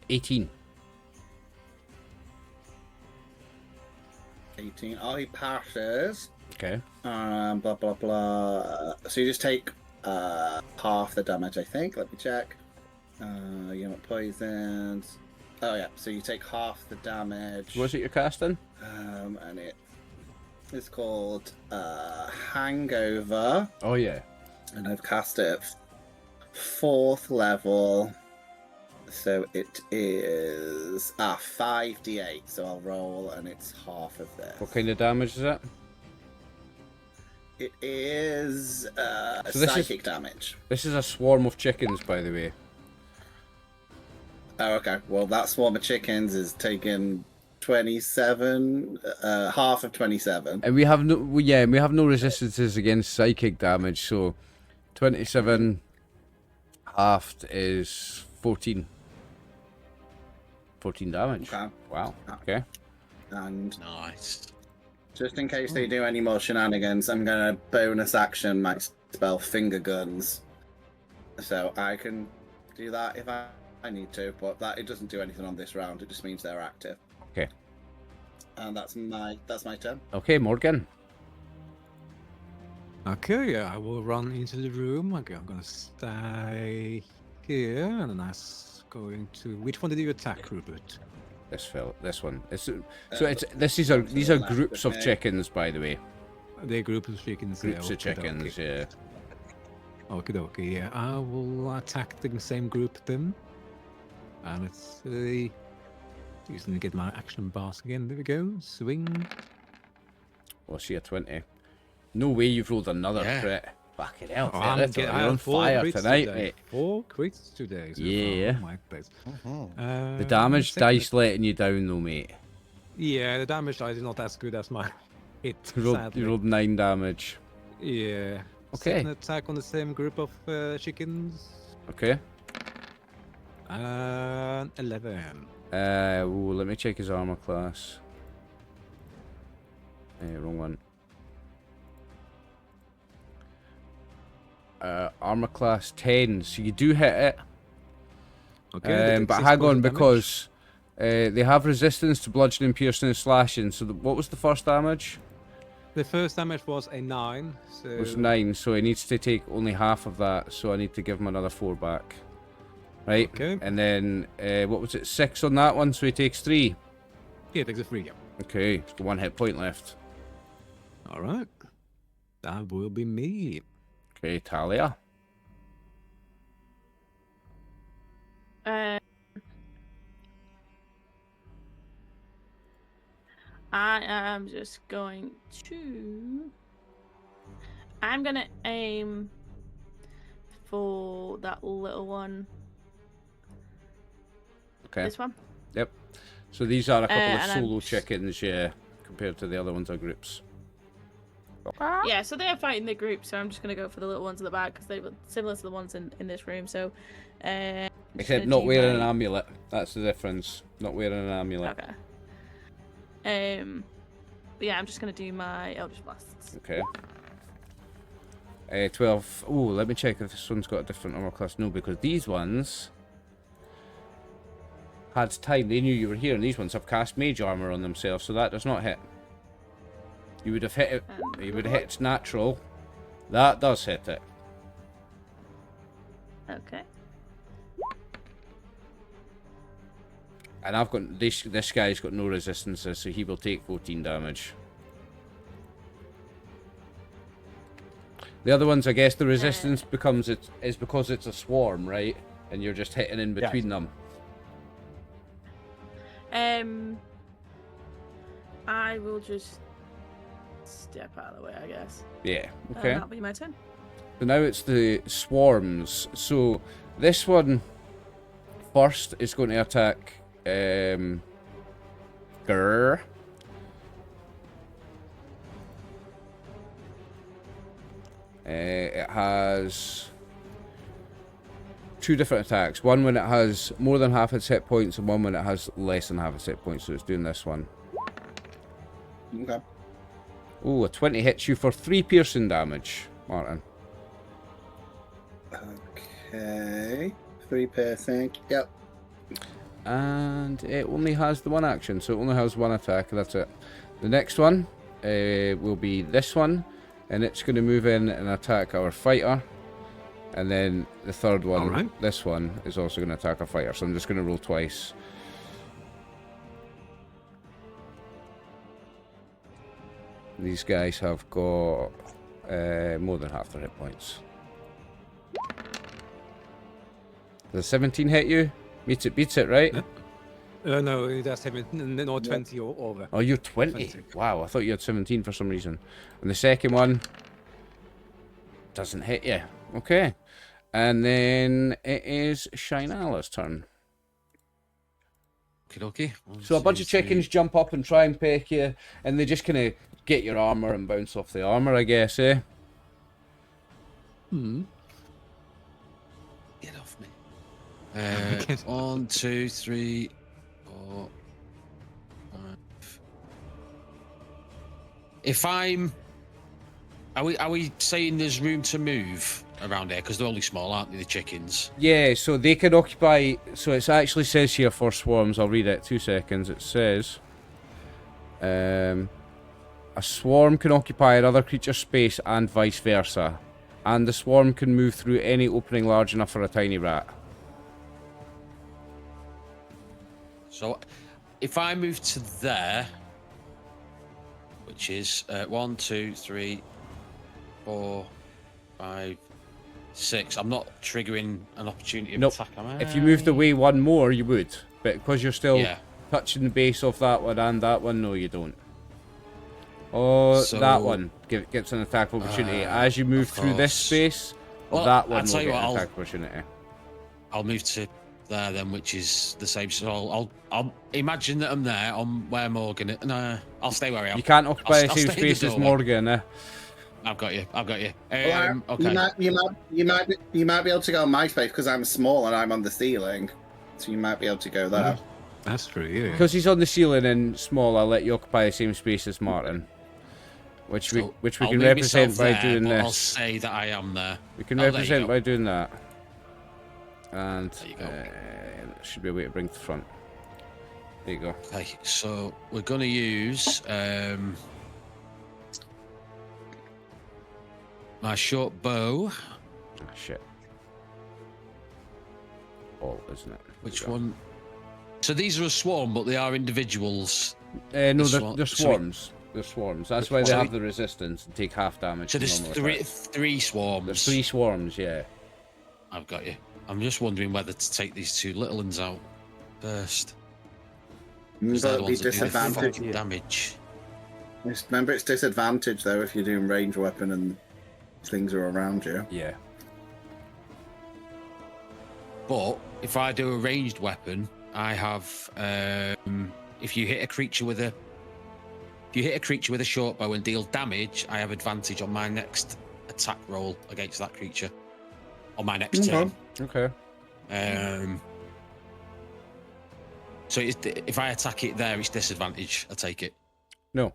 $18. 18. Oh, he passes. Okay. Blah blah blah. So you just take half the damage, I think. Let me check. You're not poisoned. Oh yeah. So you take half the damage. What's it you're casting? And it is called Hangover, Oh, yeah. and I've cast it at 4th level. So it is 5d8. So I'll roll, and it's half of this. What kind of damage is it? It is So this is- psychic damage. This is a swarm of chickens, by the way. Oh, okay. Well, that swarm of chickens is taking 27, half of 27. And we have no, we have no resistances against psychic damage, so 27 halved is 14. 14 damage. Okay. Wow. Okay. And Nice. just in case they do any more shenanigans, I'm gonna bonus action my spell Finger Guns. So I can do that if I need to, but it doesn't do anything on this round. It just means they're active. Okay. And that's my turn. Okay, Morgan. Okay, yeah, I will run into the room. Okay, I'm gonna stay here, and then I'm going to. Which one did you attack, Rupert? This one. These are groups of chickens, by the way. The group of chickens. Groups of chickens, yeah. Okie dokie, yeah. I will attack the same group then. And it's just gonna get my action bars again. There we go. Swing. Well, see a 20. No way you've rolled another Yeah. crit. Fucking hell, Oh, I'm you're getting on fire tonight, today. mate. 4 crits today. So Yeah. far. Oh my place. The damage second- dice letting you down, though, mate. Yeah, the damage dice is not as good as my hit. You sadly. rolled 9 damage. Yeah. Okay. Second attack on the same group of chickens. Okay. 11. Let me check his armor class. Wrong one. Armor class 10, so you do hit it. Okay. they take But 6 hang points on, of damage. because they have resistance to bludgeoning, piercing, and slashing. So what was the first damage? The first damage was a 9. So It was 9, so he needs to take only half of that. So I need to give him another 4 back. Right? Okay. And then, what was it, 6 on that one, so he takes 3. Yeah, it takes a 3. Yeah. Okay, he's got 1 hit point left. All right. That will be me. Okay, Talia. I am just going to. I'm gonna aim for that little one. Okay. This one. Yep. So these are a couple of and I'm solo just- chickens, yeah, compared to the other ones are groups. Yeah, so they're fighting the group, so I'm just gonna go for the little ones at the back because they were similar to the ones in this room. So, I'm just Except gonna not do wearing an my- amulet. That's the difference. Not wearing an amulet. Okay. But yeah, I'm just gonna do my Eldritch Blasts. Okay. 12. Oh, let me check if this one's got a different armor class. No, because these ones had time. They knew you were here, and these ones have cast mage armor on themselves, so that does not hit. You would have hit it. You would have hit its natural. That does hit it. Okay. And I've got this guy's got no resistances, so he will take 14 damage. The other ones, I guess, the resistance is because it's a swarm, right? And you're just hitting in between them. I will just step out of the way, I guess. Yeah. Okay. That'll be my turn. So now it's the swarms. So this one first is going to attack Grr. It has 2 different attacks. One when it has more than half its hit points, and one when it has less than half its hit points. So it's doing this one. Okay. Oh, a 20 hits you for 3 piercing damage, Martin. Okay. 3 piercing. Yep. And it only has the 1 action, so it only has 1 attack. That's it. The next one will be this one, and it's going to move in and attack our fighter. And then the third one, Alright. this one, is also going to attack our fighter. So I'm just going to roll twice. These guys have got more than half their hit points. Does 17 hit you? Beats it, right? No, it does have no 20 or over. Oh, you're 20. 20. Wow, I thought you had 17 for some reason. And the second one doesn't hit you. Okay. And then it is Shinala's turn. Okay. So a bunch of chickens jump up and try and peck you, and they just kind of get your armor and bounce off the armor, I guess, eh? Hmm. Get off me. 1, 2, 3, 4, 5. If I'm, are we saying there's room to move around here? Because they're only small, aren't they? The chickens. Yeah, so they can occupy. So it actually says here for swarms. I'll read it. 2 seconds. It says, a swarm can occupy another creature's space and vice versa, and the swarm can move through any opening large enough for a tiny rat. So, if I move to there, which is 1, 2, 3, 4, 5, 6. I'm not triggering an opportunity of Nope. attack, am I? If you moved away one more, you would, but because you're still Yeah. touching the base of that one and that one, no, you don't. Oh, So- that one gets an attack opportunity as you move of through this course. space. Well, that I'll one will tell get you an what, attack opportunity. I'll move to there then, which is the same. So I'll imagine that I'm there on where Morgan. No, I'll stay where I am. You can't occupy the I'll same stay in the space as doorway. Morgan, eh? I've got you. Well, Okay. you might be able to go on my space because I'm small and I'm on the ceiling, so you might be able to go there. That's true, yeah. Because he's on the ceiling and small, I'll let you occupy the same space as Martin. Which we So which we I'll can move represent myself by there, doing but this. I'll say that I am there. We can Oh, there you represent go. by doing that. And There you go. there should be a way to bring to the front. There you go. Okay, so we're going to use my short bow. Ah, shit. All, isn't it? Which There we one? So these are a swarm, but they are individuals. go. No, The they're so we- swarms. They're swarms. That's why they So have we- the resistance and take half damage. So to there's normal attacks. three swarms. There's 3 swarms, yeah. I've got you. I'm just wondering whether to take these 2 little ones out first. Because they're the But be ones that do disadvantage. fucking damage. Just remember, it's disadvantage though if you're doing range weapon and things are around you. Yeah. But if I do a ranged weapon, I have if you hit a creature with a short bow and deal damage, I have advantage on my next attack roll against that creature. On my next turn. Okay. So if I attack it there, it's disadvantage. I take it. No.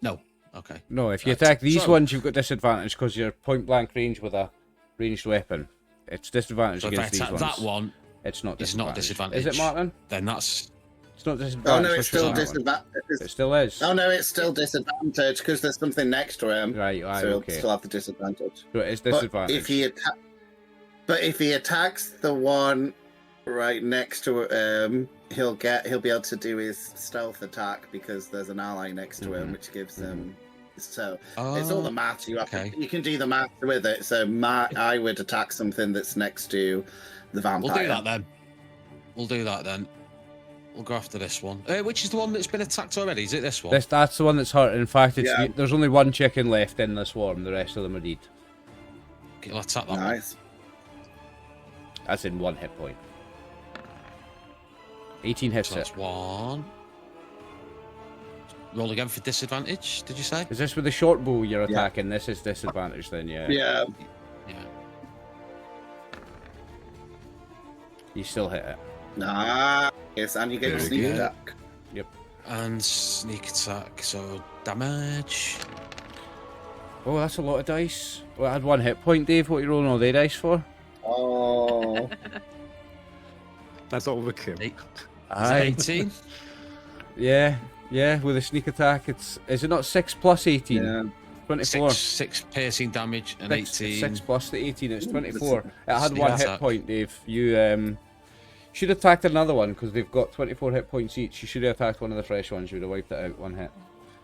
No. Okay. No, if you Right. attack these So- ones, you've got disadvantage because you're point blank range with a ranged weapon. It's disadvantage So if I against these attack ones. that one, It's not it's disadvantage. not disadvantage. Is it, Martin? then that's It's not disadvantage. Oh no, for it's still that one. It disadvantage. still is. Oh no, it's still disadvantage because there's something next to him. Right, So he'll okay. still have the disadvantage. So it is But disadvantage. if he attacks the one right next to him, he'll be able to do his stealth attack because there's an ally next to him, which gives him. So it's all the math. You can do the math with it. So I would attack something that's next to the vampire. We'll do that then. We'll go after this one. Which is the one that's been attacked already? Is it this one? That's the one that's hurt. In fact, it's Yeah. there's only 1 chicken left in the swarm. The rest of them are dead. Okay, I'll attack that one. Nice. That's in 1 hit point. 18 hits So it. that's 1. Roll again for disadvantage, did you say? Is this with the short bow you're attacking? This is disadvantage then, yeah. Yeah. Yeah. You still hit it. Nice. And you get a Very sneak good. attack. And sneak attack, so damage. Oh, that's a lot of dice. Well, I had 1 hit point, Dave. What are you rolling all the dice for? Oh. That's overkill. Is it Aye. 18? Yeah, with a sneak attack, is it not 6 plus 18? Yeah. 24. 6 piercing damage and 18. 6 plus the 18, it's 24. It had Sneak 1 hit attack. point, Dave. You should have attacked another one because they've got 24 hit points each. You should have attacked one of the fresh ones. You would have wiped it out 1 hit.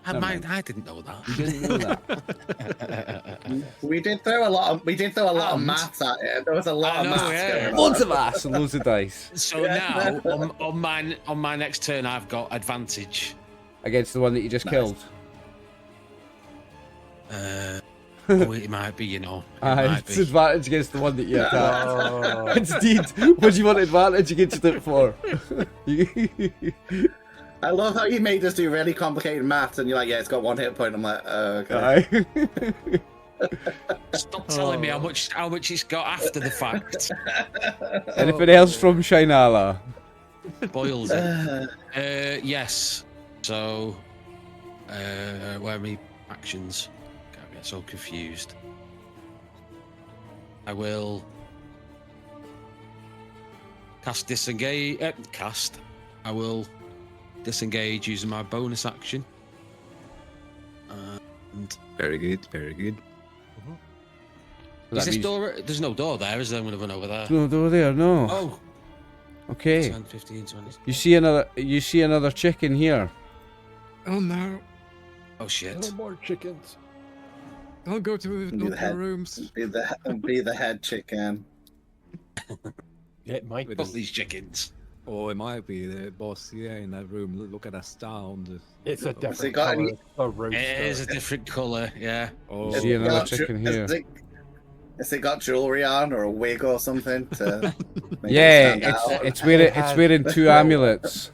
Never mind. I didn't know that. You didn't know that. We did throw a lot of And- maths at it. There was a lot I of know, maths yeah. going on. Loads of ass and loads of dice So now, on my next turn, I've got advantage. against the one that you just Nice. killed. Oh, it might be, It might It's be. advantage against the one that you attacked. Oh. Indeed. What do you want advantage against it for? I love how you made us do really complicated maths, and you're like, yeah, it's got 1 hit point. I'm like, oh, okay. Aye. Stop telling me how much it's got after the fact. Anything else from Shinala? Boils it. Yes. So, where are my actions? Can't get so confused. I will cast disengage. I will disengage using my bonus action. And Very good, very good. is this door? There's no door there, is there? I'm going to run over there. No door there, no. Oh. Okay. 10, 15, 20. You see another chicken here. Oh no! Oh shit. No more chickens. Don't go to Be the head. rooms. Be the head chicken. It might be. Fuck these chickens. Or it might be the boss here in that room. Look at that sound. It's a Has it different got color. any- A rooster. It is a different colour, yeah. Oh, See another got chicken has here. Has it got jewelry on or a wig or something to make Yeah, it stand out? it's wearing 2 amulets.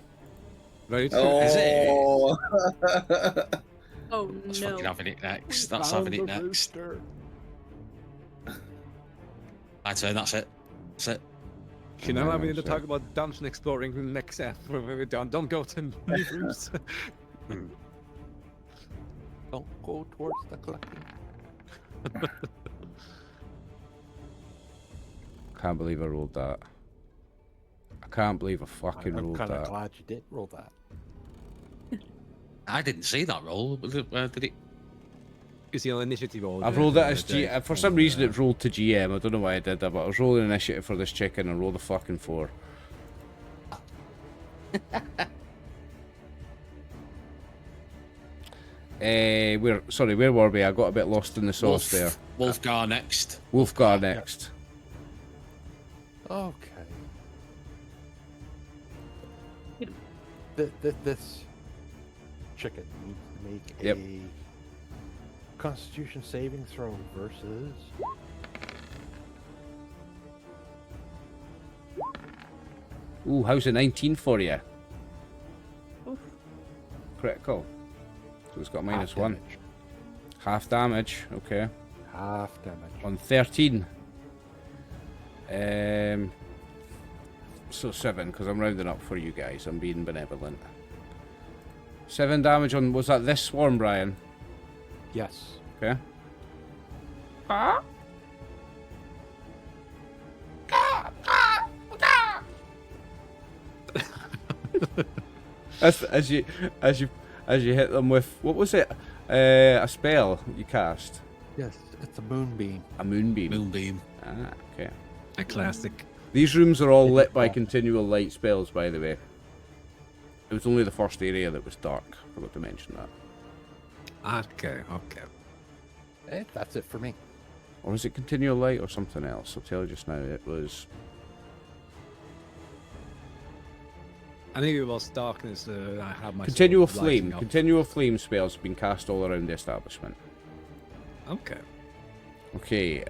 very true. Is it? Oh. Oh That's no. fucking having it next. We That's found having it the next. rooster. My turn, that's it. That's it. You know, we need to Sure. talk about dungeon exploring next episode when we're done. Don't go to new rooms. Don't go towards the collecting. Can't believe I rolled that. I can't believe I fucking I'm rolled kind of that. glad you did roll that. I didn't see that roll. Did it? You see on initiative roll. I've rolled it as G. For some reason, it rolled to GM. I don't know why I did that, but I was rolling initiative for this chicken and rolled a fucking 4. Where were we? I got a bit lost in the sauce there. Wolfgar next. Wolfgar next. Okay. This chicken needs to make Yep. a Constitution saving throw versus. Ooh, how's a 19 for you? Oof. Critical. So it's got minus half 1. damage. Half damage. Okay. Half damage. On 13. So 7, because I'm rounding up for you guys. I'm being benevolent. 7 damage on, was that this swarm, Brian? Yes. Okay. as you hit them with, what was it? A spell you cast? Yes, it's a moonbeam. A moonbeam. Moonbeam. Ah, okay. A classic. These rooms are all lit by continual light spells, by the way. It was only the first area that was dark. Forgot to mention that. Okay, okay. That's it for me. Or is it continual light or something else? I'll tell you just now. It was... I think it was darkness. I have my Continual sword lighting flame. up. Continual flame spells have been cast all around the establishment. Okay. Okay,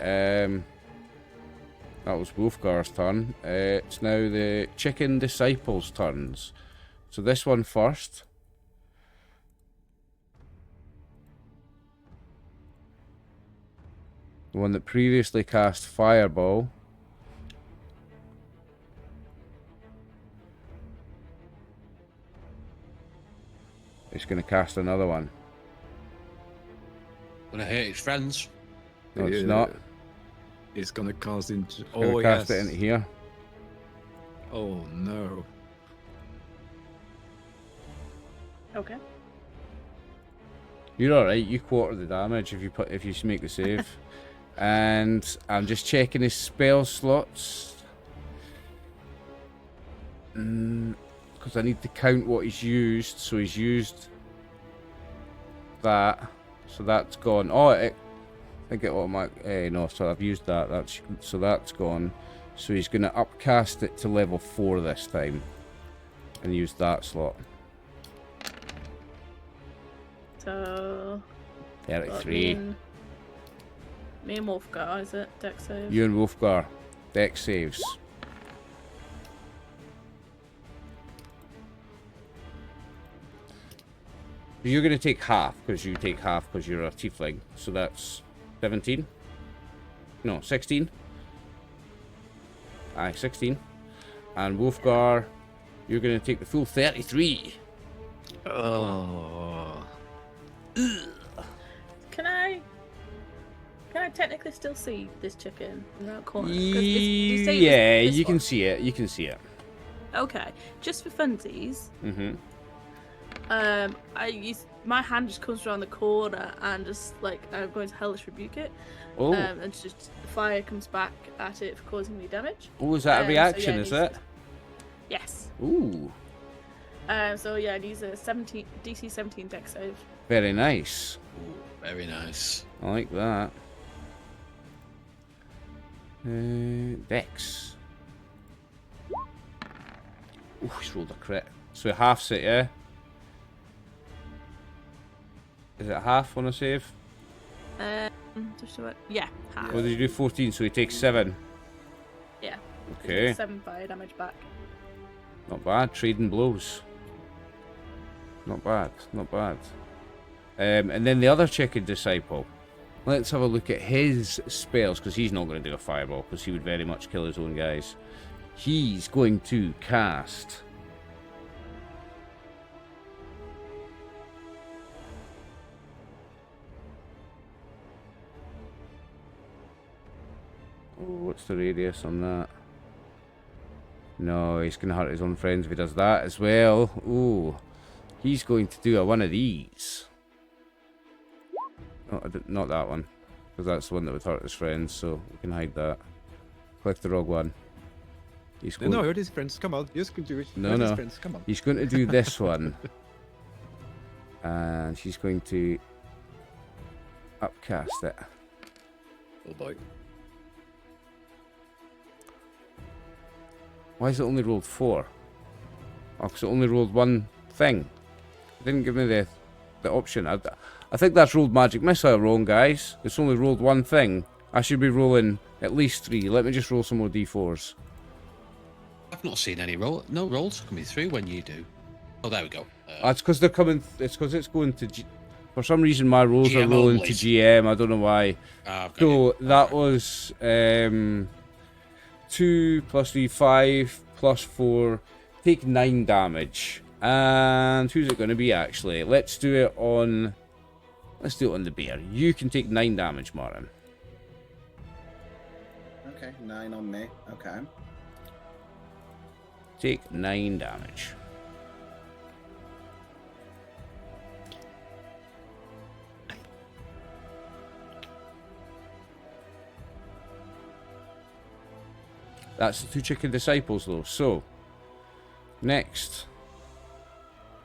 that was Wolfgar's turn. It's now the Chicken Disciples' turns. So this one first. The one that previously cast Fireball. It's going to cast another one. Gonna hurt his friends. No, it's Yeah. not. It's gonna cast into. It's going to cast it into here. Oh no. Okay. You're alright, you quarter the damage if you make the save. And I'm just checking his spell slots. Because I need to count what he's used. So he's used that. So that's gone. Oh, I think it automatically. No, so I've used that. So that's gone. So he's going to upcast it to level 4 this time. And use that slot. So 33. Me and Wolfgar, is it? Dex save? You and Wolfgar. Dex saves. You're going to take half, because you take half because you're a tiefling. So that's 17? No, 16. Aye, 16. And Wolfgar, you're going to take the full 33. Oh. Can I technically still see this chicken without corner? Yeah, you can see it. You can see it. Okay, just for funsies. Mm-hmm. My hand just comes around the corner and just like I'm going to hellish rebuke it. Oh. And just the fire comes back at it for causing me damage. Oh, is that a reaction, yeah, is it? Yes. Ooh. So yeah, it needs a DC 17 dex save. Very nice. Ooh, very nice. I like that. Dex. Oh, he's rolled a crit. So half's it, yeah? Is it half on a save? Just about, yeah, half. What did you do? 14, so he takes 7. Yeah. Okay. 7 fire damage back. Not bad. Trading blows. Not bad. Not bad. And then the other chicken disciple. Let's have a look at his spells, because he's not going to do a fireball, because he would very much kill his own guys. He's going to cast... Oh, what's the radius on that? No, he's going to hurt his own friends if he does that as well. Ooh. He's going to do one of these. Oh, not that one. Because that's the one that would hurt his friends, so we can hide that. Click the wrong one. He's going... No, hurt his friends. Come on, you can do it. No, hurt no. His friends. Come on. He's going to do this one. And she's going to upcast it. Oh boy. Why is it only rolled 4? Oh, because it only rolled one thing. It didn't give me the option. I think that's rolled magic missile wrong, guys. It's only rolled one thing. I should be rolling at least 3. Let me just roll some more d4s. I've not seen any no rolls coming through when you do. Oh, there we go. It's because they're coming. It's because it's going to. For some reason, my rolls are GM rolling only. to GM. I don't know why. I've got So it. that was 2 plus 3, 5 plus 4. Take 9 damage. And who's it going to be actually? Let's do it on the bear. You can take 9 damage, Martin. Okay, 9 on me. Okay. Take 9 damage. That's the 2 chicken disciples though. So next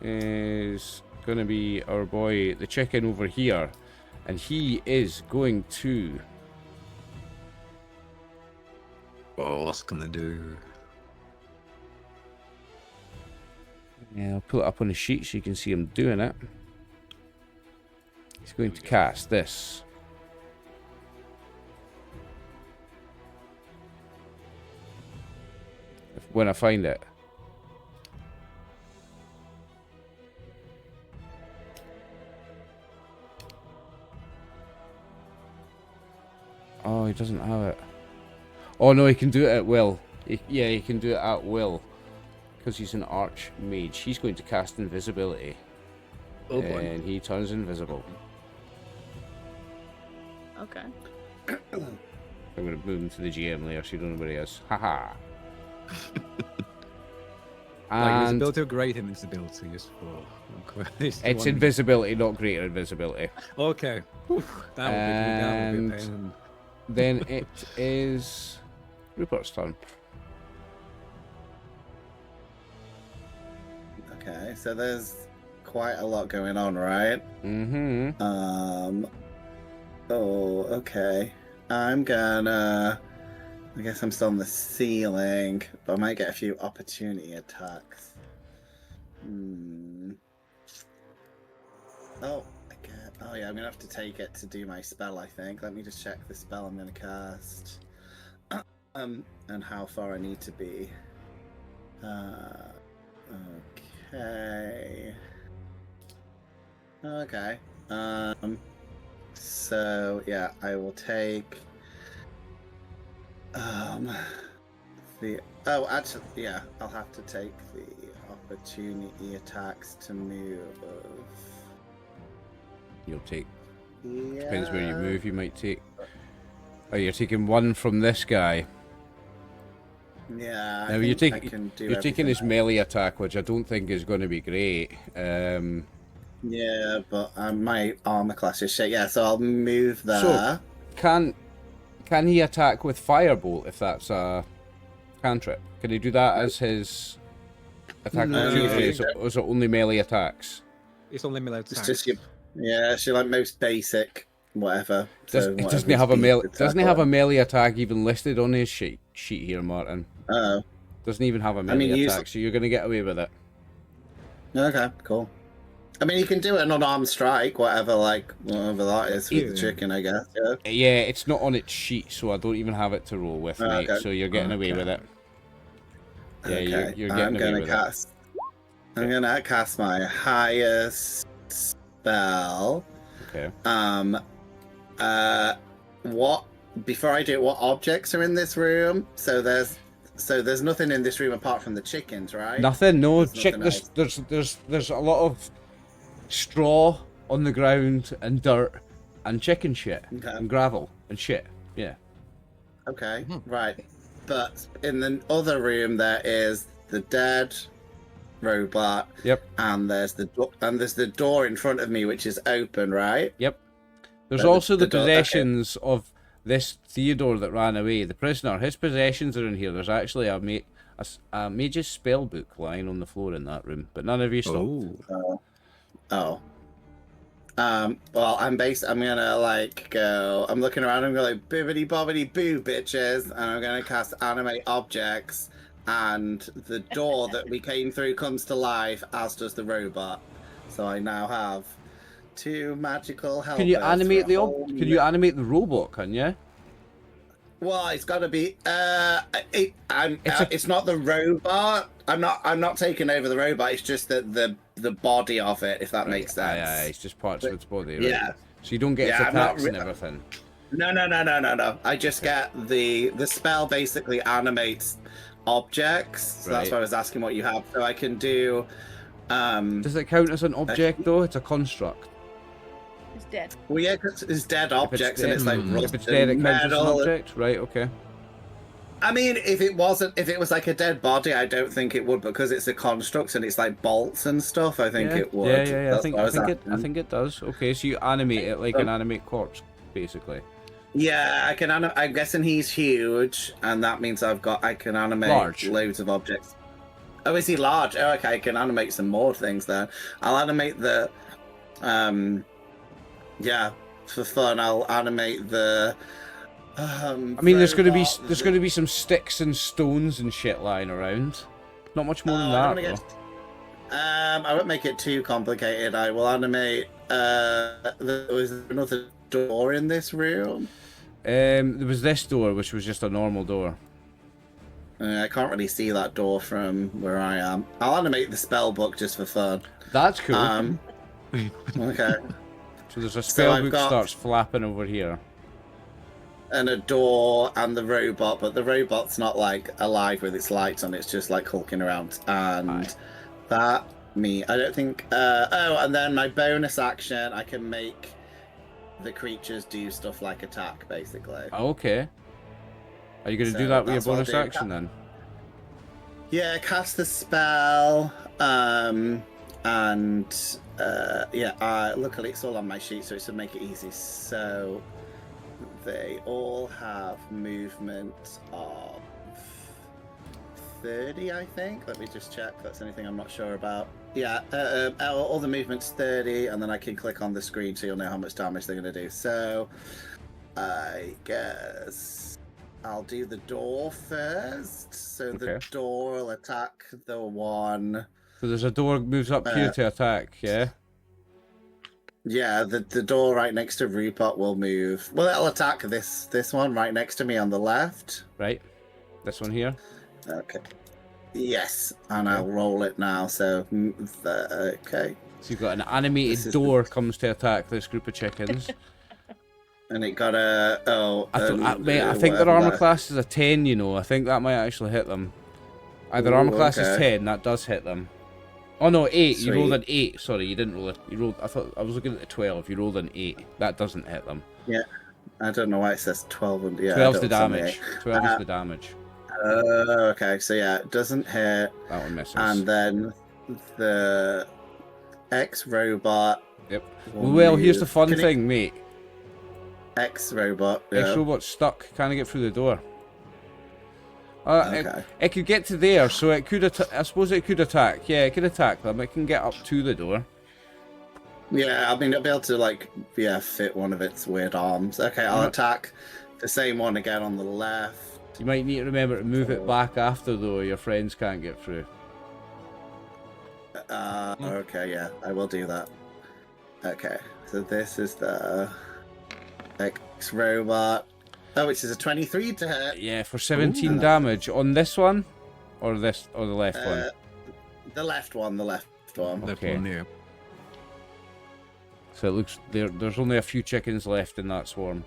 is gonna be our boy the chicken over here, and he is going to What's gonna do? I'll pull it up on the sheet so you can see him doing it. He's going to cast this. When I find it. Oh, he doesn't have it. Oh no, he can do it at will. Yeah, he can do it at will. Because he's an archmage. He's going to cast invisibility. Oh boy. And he turns invisible. Okay. I'm going to move him to the GM layer so you don't know where he is. Haha. Like And invisibility or great invincibility is for. it's invisibility, not greater invisibility. Okay. Whew, that would be a pain. Then it is Rupert's turn. Okay, so there's quite a lot going on, right? Mm-hmm. Oh, okay. I'm gonna... I guess I'm still on the ceiling, but I might get a few opportunity attacks. Oh, I get... Oh yeah, I'm gonna have to take it to do my spell, I think. Let me just check the spell I'm gonna cast. And how far I need to be. Okay. Okay. So yeah, I will take the actually yeah, I'll have to take the opportunity attacks to move. You'll take. Yeah. Depends where you move. You might take. Oh, you're taking one from this guy. Yeah. Now you're taking his melee attack, which I don't think is going to be great. Yeah, but my armor class is shit. Yeah, so I'll move there. So, can he attack with firebolt if that's a cantrip? Can he do that as his attack No, opportunity, or is it only melee attacks? It's only melee It's attacks. just it's your like most basic whatever. Doesn't he have a melee attack even listed on his sheet here, Martin? Oh. Doesn't even have a melee attack, so you're going to get away with it. Okay, cool. I mean, you can do an unarmed strike, whatever that is with the chicken, I guess. Yeah, it's not on its sheet, so I don't even have it to roll with, mate. Okay. So you're getting away with it. Yeah, Okay. you're getting away with it. I'm gonna cast my highest spell. Okay. What before I do it, what objects are in this room? So there's nothing in this room apart from the chickens, right? Nothing. No. There's nothing There's a lot of straw on the ground and dirt and chicken shit and gravel and shit. Yeah. Okay. Right. But in the other room there is the dead robot. Yep. And there's the door in front of me which is open, right? Yep. There's The also the door- possessions of this Theodore that ran away, the prisoner. His possessions are in here. There's actually a mage's spell book lying on the floor in that room, but none of you saw. Oh. Well, I'm gonna go. I'm looking around. I'm going like bibbity bobbity boo, bitches, and I'm gonna cast animate objects, and the door that we came through comes to life, as does the robot. So I now have 2 magical helpers. Can you animate for a whole Can you animate the robot? Can you? Well, it's got to be. It's not the robot. I'm not taking over the robot. It's just the body of it, if that makes sense. Yeah, it's just parts of its body, right? Yeah. So you don't get its attacks and everything. No. I just get the spell basically animates objects. So that's why I was asking what you have. So I can do. Does it count as an object though? It's a construct. It's dead. Well, yeah, 'cause it's dead objects, and it's like if it's dead, it counts as an object, right? Okay. I mean, if it was like a dead body, I don't think it would, because it's a construct and it's like bolts and stuff. I think it would. Yeah. I think it does. Okay, so you animate it like an animate corpse, basically. Yeah, I can. I'm guessing he's huge, and that means I can animate loads of objects. Oh, is he large? Oh, okay, I can animate some more things then. I'll animate the, for fun. I'll animate the. I mean, there's going to be some sticks and stones and shit lying around. Not much more than that, though. I won't make it too complicated. I will animate. There was another door in this room. There was this door, which was just a normal door. I can't really see that door from where I am. I'll animate the spell book just for fun. That's cool. Okay. So there's a spell book starts flapping over here. And a door and the robot, but the robot's not like alive with its lights on, it's just like hulking around. And I don't think and then my bonus action, I can make the creatures do stuff like attack, basically. Okay. Are you going to do that with your bonus action then? Yeah, cast the spell, luckily it's all on my sheet, so it's to make it easy. So they all have movement of 30, I think. Let me just check. That's anything I'm not sure about. Yeah, all the movement's 30, and then I can click on the screen so you'll know how much damage they're going to do. So I guess I'll do the door first. So the door will attack the one. So there's a door moves up here to attack, yeah? Yeah, the door right next to Rupert will move. Well, it'll attack this one right next to me on the left. Right. This one here. Okay. Yes, and Okay. I'll roll it now. So, okay. So you've got an animated This is door comes to attack this group of chickens. And it got a Mate, I think their armor class is a 10. You know, I think that might actually hit them. Their armor class is 10. That does hit them. Oh no, 8. Sweet. You rolled an 8. Sorry, you didn't roll it. You rolled. I thought I was looking at the 12. You rolled an 8. That doesn't hit them. Yeah, I don't know why it says 12. And, yeah, 12's the damage. 12 is the damage. Okay, so yeah, it doesn't hit. That one misses. And then the X-Robot. Yep. Well, here's the fun Can thing, mate. X-Robot. Yeah. X-Robot's stuck. Can't get through the door. Okay. It could get to there, so it could. I suppose it could attack. Yeah, it could attack them. It can get up to the door. Yeah, I mean, it'll be able to, like, fit one of its weird arms. Okay, I'll attack the same one again on the left. You might need to remember to move it back after, though. Your friends can't get through. Okay, yeah, I will do that. Okay, so this is the X-Robot. Oh, which is a 23 to hit. Yeah, for 17 damage on this one, or the left one. The left one. Okay. One, yeah. So it looks there's only a few chickens left in that swarm.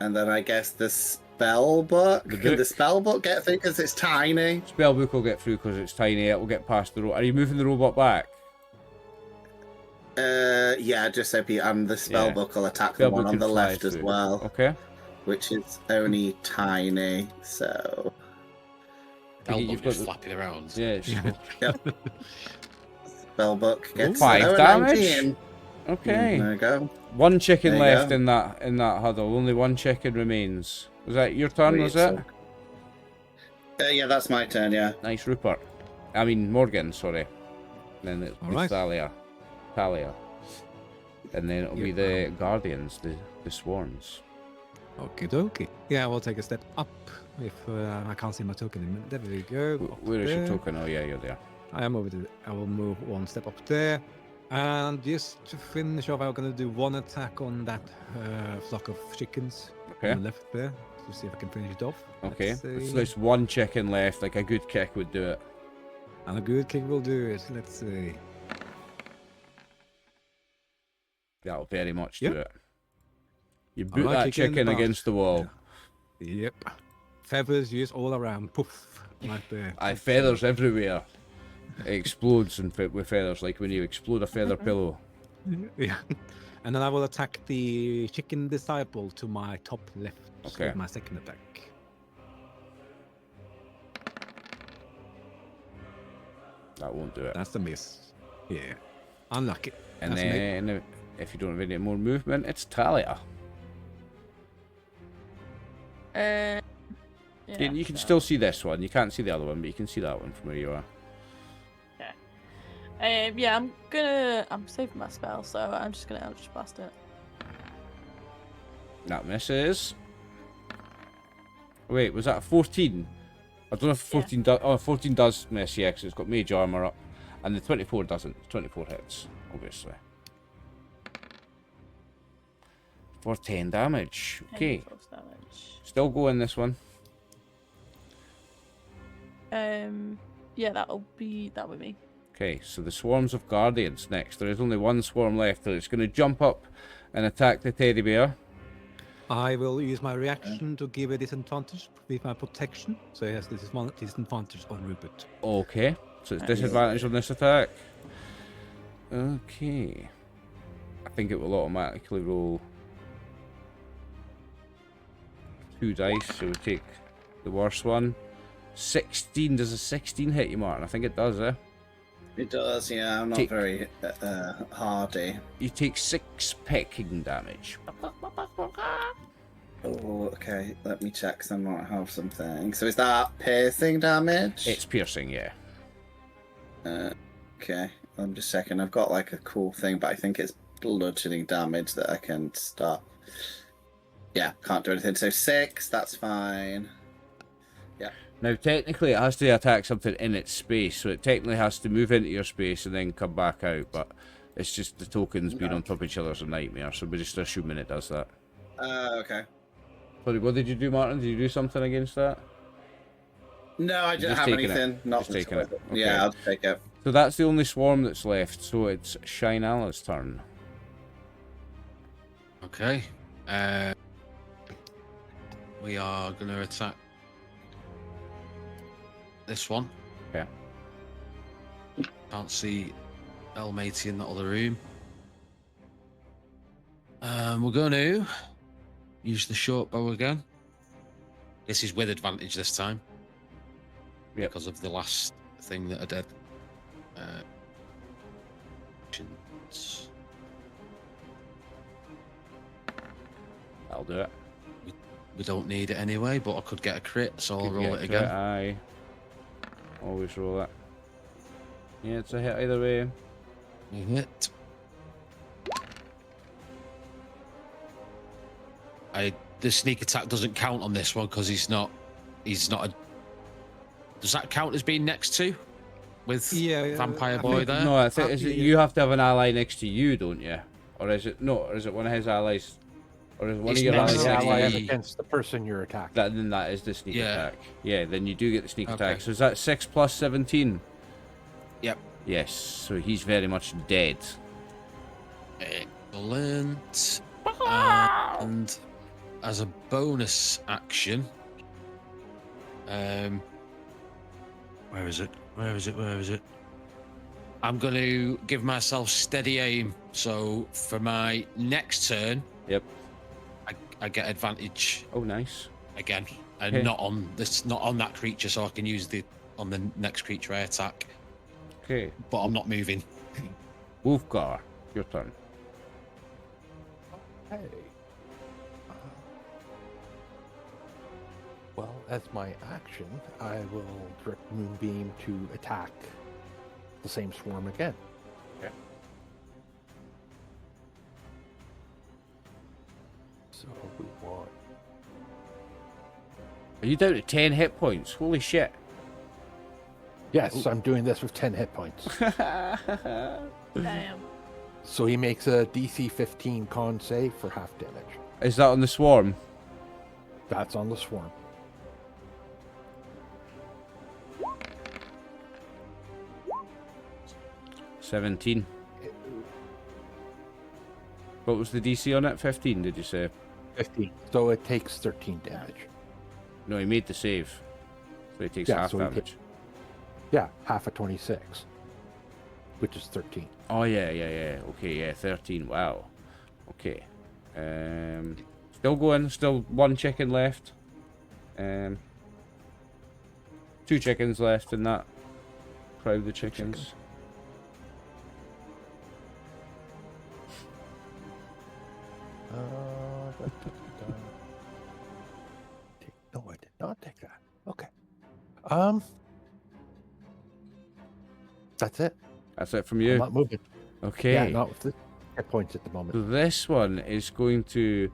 And then I guess the spell book. The Can book. the spell book get through because it's tiny? Spellbook will get through because it's tiny. It will get past the robot. Are you moving the robot back? Yeah, just so and the spell Yeah. book will attack the Spellbook one on can the fly left as through. well, Okay. which is only tiny. So Elbow You've got just the- flapping around. Yeah. spell book gets 5 a damage. 19. Okay. There you go. One chicken There you left go. in that huddle. Only one chicken remains. Was that your turn? Sweet, Was it? Yeah, that's my turn. Yeah. Nice, Rupert. I mean Morgan. Sorry. Then it'll be Alright. Thalia. And then it'll be the guardians, the swarms. Okie dokie. Yeah, we'll take a step up if I can't see my token. There we go. up Where is your there. token? Oh yeah, you're there. I am over there. I will move one step up there. And just to finish off, I'm going to do one attack on that flock of chickens Okay. on the left there to see if I can finish it off. Okay. Let's So see. there's one chicken left. Like a good kick would do it. And a good kick will do it. Let's see. That'll very much Yep. do it. You boot Alright, that kick in the chicken butt. against the wall. Yep. Feathers used all around. Poof. Right there. Feathers everywhere. It explodes with feathers, like when you explode a feather pillow. Yeah. And then I will attack the chicken disciple to my top left. Okay. With my second attack. That won't do it. That's the miss. Yeah. Unlucky. And That's me. then, if you don't have any more movement, it's Talia. Yeah, You can still see this one. You can't see the other one, but you can see that one from where you are. Yeah, I'm saving my spell, so I'm just gonna Eldritch Blast it. That misses. Wait, was that a 14? I don't know if 14 does. Oh, 14 does miss, yeah, because it's got mage armor up. And the 24 doesn't. 24 hits, obviously. For 10 damage. Okay. 10 force damage. Still going this one. Yeah, that'll be me. Okay, so the swarms of guardians next. There is only one swarm left, so it's going to jump up and attack the teddy bear. I will use my reaction to give a disadvantage with my protection. So yes, this is one disadvantage on Rupert. Okay, so it's disadvantage on this attack. Okay. I think it will automatically roll 2 dice, so we take the worst one. 16, does a 16 hit you, Martin? I think it does, eh? It does. Yeah, I'm not Take- very hardy. You take 6 pecking damage. Oh, okay. Let me check. 'Cause I might have something. So is that piercing damage? It's piercing, yeah. Okay. I'm just checking. I've got like a cool thing, but I think it's bludgeoning damage that I can stop. Yeah, can't do anything. So 6. That's fine. Now, technically, it has to attack something in its space, so it technically has to move into your space and then come back out, but It's just the tokens being No. on top of each other is a nightmare, so we're just assuming it does that. Okay. Sorry, what did you do, Martin? Did you do something against that? No, I You're don't just have taking it. anything. Not Just taking it. Okay. Yeah, I'll take it. So that's the only swarm that's left, so it's Shinala's turn. Okay. We are going to attack this one. Okay. Can't see El Matey in that other room. We're going to use the short bow again. This is with advantage this time. Yep. Because of the last thing that I did. I'll do it. We don't need it anyway, but I could get a crit, so I'll Could roll get it to again. Aye. Always roll it. Yeah, it's a hit either way. Hit. The sneak attack doesn't count on this one because he's not a. Does that count as being next to? With Vampire Boy there? No, I think you have to have an ally next to you, don't you? Or is it no? Or is it one of his allies? Or is it one It's of your next allies to next ally to you? against the person you're attacking. Then that is the sneak attack. Yeah, then you do get the sneak Okay. attack. So is that 6 plus 17? Yep. Yes. So he's very much dead. Excellent. And as a bonus action, where is it? Where is it? I'm going to give myself steady aim. So for my next turn, Yep. I get advantage Oh, nice. again, and Okay. not on that creature, so I can use on the next creature I attack. Okay. But I'm not moving. Wolfgar, your turn. Hey. Well, as my action, I will direct Moonbeam to attack the same swarm again. Okay. So we want. Are you down to 10 hit points? Holy shit. Yes, I'm doing this with 10 hit points. Damn. So he makes a DC 15 con save for half damage. Is that on the swarm? That's on the swarm. $17. What was the DC on it? 15, did you say? 15. So it takes 13 damage. No, he made the save. So he takes Yeah, half so he damage. Yeah, half of 26, which is 13. Oh, yeah. Okay, yeah, 13. Wow. Okay. Still going. Still one chicken left. 2 chickens left in that crowd of chickens. No, I did not take that. Okay. That's it. That's it from I'm you. not moving. Okay. Yeah, not with the hit points at the So moment. this one is going to...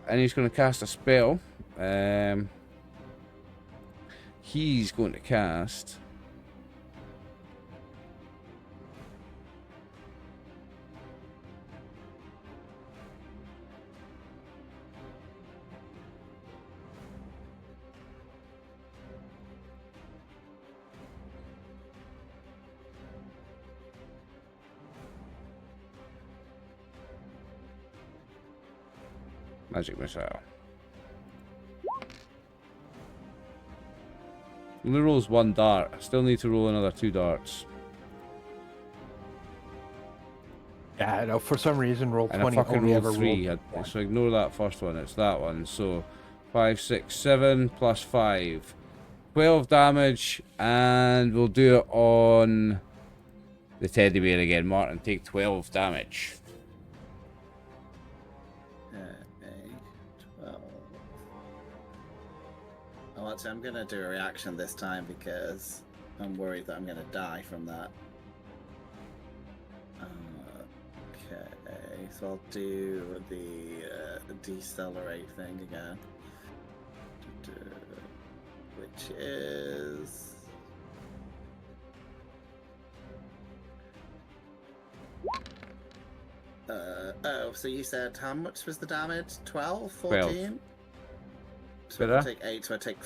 And he's going to cast a spell. He's going to cast... Magic missile. Only rolls 1 dart. I still need to roll another 2 darts. Yeah, no, for some reason, roll And 20 I fucking only ever rolled 3. rolled one. So ignore that first one. It's that one. So 5, 6, 7 plus 5. 12 damage. And we'll do it on the teddy bear again. Martin, take 12 damage. 12. Oh, actually, I'm gonna do a reaction this time because I'm worried that I'm gonna die from that. Okay, so I'll do the decelerate thing again, which is So you said how much was the damage? 12? 12. 14? So if Better? I take 8, so I take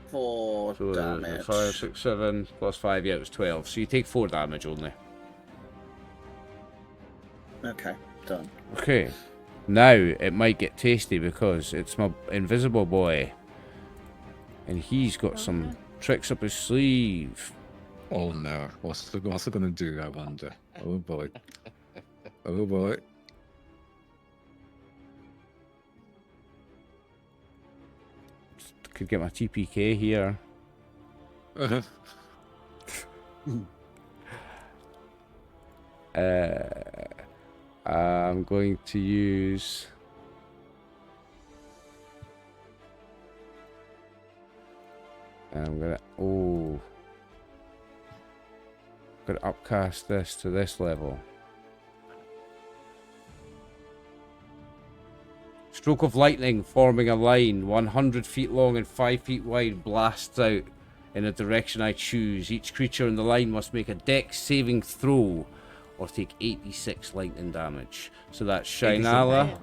4 So damage. 5, 6, 7 plus 5, yeah, it was 12. So you take 4 damage only. Okay, done. Okay. Now it might get tasty because it's my invisible boy. And he's got some tricks up his sleeve. Oh no, what's it gonna do, I wonder? Oh boy. Oh boy. Could get my TPK here. I'm going to use... I'm gonna... Oh. Gonna upcast this to this level. Stroke of lightning forming a line 100 feet long and 5 feet wide blasts out in a direction I choose. Each creature in the line must make a dex saving throw or take 86 lightning damage. So that's Shinala,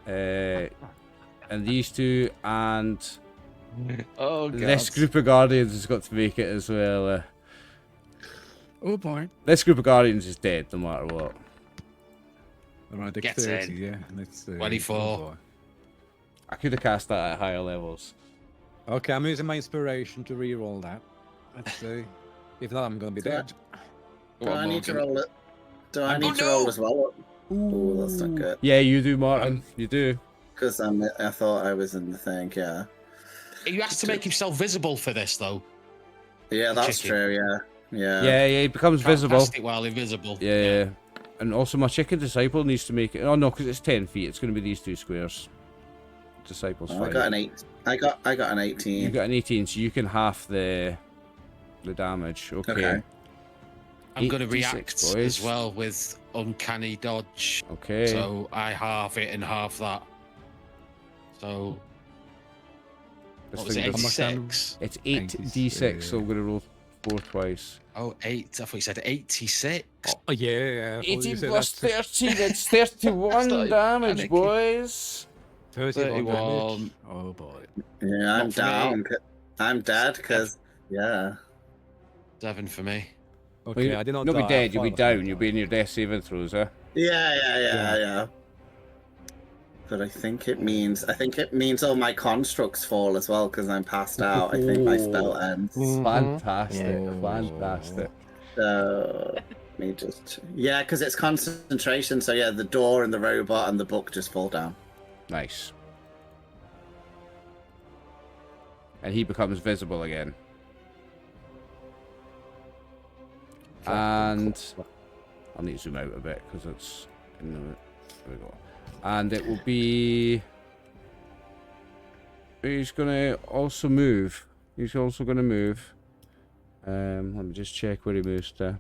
and these two, and Oh, God. this group of guardians has got to make it as well. Oh boy. This group of guardians is dead no matter what. Alright, Get dexterity, in. yeah. Let's see. 24. Oh, boy. I could have cast that at higher levels. Okay, I'm using my inspiration to re-roll that. Let's see. If not, I'm gonna be dead. Do I need to Morgan. roll it? Do I Oh, need to no! roll as well? Oh, that's not good. Yeah, you do, Martin. You do. Because I thought I was in the thing, yeah. He has to make himself visible for this, though. Yeah, that's Chicken. true, yeah. Yeah. Yeah, yeah, he becomes Can't visible. cast it while invisible. Yeah. And also my chicken disciple needs to make it. Oh no, because it's 10 feet. It's going to be these two squares. Disciple's Oh, fine. I got an 8. I got an 18. You got an 18, so you can half the damage. Okay. Okay. I'm going to 86, react boys. as well with uncanny dodge. Okay. So I half it and half that. So This what was thing it? does- 86. It's 8d6, so I'm going to roll 4 twice. Oh, 8. I thought you said 86. Oh yeah. 18 plus 13, it's 31 That's damage, panic. boys. 31 damage. 31. Oh boy. Yeah, I'm Not for me. down. I'm dead because, yeah. 7 for me. Okay, I did not You'll be die. dead, you'll be 5 down, you'll be in your death saving throws, eh? Yeah. But I think it means all my constructs fall as well because I'm passed out. I think my spell ends. Fantastic, Yeah. fantastic. So let me just because it's concentration. So yeah, the door and the robot and the book just fall down. Nice. And he becomes visible again. And I'll need to zoom out a bit because it's in the... There we go. And it will be... He's gonna also move. He's also gonna move. Let me just check where he moves to.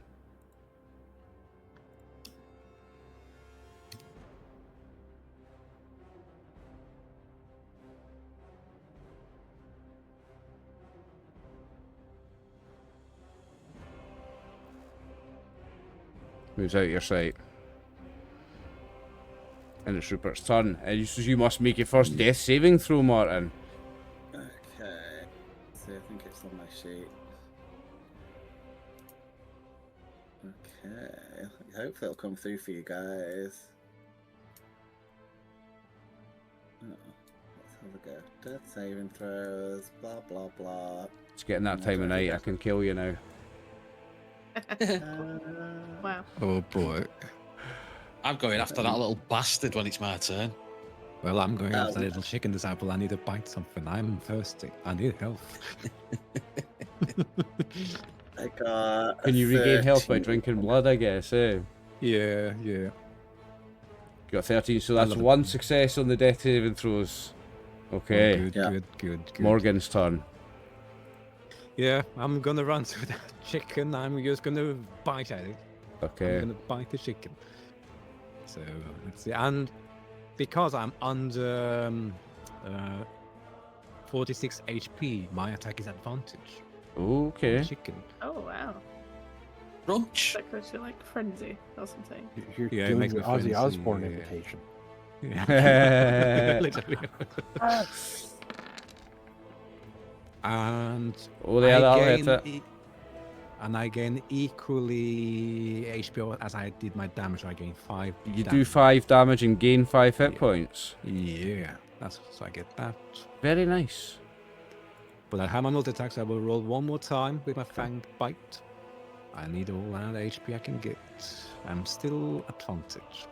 Moves out your sight. And it's Rupert's turn. And you must make your first death saving throw, Martin. Okay. So I think it's on my sheet. Okay. Hopefully it'll come through for you guys. Oh, let's have a go. Death saving throws. Blah blah blah. It's getting that time of night. I can kill you now. Wow. Oh boy. I'm going after that little bastard when it's my turn. Well, I'm going after the little chicken disciple. I need to bite something. I'm thirsty. I need health. I got. Can you regain health by 13. drinking blood, I guess, eh? Yeah. You got 13, so I that's love it. one success on the death saving throws. Okay. Oh, good, Yeah. good. Morgan's turn. Yeah, I'm gonna run to that chicken. I'm just gonna bite at it. Okay. I'm gonna bite the chicken. So let's see. And because I'm under 46 HP, my attack is advantage. on Okay. the chicken. Oh wow. Brunch. That goes to like frenzy or something. You're Yeah, it doing makes the me Ozzy frenzy, Osbourne yeah. invitation. Yeah. Literally. And Oh, yeah, that'll hit it. And I gain equally HP as I did my damage. I gain 5. You do damage. 5 damage and gain 5 hit Yeah. points. Yeah, that's so I get that. Very nice. But I have my multi attacks. I will roll one more time with my fanged bite. I need all that HP I can get. I'm still advantage.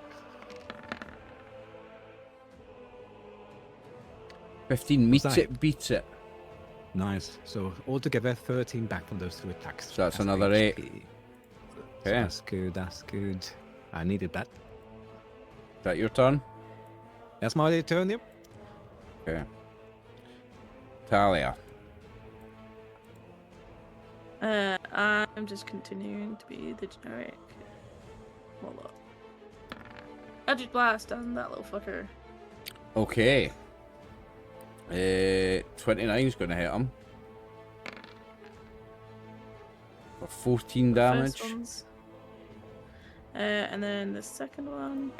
15 meets that? it, beats it. Nice. So altogether 13 back from those 2 attacks. So that's another 8. HP. So Okay. that's good. That's good. I needed that. Is that your turn? That's my turn. Yep. Okay. Talia. I'm just continuing to be the generic. Hold up. Eldritch Blast on that little fucker. Okay. 29's going to hit him. For 14 The damage. first one's- and then the second one.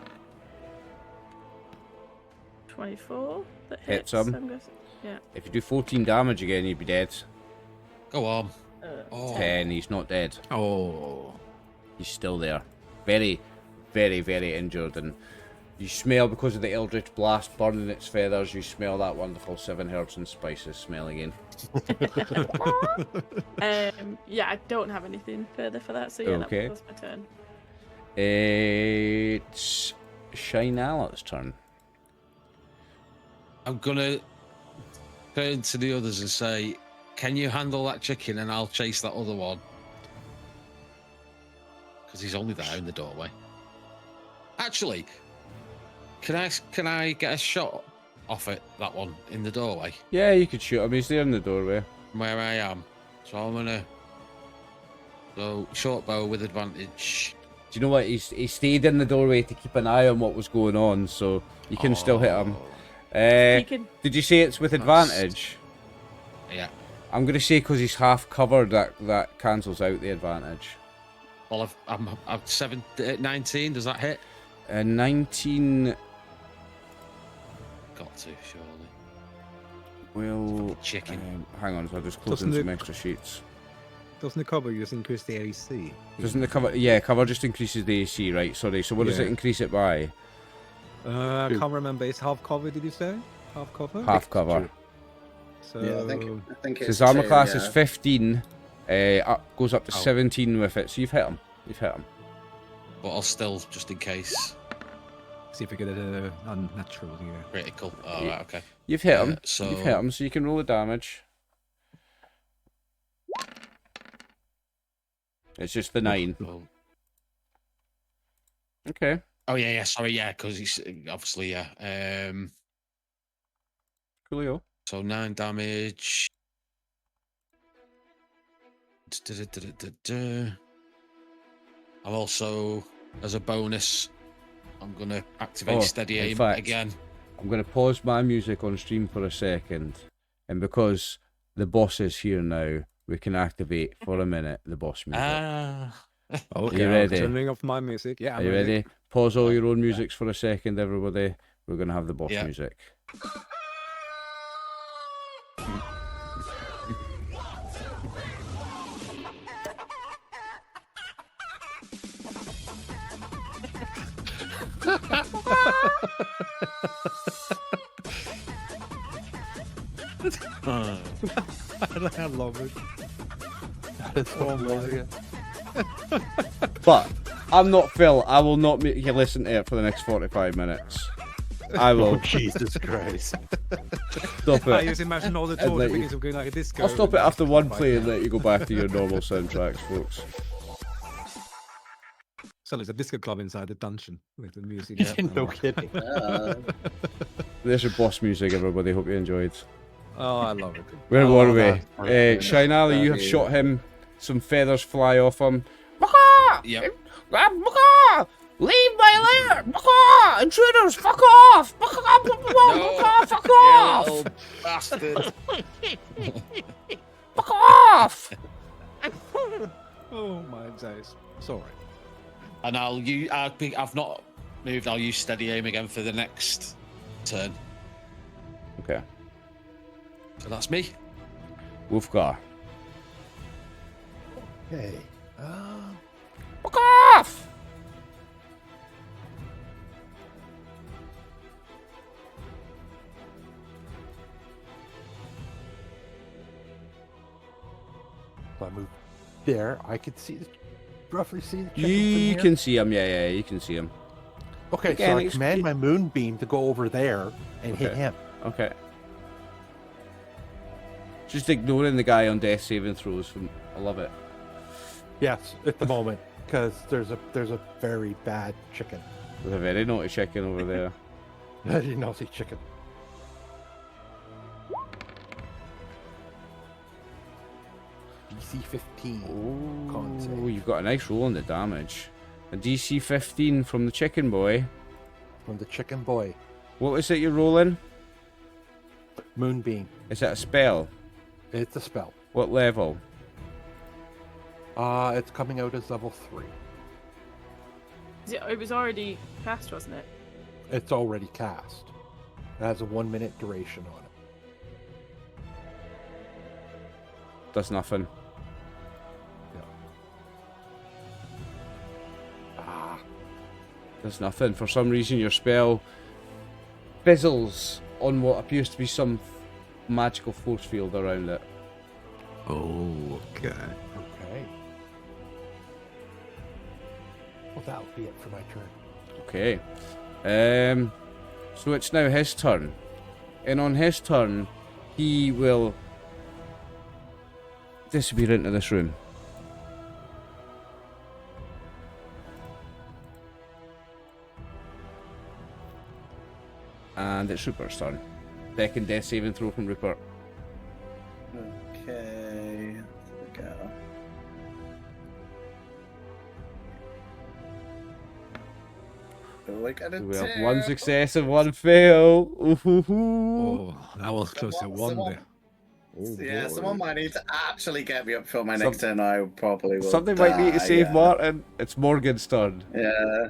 24. That Hits hits. him. I'm guessing. Yeah. If you do 14 damage again, you'd be dead. Go on. Uh, Oh. 10, he's not dead. Oh. He's still there. Very, very, very injured. And you smell, because of the Eldritch Blast burning its feathers, you smell that wonderful 7 herbs and spices smell again. Yeah, I don't have anything further for that, so yeah, Okay. that's my turn. It's Shinala's turn. I'm gonna turn to the others and say, "Can you handle that chicken, and I'll chase that other one." Because he's only there in the doorway. Actually, can I get a shot off it? That one in the doorway Yeah, you could shoot him. He's there in the doorway. where I am. So I'm gonna go short bow with advantage. Do you know what? He stayed in the doorway to keep an eye on what was going on, so you can still hit him. You can. Did you say it's with advantage? Yeah. I'm going to say because he's half covered, that cancels out the advantage. Well, I'm 19. Does that hit? 19. Got to surely. Well, Chicken. hang on, so I'll just close in Doesn't some it- extra sheets. Doesn't the cover just increase the AC? Doesn't the cover? Yeah, cover just increases the AC, right? Sorry. So what does Yeah. it increase it by? I can't remember. It's half cover, did you say? Half cover? Half cover. So, Yeah, I think So it's his armor 2, class yeah. is 15. Goes up to Oh. 17 with it. So you've hit him. You've hit him. But I'll still, just in case, see if we get a unnatural here. critical. Oh, Yeah. right, okay. You've hit him. So You've hit him. So you can roll the damage. It's just the 9. Oh, Okay. oh yeah, sorry, yeah, because he's obviously, yeah. Coolio. So 9 damage. I'm also, as a bonus, I'm gonna activate Oh, steady in aim fact, again. I'm going to pause my music on stream for a second. And because the boss is here now, we can activate for a minute the boss music. Okay, you ready? Turning off my music. Yeah, Are I'm you ready? Pause all your own musics for a second, everybody. We're going to have the boss Yeah. music. I love it. It's so amazing. But I'm not Phil. I will not make you listen to it for the next 45 minutes. I Oh, will. Jesus Christ. Stop I it. just imagine all the And let torture you- videos of going like a disco. I'll stop it after one play and let you go back to your normal soundtracks, folks. So there's a disco club inside the dungeon with the music. Yeah. No kidding. There's your boss music, everybody. Hope you enjoyed. Oh, I love it. Where Oh, were we? that's perfect. Shinali, you have That'd be- shot him. Some feathers fly off him. Yep. Leave my lair! Intruders, fuck off! Fuck You little bastard. Fuck off! Oh my days. is. Sorry. And I've not moved. I'll use steady aim again for the next turn. Okay. So that's me. Wolfgar. Okay. Fuck off! So I move there. I could roughly see the chicken from You here. can see him, yeah, you can see him. Okay, Again, so I it's- command my moonbeam to go over there and hit Okay. him. Okay. Just ignoring the guy on death saving throws. I love it. Yes, at the moment, because there's a very bad chicken. There's a very naughty chicken over there. I did not see chicken. DC 15. Con Oh, save. you've got a nice roll on the damage. A DC 15 from the chicken boy. From the chicken boy. What was it you're rolling? Moonbeam. Is that a spell? It's a spell. What level? It's coming out as level 3. It was already cast, wasn't it? It's already cast. It has a 1-minute duration on it. Does nothing. Ah, Does nothing. For some reason, your spell fizzles on what appears to be some magical force field around it. Oh, okay. okay. Well, that'll be it for my turn. Okay. So it's now his turn. And on his turn, he will disappear into this room. And it's Rupert's turn. Second death saving throw from Rupert. Okay. There we go. Look at it. We have one success and one fail. Ooh-hoo-hoo. Oh, that was close to one there. Oh, Yeah, boy. someone might need to actually get me up for my next turn. I probably will. Something might need to die, save yeah. Martin. It's Morgan's turn. Yeah.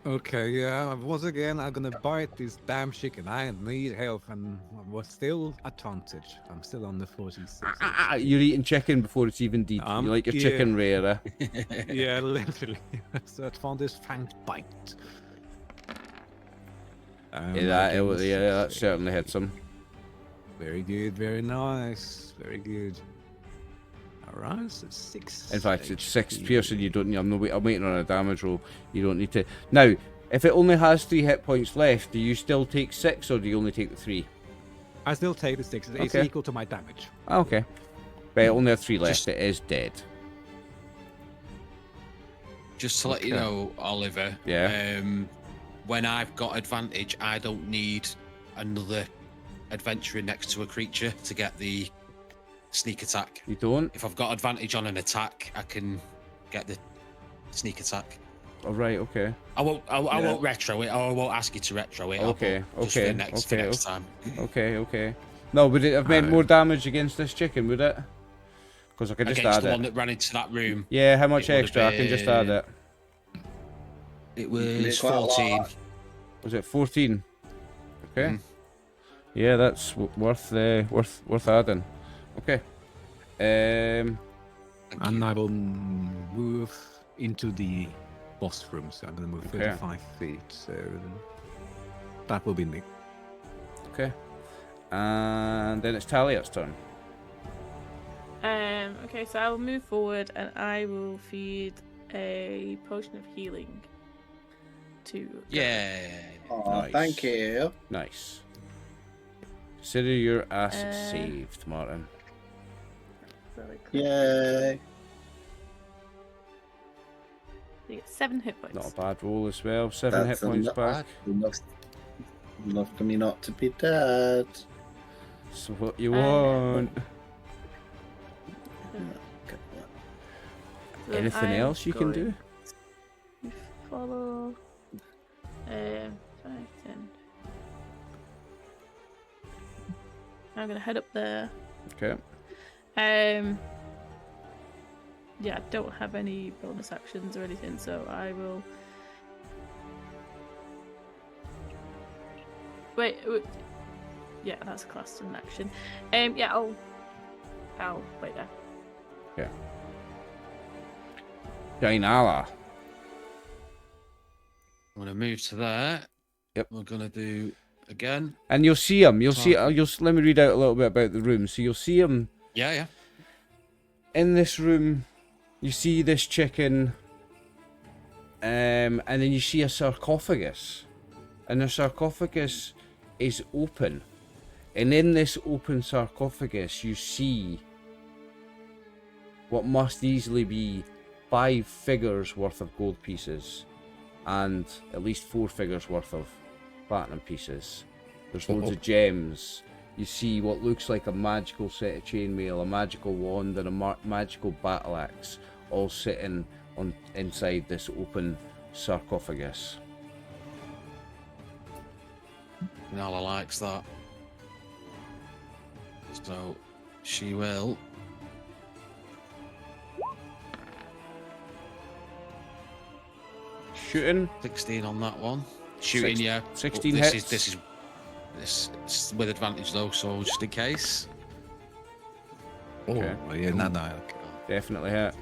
Okay, yeah, once again, I'm gonna bite this damn chicken. I need health, and we're still advantage. I'm still on the 46. You're eating chicken before it's even deep. You like your yeah. chicken rare, eh? Yeah, literally. So I found this fanged bite. That certainly hits him. Very good, very nice, very good. Alright, so 6. In fact, it's 6 HP. piercing. You don't need. I'm waiting on a damage roll. You don't need to. Now, if it only has 3 hit points left, do you still take 6 or do you only take the 3? I still take the 6. It's Okay. equal to my damage. Ah, okay. But it only has 3 left. Just- It is dead. Just to let you Okay. know, Oliver. Yeah. When I've got advantage, I don't need another adventurer next to a creature to get the sneak attack. You don't? If I've got advantage on an attack, I can get the sneak attack. Oh, right. Okay. I won't retro it, or I won't ask you to retro it. I'll Okay, put just for okay, next okay, time. Okay. No, would it have meant more damage against this chicken? Would it? Because I could just Against add the it. one that ran into that room, Yeah. How much it would've extra? I can just add been- it. it It's was quite a lot. 14. Was it 14? Okay. Mhm. Yeah, that's worth adding. Okay. Thank And you. I will move into the boss room, so I'm gonna move Okay. 35 feet. So that will be me. Okay. And then it's Talia's turn. Okay, so I will move forward and I will feed a potion of healing to. Yeah. Aw, Nice. Thank you. Nice. Consider your acid saved, Martin. Yay. You get 7 hit points. Not a bad roll as well. 7 hit points back. Enough for me not to be dead. So what you want? So then Anything I'm else you can do? going to Follow. 5, 10. I'm gonna head up there. Okay. yeah, I don't have any bonus actions or anything, so I will. Wait. Yeah, that's classed as an action. Yeah, I'll wait there. Yeah. Jainala. I'm gonna move to there. Yep. We're gonna do again. And you'll see him. You'll see. Target. Let me read out a little bit about the room. So you'll see him Yeah. in this room. You see this chicken, and then you see a sarcophagus, and the sarcophagus is open, and in this open sarcophagus you see what must easily be 5 figures worth of gold pieces, and at least 4 figures worth of platinum pieces. There's loads of gems. You see what looks like a magical set of chainmail, a magical wand, and a magical battle axe, all sitting on inside this open sarcophagus. Nala likes that. So she will. Shooting. 16 on that one. Shooting, yeah. 16 this hits. This is with advantage though, so just in case. Okay. Oh, yeah, no. Definitely hit.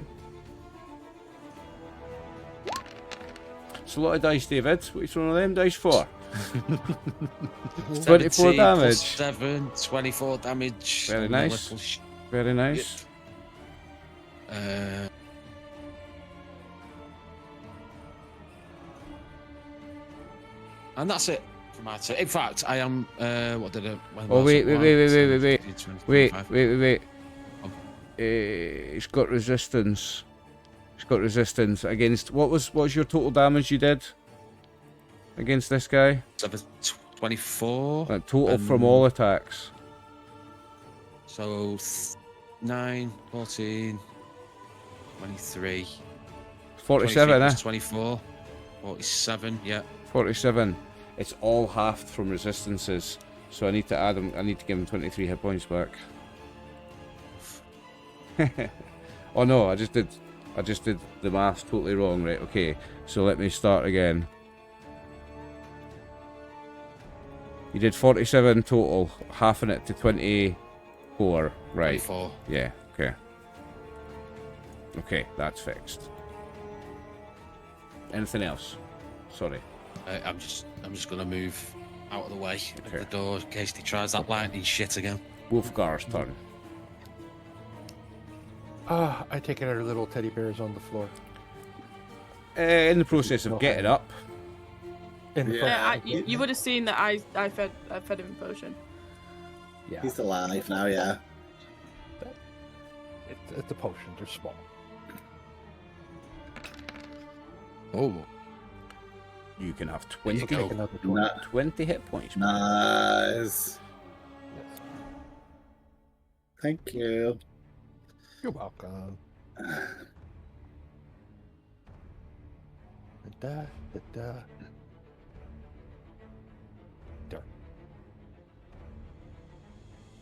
It's a lot of dice, David. What are you throwing all them dice for? 24 17 damage. plus 7, 24 damage. Very on the nice. little Very nice. And that's it for my turn. In fact, I am. What did I? Oh, wait. Wait. Oh. It's got resistance. It's got resistance against. What was your total damage you did against this guy? 24. Total from all attacks. So 9, 14, 23. 47, 23 eh? plus 24. 47, yeah. 47. It's all halved from resistances, so I need to add him. I need to give him 23 hit points back. Oh no, I just did the math totally wrong. Right, okay. So let me start again. You did 47 total, halving it to 24. Right. 24. Yeah. Okay. Okay, that's fixed. Anything else? Sorry. I'm just gonna move out of the way Okay. of the door in case he tries that lightning shit again. Wolfgar's turn. I take it our little teddy bears on the floor. In the process of getting up. In the Yeah. front. You would have seen that I fed him a potion. Yeah. He's alive now, yeah. It's a potion. They're small. Oh, You can have 20, Take another 20. 20 hit points. Nice. Thank you. You're welcome. Da, da, da. There.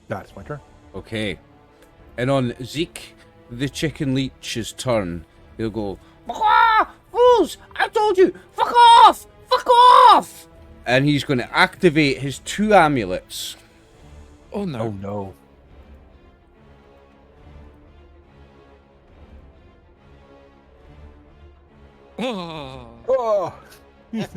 That's my turn. Okay. And on Zeke, the chicken leech's turn, he'll go, "Fuck fools! I told you! Fuck off! Fuck off!" And he's going to activate his 2 amulets. oh no. Oh no. Oh, Oh!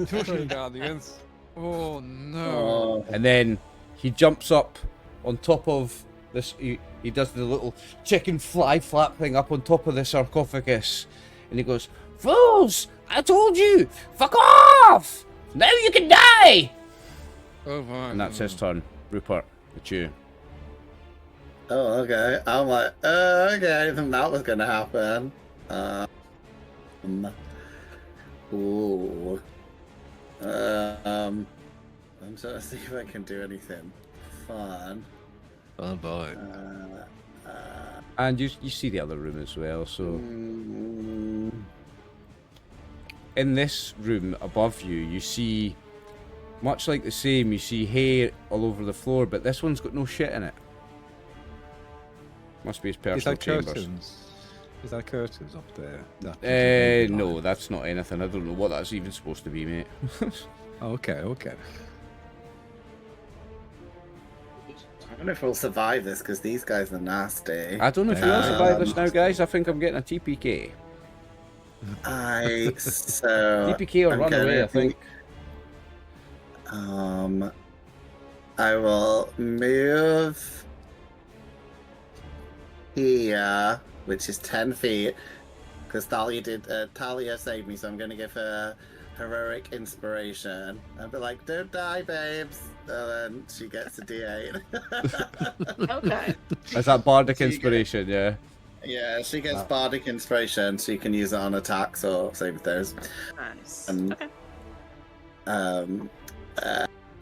Torture Guardians. Oh no. Oh, And then he jumps up on top of this. He does the little chicken fly flap thing up on top of the sarcophagus. And he goes, "Fools! I told you! Fuck off! Now you can die!" Oh my. And that's his turn. Rupert, it's you. oh, okay. I'm like, okay, I didn't think that was gonna happen. Ooh. I'm trying to see if I can do anything fun. Oh boy. And you see the other room as well. So in this room above you, you see, much like the same, you see hay all over the floor, but this one's got no shit in it. Must be his It's personal like chambers. curtains. Is that curtains up there? That No, that's not anything. I don't know what that's even supposed to be, mate. Okay, okay. I don't know if we'll survive this because these guys are nasty. I don't know if you want to survive this now, guys. I think I'm getting a TPK. TPK or I'm run away, gonna I think. I will move here, which is 10 feet, because Talia saved me, so I'm going to give her heroic inspiration. I'll be like, don't die, babes. And then she gets a D8. Okay. Is that bardic So you inspiration? Yeah. Yeah, she gets bardic inspiration, so you can use it on attacks or saving throws. Nice. Okay.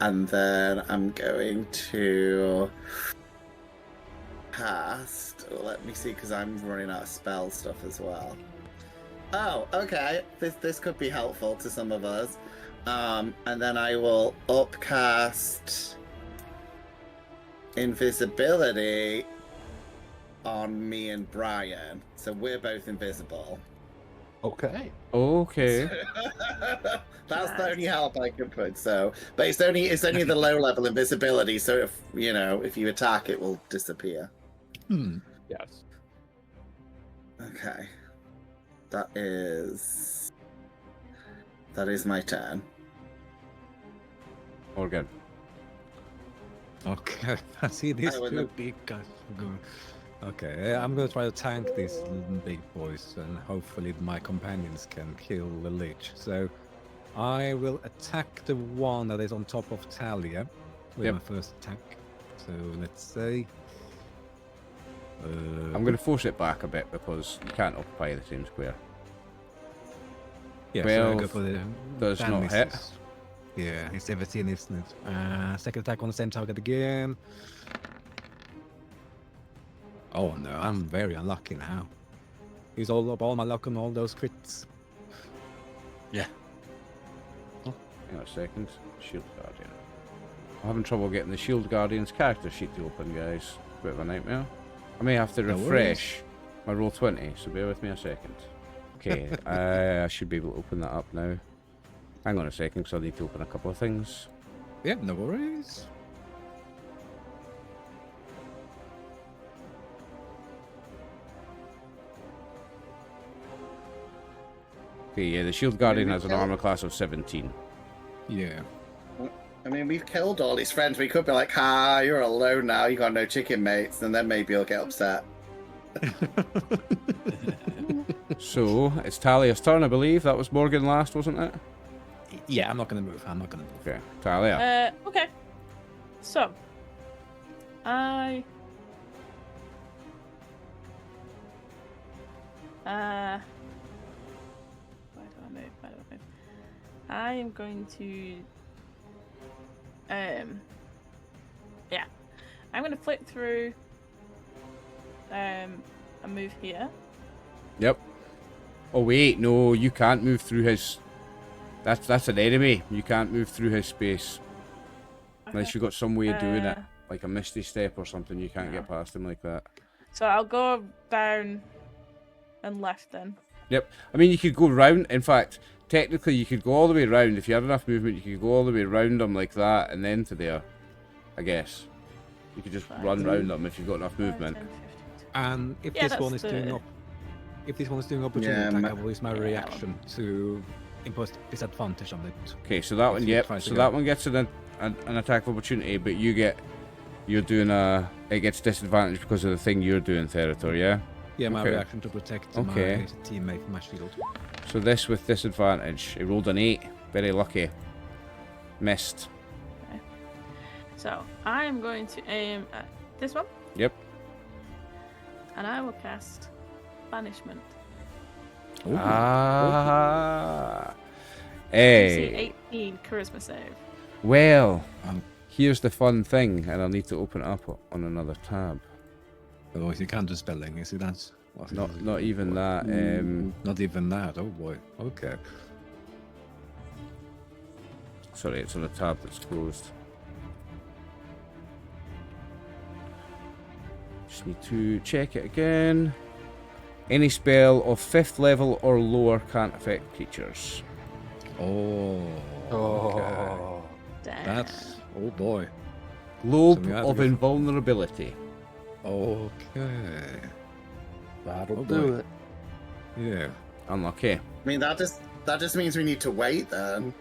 And then I'm going to cast. Oh, let me see, because I'm running out of spell stuff as well. Oh, okay. This could be helpful to some of us. And then I will upcast invisibility on me and Brian, so we're both invisible. Okay. Okay. That's the only help I can put. So, but it's only the low level invisibility. So if you attack, it will disappear. Yes. Okay. That is my turn. Morgan. Okay, I see these I would two look- big guys. Okay, I'm gonna try to tank these big boys, and hopefully my companions can kill the Lich. So I will attack the one that is on top of Talia with Yep. my first attack. So let's say. I'm going to force it back a bit because you can't occupy the same square. Yeah, so I go 12 for the does damn not hit. misses. Yeah, it's 17, isn't it? Second attack on the same target again. Oh no, I'm very unlucky now. He's all up all my luck on all those crits. Yeah. Hang on a second. Shield Guardian. I'm having trouble getting the Shield Guardian's character sheet to open, guys. Bit of a nightmare. I may have to No refresh my roll 20, so bear with me a second. Okay, I should be able to open that up now. Hang on a second, because I need to open a couple of things. Yeah, no worries. Okay, yeah, the Shield Guardian we has an kill- armor class of 17. Yeah. I mean, we've killed all his friends. We could be like, "Ha, you're alone now. You got no chicken mates," and then maybe he'll get upset. So, it's Talia's turn, I believe. That was Morgan last, wasn't it? Yeah, I'm not gonna move. I'm not gonna move. Okay, Talia. Okay. So, I. Where do I move? I am going to. Yeah. I'm going to flip through. And move here. Yep. Oh wait, no, you can't move through his. That's an enemy. You can't move through his space unless you've got some way of doing it, like a misty step or something. You can't get past him like that. So I'll go down and left then. Yep. I mean, you could go round. In fact, technically, you could go all the way around if you had enough movement. You could go all the way around him like that, and then to there. I guess you could just run round them if you've got enough movement. 10, 15, And if Yeah, this one that's is doing the- up, if this one is doing opportunity Yeah, attack, I will use my reaction to impose disadvantage on it. Okay, so that one, Let's yep. try to So go. that one gets an attack of opportunity, but you're doing it gets disadvantage because of the thing you're doing, Therator, yeah? Yeah, my Okay. reaction to protect Okay. my teammate, my shield. So this with disadvantage. He rolled an 8. Very lucky. Missed. So I'm going to aim at this one, Yep. and I will cast Banishment. Ah. DC Hey. 18 Charisma save. Well, Um, here's the fun thing, and I'll need to open it up on another tab. Oh, you can't do spelling, you see that's... Not even that. Not even that, oh boy. Okay. Sorry, it's on a tab that's closed. Just need to check it again. Any spell of 5th level or lower can't affect creatures. Oh. Oh. Damn. That's oh boy. Globe So we have to of go for- invulnerability. Okay. That'll Oh, do boy. it. Yeah. Unlucky. I mean, that just means we need to wait then,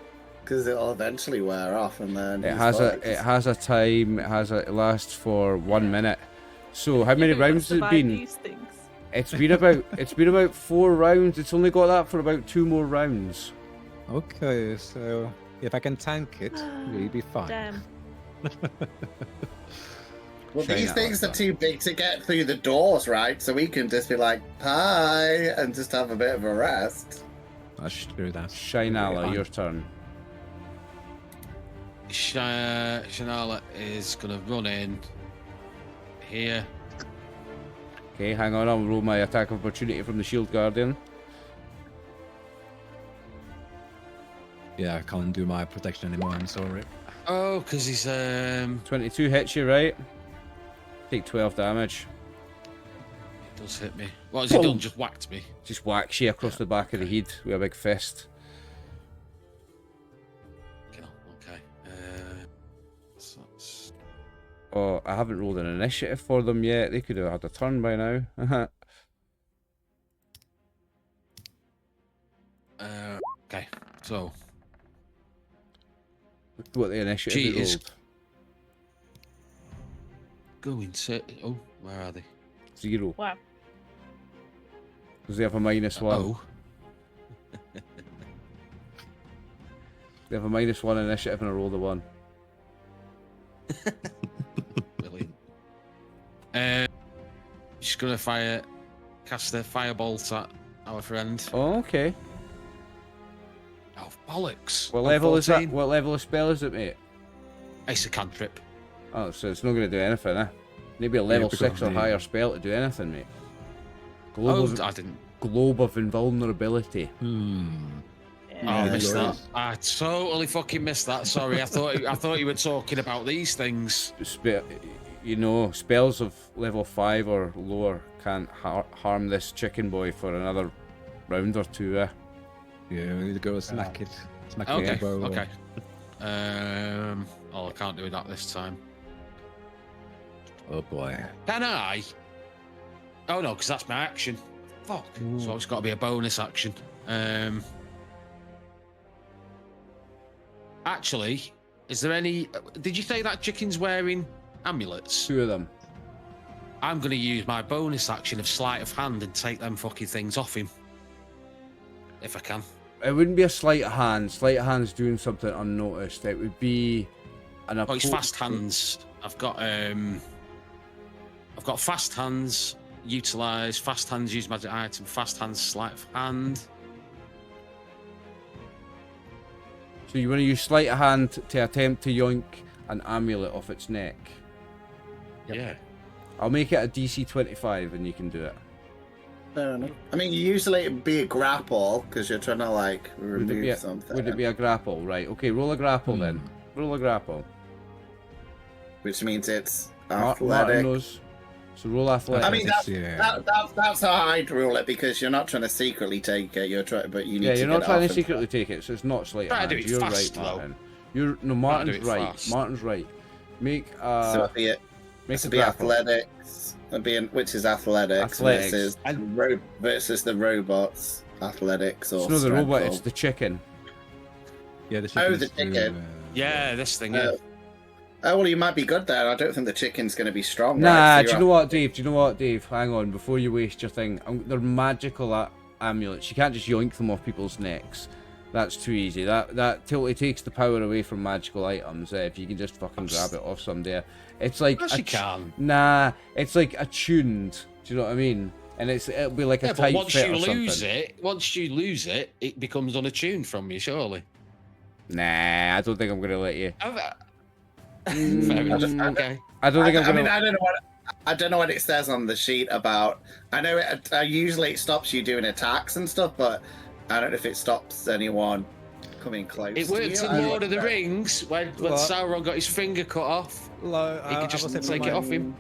because it'll eventually wear off, and then It he's has fucked. it has a time. It lasts for 1 minute. So how many You've got to rounds has it survive been? These things. It's been about 4 rounds. It's only got that for about 2 more rounds. Okay, so if I can tank it, we'll be fine. Damn. Well, Shine these out things like are that. too big to get through the doors, right? So we can just be like, hi, and just have a bit of a rest. That's true. That's Shinala, fine. your turn. Shanala is gonna run in here. Okay, hang on. I'll roll my attack of opportunity from the Shield Guardian. Yeah, I can't do my protection anymore. I'm sorry. Oh, because he's 22 hits you, right? Take 12 damage. he does hit me. What has he done? Just whacked me. Just whacks you across the back of the head with a big fist. Okay. So that's- Oh, I haven't rolled an initiative for them yet. They could have had a turn by now. okay. So What the initiative She they is- rolled? going to. Oh, where are they? 0. Wow. Because they have a -1. Oh. They have a -1 initiative and I rolled a 1. Brilliant. She's gonna cast a firebolt at our friend. Oh, okay. Oh, bollocks! What On level is that? 14. What level of spell is it, mate? It's a cantrip. Oh, so it's not going to do anything, eh? Maybe a level because 6 or the- higher spell to do anything, mate. Globe, Oh, I didn't. Globe of Invulnerability. Hmm. Oh, Yeah. I Yeah, missed yours. that. I totally fucking missed that. Sorry, I thought you were talking about these things. Spells of level 5 or lower can't harm this chicken boy for another round or 2, eh? Yeah, we need to go smack it. Smack the Okay. elbow. Okay. Oh, I can't do that this time. Oh boy. Can I? Oh no, because that's my action. Fuck. So it's got to be a bonus action. Actually, is there any? Did you say that chicken's wearing amulets? 2 of them. I'm going to use my bonus action of sleight of hand and take them fucking things off him, if I can. It wouldn't be a sleight of hand. Sleight of hand's doing something unnoticed. It would be an Oh, it's approach- fast hands. I've got fast hands. Utilize fast hands. Use magic item. Fast hands. Sleight of hand. So you want to use sleight of hand to attempt to yoink an amulet off its neck. Yeah. I'll make it a DC 25 and you can do it. Fair enough. I mean, usually it'd be a grapple because you're trying to like remove something, Would it be a grapple? Right, okay, roll a grapple then. Roll a grapple. which means it's Martin athletic. knows. So roll athletics. I mean, Yeah. that's how I'd rule it because you're not trying to secretly take it. You're trying, but you need yeah, to you're get not it trying off to and- secretly take it, so it's not sleight of Try to do hand. it You're fast, right, though. Martin. Martin's it right. fast. Martin's right. Make So it'd be, make a be grapple. athletics. Which is athletics, Athletics. versus the robots. Athletics or It's not the robot, strength it's the chicken. Yeah, the Oh, the chicken's chicken. Yeah, this thing. or- Yeah. Oh well, you might be good there. I don't think the chicken's going to be strong. Nah, right? So do you you're know what, Dave? Do you know what, Dave? Hang on, before you waste your thing. They're magical amulets. You can't just yoink them off people's necks. That's too easy. That totally takes the power away from magical items. If you can just fucking grab it off somebody, it's like Yes, you can. Nah, it's like attuned. Do you know what I mean? And it'll be like Yeah, a but tight once fit you or lose something. it becomes unattuned from you, surely. Nah, I don't think I'm gonna let you. Fair enough. Okay. I don't think I'm I gonna. mean, I don't know what it says on the sheet about. I know usually it stops you doing attacks and stuff, but I don't know if it stops anyone coming close. It to worked you. in Lord of the Rings when What? Sauron got his finger cut off. He could just take it off him.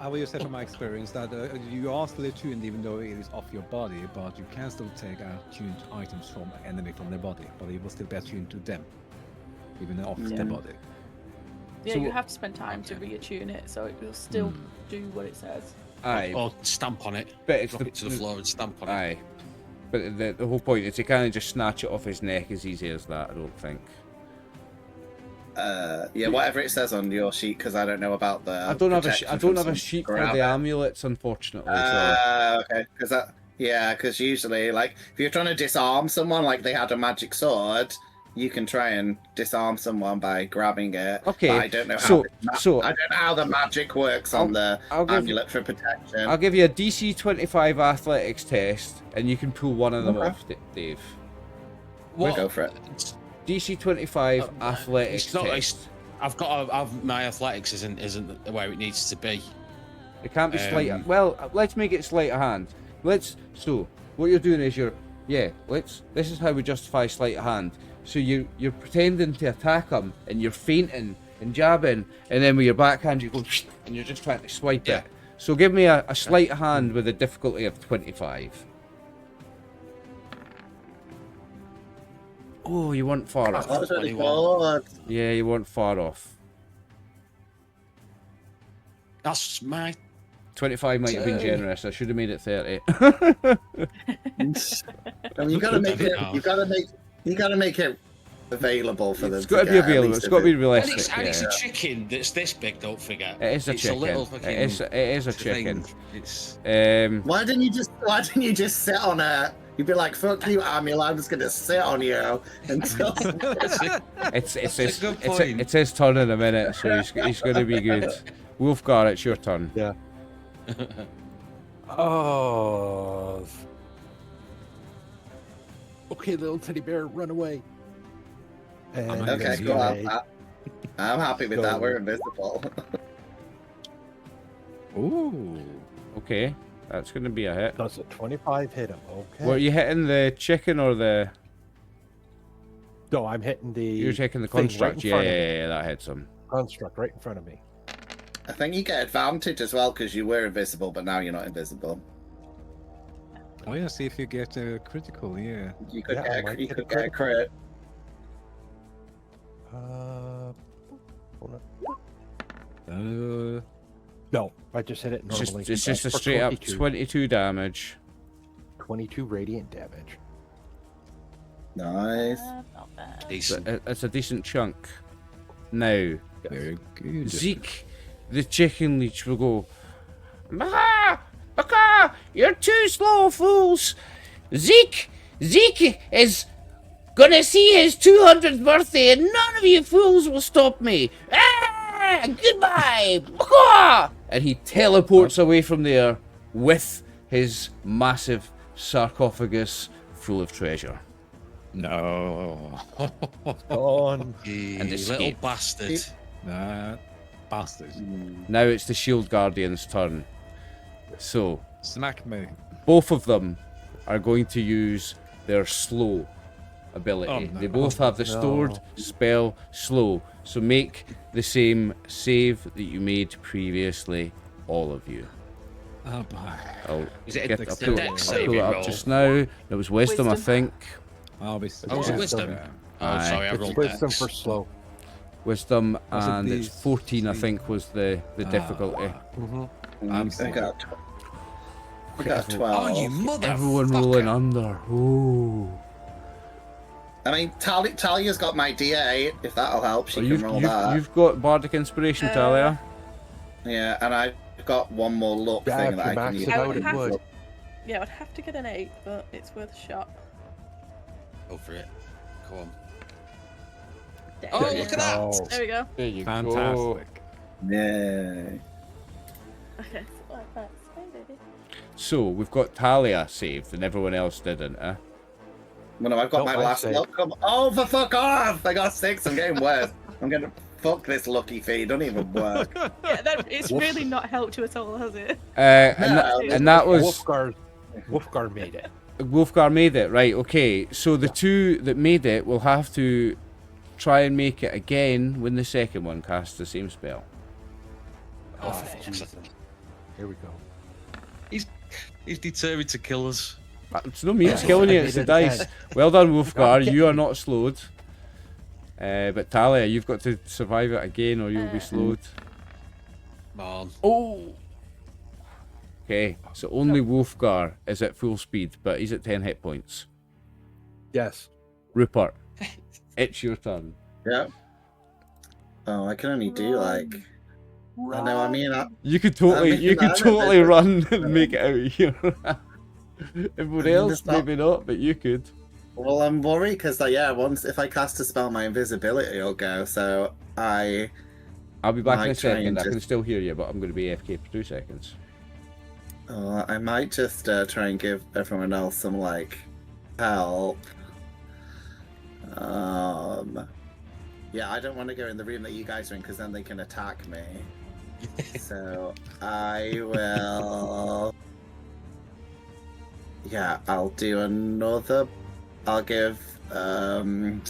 I will just say from my experience that you are still attuned even though it is off your body, but you can still take attuned items from an enemy from their body, but you will still be attuned to them, even off their body. Yeah, So- you have to spend time to reattune it, so it will still do what it says. Aye, Or stamp on it. but it's Drop it to the floor and stamp on it. Aye, but the whole point is he can't just snatch it off his neck as easy as that. I don't think. Yeah, whatever it says on your sheet, because I don't know about the. I don't have a protection I don't from have a some sheet for grab the it. amulets, unfortunately. So. Okay, because usually, like, if you're trying to disarm someone, like they had a magic sword, you can try and disarm someone by grabbing it. Okay, but I don't know so- I don't know how the magic works on the I'll give- amulet for protection. I'll give you a DC 25 athletics test, and you can pull one of them Okay. off, Dave. We'll go for it. It's- DC 25 athletics it's not- test. I've got my athletics isn't where it needs to be. It can't be sleight. Um, Well, let's make it sleight of hand. So what you're doing is this is how we justify sleight of hand. So you're pretending to attack him, and you're feinting and jabbing, and then with your backhand you go and you're just trying to swipe Yeah. it. So give me a sleight of hand with a difficulty of 25. Oh, you weren't far off. That was really 21. good. Yeah, you weren't far off. That's my 25 might have been generous. I should have made it 30. I mean, you gotta make it. No. You gotta make it available for them. It's got to be get at available. least It's a got to be bit. realistic. and it's Yeah. a chicken that's this big. Don't forget. It is a it's chicken. A little It fucking is a chicken. thing. It's Why didn't you just sit on it? You'd be like, "Fuck you, Amul! I'm just gonna sit on you until." It's a good point. it's his turn in a minute, so he's going to be good. Wolfgar, it's your turn. Yeah. Oh. Okay, little teddy bear, run away. And I'm Okay, Yes, cool. I- I'm happy with that. So- We're invisible. Ooh. Okay, that's going to be a hit. Does a 25 hit him? Okay. What, are you hitting the chicken or the... No, I'm hitting the. You're taking the thing right construct? in Yeah, front of me. yeah, that hits him. Construct right in front of me. I think you get advantage as well because you were invisible, but now you're not invisible. Oh yeah, see if you get a critical, yeah. You could Yeah, I get might you get could a get a crit. Hold on. Uh, No, I just hit it It's normally. just a For straight up 22. 22 damage. 22 radiant damage. Nice. Not bad. decent. It's a decent chunk. Now, very good. Zeke, the chicken leech, will go, Baka! Baka! You're too slow, fools! Zeke is gonna see his 200th birthday and none of you fools will stop me! Ah! Goodbye! Baka! And he teleports away from there with his massive sarcophagus full of treasure. No. On. You And little escape. bastard. Nah, bastard. Now it's the Shield Guardian's turn. So, Smack me. both of them are going to use their slow ability. Oh, no. They both have the stored spell slow. So make the same save that you made previously, all of you. Oh boy. I'll Is it a get, dex- I'll pull, dex I'll pull saving it up roll? just now. It was wisdom, I Wisdom. think. I'll be Oh, is it wisdom? Oh, Aye. sorry, I It's rolled wisdom dex. for slow. Wisdom, Was it and the it's 14, I think, was the difficulty. Mm-hmm. I'm I sorry. got I got Oh, 12. you mother! Everyone rolling under. Ooh. I mean, Talia's got my D8. If that'll help, she can roll that. You've got Bardic Inspiration, Talia. Yeah, and I've got one more luck Yeah, thing if that you I can max use. it I out, would it have would. to- Yeah, I'd have to get an 8, but it's worth a shot. Go for it. Go on. There Oh, we look go. at that! Oh, Uh, There we go. There you go. Fantastic. Yay. Okay, so that's fine, baby. So, we've got Talia saved, and everyone else didn't, eh? Well, no, I've got Nope, my I last saved. luck. Oh, for fuck off! I got 6. I'm getting worse. I'm gonna fuck this lucky fee. Don't even work. Yeah, it's really not helped you at all, has it? And that was... Wolfgar made it. Wolfgar made it, right, okay. So the two that made it will have to try and make it again when the second one casts the same spell. Oh, for Okay. fuck's sake. Here we go. He's determined to kill us. It's not me, it's killing you, it's the dice. Well done, Wolfgar, you are not slowed. But Talia, you've got to survive it again or you'll be slowed. Come on. Oh! Okay, so only Wolfgar is at full speed, but he's at 10 hit points. Yes. Rupert, it's your turn. Yeah. Oh, I can only do like. I know. I mean, You could totally run and make it out of here. Everyone else, maybe not, but you could. well, I'm worried because, once if I cast a spell, my invisibility will go. So I'll be back in a second. I to- can still hear you, but I'm going to be AFK for 2 seconds. I might just try and give everyone else some help. Yeah, I don't want to go in the room that you guys are in because then they can attack me. So I will. Yeah, I'll do another. I'll give the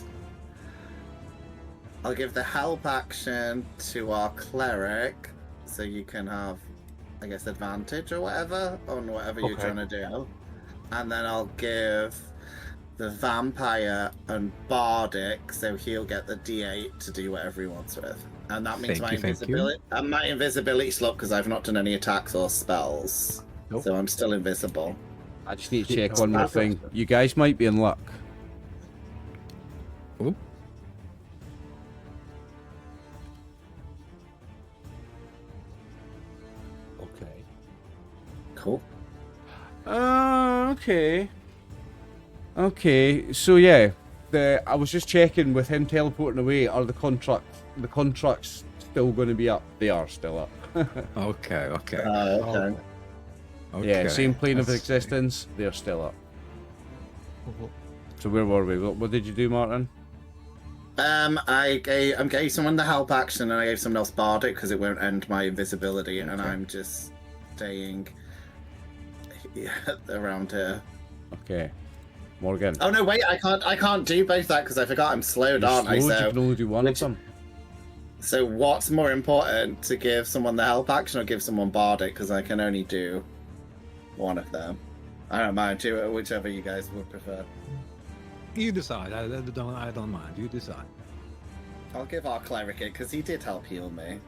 help action to our cleric, so you can have, I guess, advantage or whatever on whatever you're trying to do, and then I'll give the vampire and bardic, so he'll get the D8 to do whatever he wants with, and that means my invisibility slot because I've not done any attacks or spells, so I'm still invisible. I just need to check one more thing. You guys might be in luck. Oh. Okay. Cool. Okay. Okay, so yeah, I was just checking with him teleporting away. Are the contracts still going to be up? They are still up. Okay. Okay. Yeah, same plane of That's- existence. They're still up. So where were we? What did you do, Martin? I gave someone the help action and I gave someone else bardic because it won't end my invisibility, and I'm just staying around here. Okay, Morgan. Oh no, wait! I can't do both that because I forgot I'm slowed, You're aren't I? slowed, So, you can only do one of them. so what's more important, to give someone the help action or give someone bardic? Because I can only do one of them. I don't mind, whichever you guys would prefer. You decide. I don't mind. You decide. I'll give our cleric it because he did help heal me,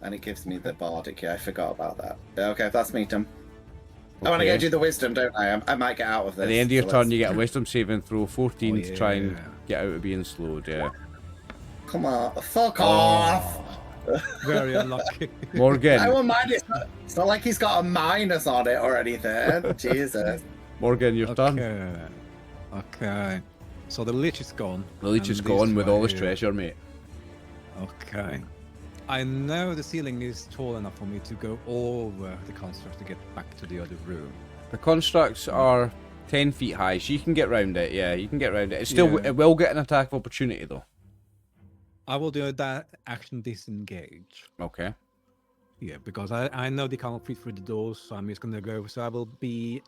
and it gives me the bardic. Yeah, I forgot about that. Okay, that's me, Tim. I want to go do the wisdom, don't I? I might get out of this. At the end of your so turn, let's- you get a wisdom saving throw 14 to try and yeah. get out of being slowed. Yeah. Come on, fuck off! Very unlucky. Morgan. I won't mind it. It's not like he's got a minus on it or anything. Jesus. Morgan, your turn. Okay. So the Lich is gone. The Lich is and gone this with all his way- treasure, mate. Okay. I know the ceiling is tall enough for me to go over the construct to get back to the other room. The constructs are 10 feet high, so you can get round it. Yeah, you can get round it. It's still, Yeah. it will get an attack of opportunity though. I will do that action disengage. Okay. Yeah, because I know they can't fit through the doors, so I'm just gonna go. So I will be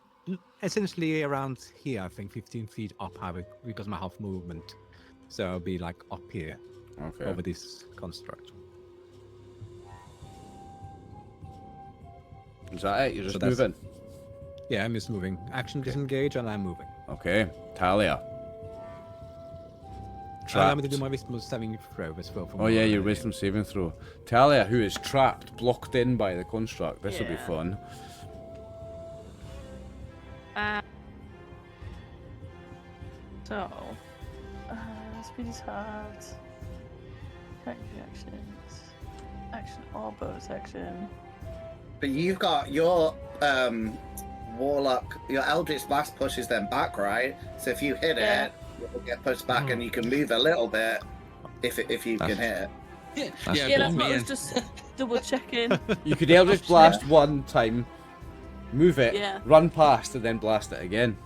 essentially around here, I think 15 feet up high because of my half movement. So I'll be like up here Okay. over this construct. Is that it? You're just So that's- moving. Yeah, I'm just moving. Action disengage and I'm moving. Okay. Talia. I'm going to do Trapped. my wisdom saving throw as well. Oh yeah, your wisdom saving throw. Talia, who is trapped, blocked in by the construct. This will be Yeah. fun. So, speed is hard. Correct reactions. Action or bonus action. But you've got your warlock, your eldritch blast pushes them back, right? So if you hit Yeah. it, you'll get pushed back, and you can move a little bit if you can hit it. Yeah, That's yeah, Yeah, but that's what I me was and just double checking. You could Eldritch Blast one time, move it, Yeah. run past, and then blast it again.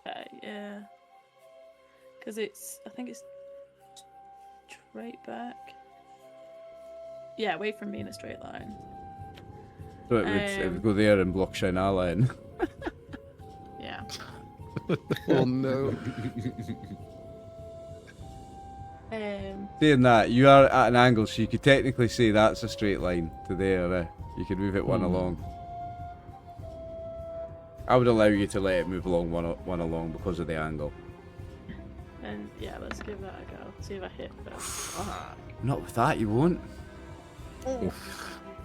Okay, yeah. Because I think it's straight back. Yeah, away from me in a straight line. So it would go there and block Shinala in. Yeah. Oh no. Saying that, you are at an angle, so you could technically say that's a straight line to there. You could move it one along. I would allow you to let it move along one along because of the angle. And yeah, let's give that a go. See if I hit first. Not with that, you won't.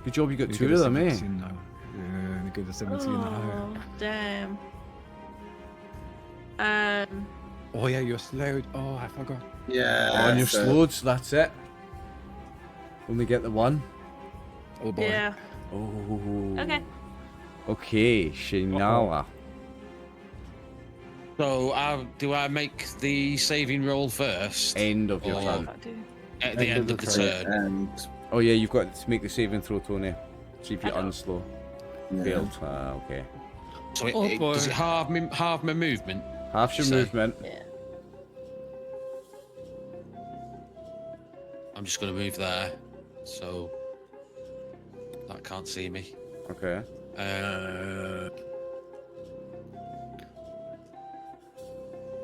Good job you got You two get of a them, eh? 17 now. Yeah, you get a 17 now. Oh, damn. Oh yeah, you're slowed. Oh, I forgot. Yeah. On your so- slowed, so that's it. Only get the one. Oh boy. Yeah. Oh. Okay. Okay, Shinala. So, do I make the saving roll first? End of your Oh. turn. At the end of the turn. And Oh yeah, you've got to make the saving throw, Tony. See if you I know. unslow. yeah. Failed. Okay. So, Oh, boy. does it halve my movement? Half your So- movement. Yeah. I'm just going to move there. So, that can't see me. Okay.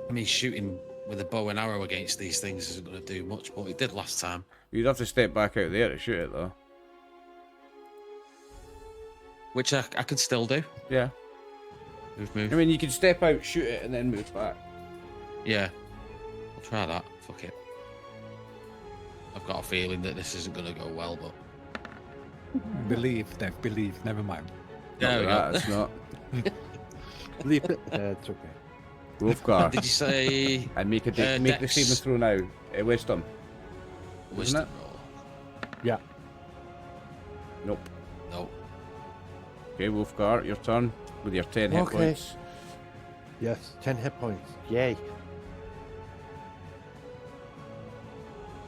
I mean, shooting with a bow and arrow against these things isn't going to do much, but it did last time. You'd have to step back out there to shoot it, though. Which I could still do. Yeah. Move. I mean, you can step out, shoot it, and then move back. Yeah. I'll try that. Fuck it. I've got a feeling that this isn't going to go well, but... Believe, Dev, believe. Never mind. There we go. It's not. Leave it. It's okay. Wolfgar. Did you say And make the Dex? saving throw now. Wisdom. wisdom it? roll? Yeah. Nope. No. Okay, Wolfgar, your turn with your 10 hit Okay. points. Yes. 10 hit points. Yay.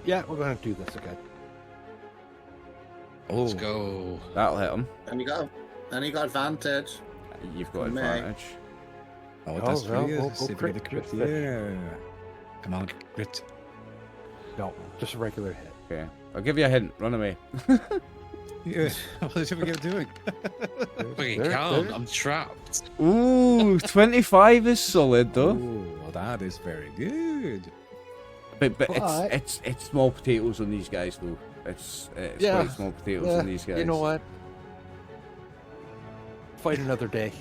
Yeah, we're gonna do this again. Let's go. That'll hit him. And you got advantage. You've got Me. advantage. Oh, that's well, true. go Yes. If you crit, get a crit, crit. yeah. Come on, crit. No, just a regular hit. Okay. I'll give you a hint. Run away. Yeah. What are you doing? Fucking There- can't. there- I'm trapped. Ooh, 25 is solid, though. Oh, that is very good. But But- it's small potatoes on these guys, though. It's Yeah. quite small potatoes Yeah, on these guys. You know what? Fight another day.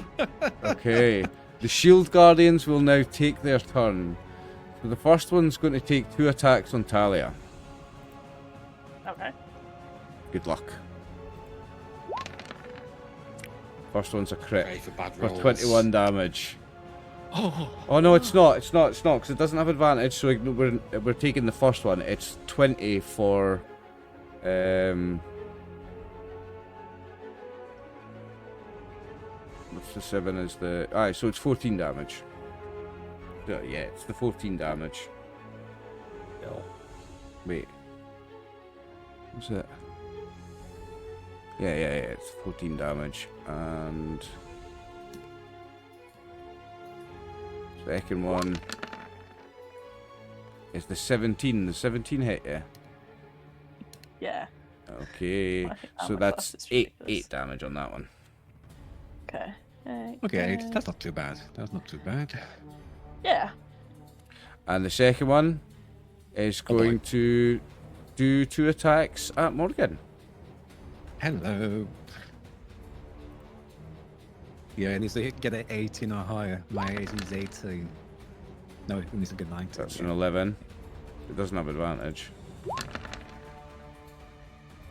Okay. The Shield Guardians will now take their turn. So the first one's going to take 2 attacks on Talia. Okay. Good luck. First one's a crit Pray for bad for rolls. 21 damage. Oh. Oh no, it's not, because it doesn't have advantage, so we're taking the first one. It's 20 for... What's the 7 is the... Alright, so it's 14 damage. Yeah, it's the 14 damage. Wait. What's it? Yeah, it's 14 damage. And... Second one is the 17. The 17 hit, yeah? Yeah. Okay, I think that so one that's plus is 8 ridiculous. damage on that one. Okay. Okay, that's not too bad. That's not too bad. Yeah. And the second one is Oh, boy. going to do 2 attacks at Morgan. Hello. Yeah, it needs to get an 18 or higher. My 18 is 18. No, it needs to get 19. That's an 11. It doesn't have advantage.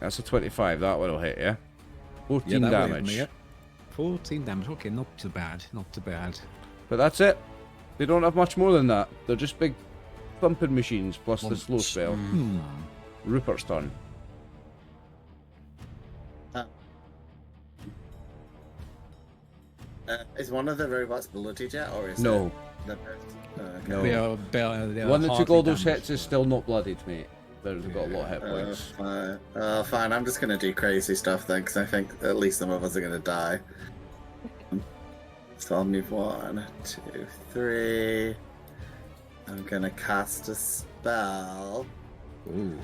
That's a 25. That one will hit, yeah? 14 that will hit damage. me, yeah. 14 damage. Okay, not too bad. Not too bad. But that's it. They don't have much more than that. They're just big thumping machines plus the slow spell. Hmm. Rupert's turn. Is one of the robots bloodied yet, or is No. it the first? Okay. No. They are The one that took hardly all those damaged. hits is still not bloodied, mate. They've got a lot of hit points. Fine. I'm just gonna do crazy stuff then, because I think at least some of us are gonna die. So I'll move 1, 2, 3. I'm gonna cast a spell. Ooh.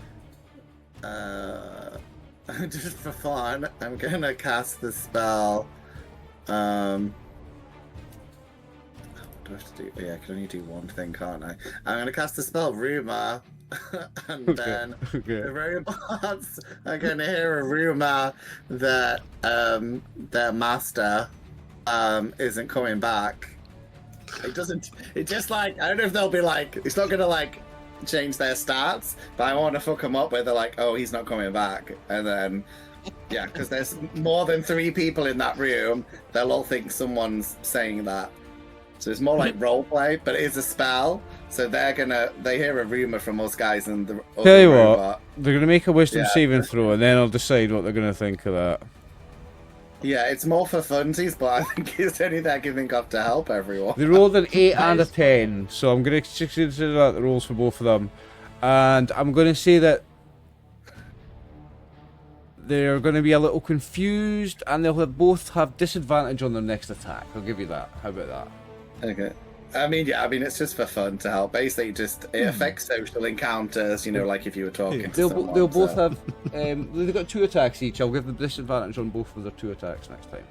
Just for fun, I'm gonna cast the spell. What do I have to do? Yeah, I can only do one thing, can't I? I'm gonna cast the spell Rumor and Okay. then Okay. the robots are going to hear a rumor that their master isn't coming back. It doesn't. It just like I don't know if they'll be like. It's not going to like change their stats, but I want to fuck them up where they're like, oh, he's not coming back, and then. Yeah, because there's more than 3 people in that room. They'll all think someone's saying that. So it's more like roleplay, but it is a spell. So they hear a rumor from us guys and the other Tell you what, robot. they're gonna make a wisdom Yeah. saving throw, and then I'll decide what they're gonna think of that. Yeah, it's more for funsies, but I think it's anything I can think of to help everyone. They rolled an 8 and a 10, so I'm gonna consider that the rolls for both of them, and I'm gonna say that they're going to be a little confused, and they'll both have disadvantage on their next attack. I'll give you that. How about that? Okay. I mean, it's just for fun to help. Basically, it affects social encounters, like if you were talking to someone. They'll both have... they've got 2 attacks each. I'll give them disadvantage on both of their 2 attacks next time.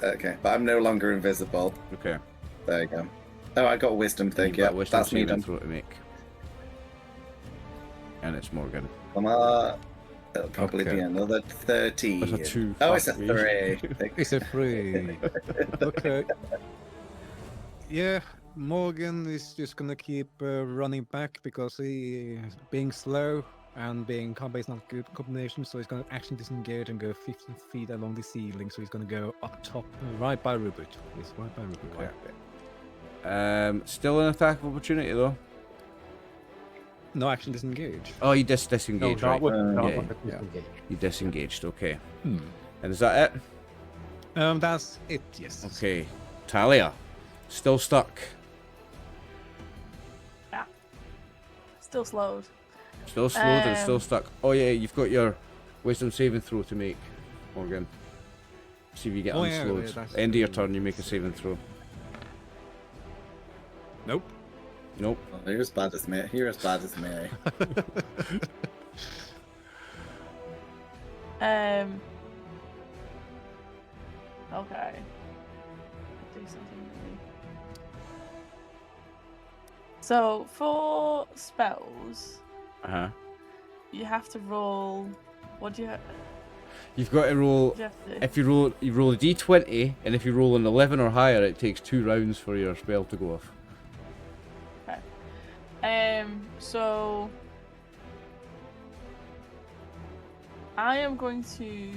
Okay, but I'm no longer invisible. Okay. There you go. Oh, I got a wisdom thing, yeah. That's me done. Throw to make. And it's Morgan. Come on. It'll probably be another 13. That's a 2. Oh, it's a Fuck me. 3. It's a 3. Okay. Yeah, Morgan is just gonna keep running back because he is being slow and being combat is not a good combination, so he's gonna action disengage and go 15 feet along the ceiling, so he's gonna go up top, right by Rupert. He's right by Rupert. Okay. Still an attack of opportunity, though. No action disengage. Oh, you disengaged, right? Not yeah. You disengaged, okay. Hmm. And is that it? That's it, yes. Okay. Talia. Still stuck. Yeah. Still slowed. Still slowed and still stuck. Oh yeah, you've got your wisdom saving throw to make, Morgan. See if you get unslowed. End of your turn, you make a saving throw. Nope. Nope. Oh, you're as bad as me. You're as bad as me. Okay. Do something really. So for spells, you have to roll. What do you have? You've got to roll. You have to, If you roll a d20, and if you roll an 11 or higher, it takes 2 rounds for your spell to go off. So I am going to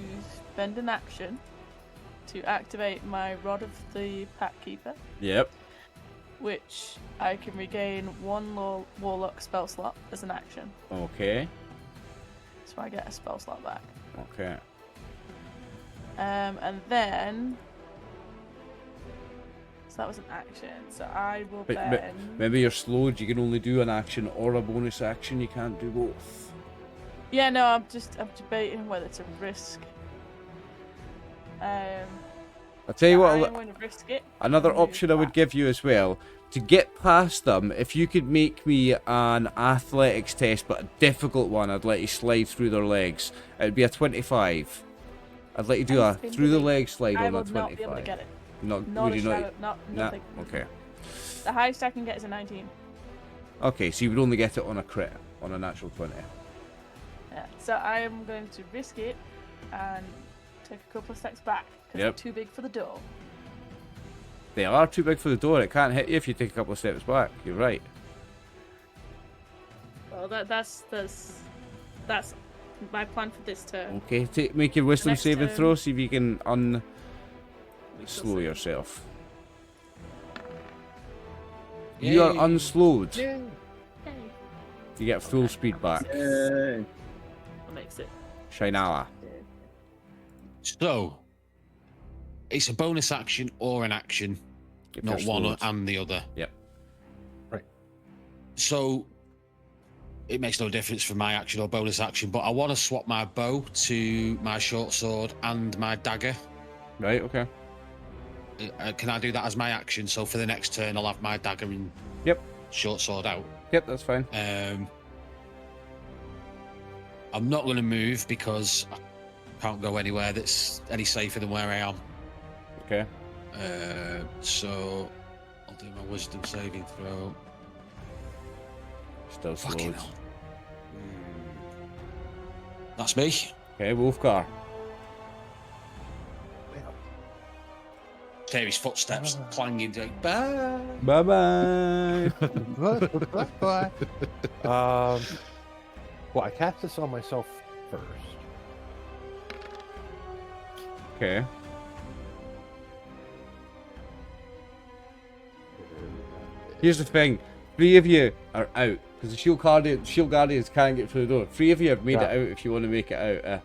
spend an action to activate my Rod of the Pack Keeper. Yep. Which I can regain 1 Warlock spell slot as an action. Okay. So I get a spell slot back. Okay. And then... So that was an action. So I will then... Remember you're slowed, you can only do an action or a bonus action, you can't do both. Yeah, no, I'm debating whether to risk... I'll tell you what, I'm going to risk it. another option I would give you as well, to get past them, if you could make me an athletics test, but a difficult one, I'd let you slide through their legs. It'd be a 25. I'd let you do a through the leg slide on a 25. I will not be able to get it. Not, Not would a you shadow, not? nothing. Okay. The highest I can get is a 19. Okay, so you would only get it on a crit, on a natural 20. Yeah, so I am going to risk it and take a couple of steps back because Yep. they're too big for the door. They are too big for the door, it can't hit you if you take a couple of steps back. You're right. Well, that's my plan for this turn. Okay, make your wisdom Next saving turn. throw, see if you can slow yourself. You are Yay. unslowed. Yeah. Yay. You get full speed back. Yay. That makes it. Shinala. So, it's a bonus action or an action, If not you're one slowed. and the other. Yep. So, it makes no difference for my action or bonus action, but I want to swap my bow to my short sword and my dagger. Right, okay. Can I do that as my action? So for the next turn, I'll have my dagger and short sword out. Yep, that's fine. I'm not going to move because I can't go anywhere that's any safer than where I am. Okay. So I'll do my wisdom saving throw. It's does Fucking loads. hell. That's me. Okay, Wolfgar. Hear his footsteps clanging. Like, bye. Bye bye. Well, I cast this on myself first. Okay. Here's the thing. 3 of you are out because the shield guardians can't get through the door. 3 of you have made it out if you want to make it out.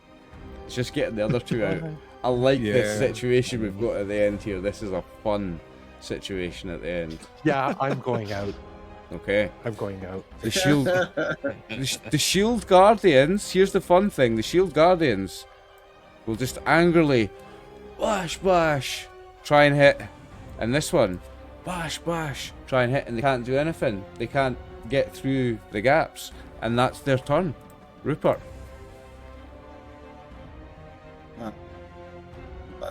It's just getting the other 2 out. I like this situation we've got at the end here. This is a fun situation at the end. Yeah, I'm going out. Okay. I'm going out. The shield, the shield guardians. Here's the fun thing: the shield guardians will just angrily bash, try and hit, and this one bash, try and hit, and they can't do anything. They can't get through the gaps, and that's their turn. Rupert.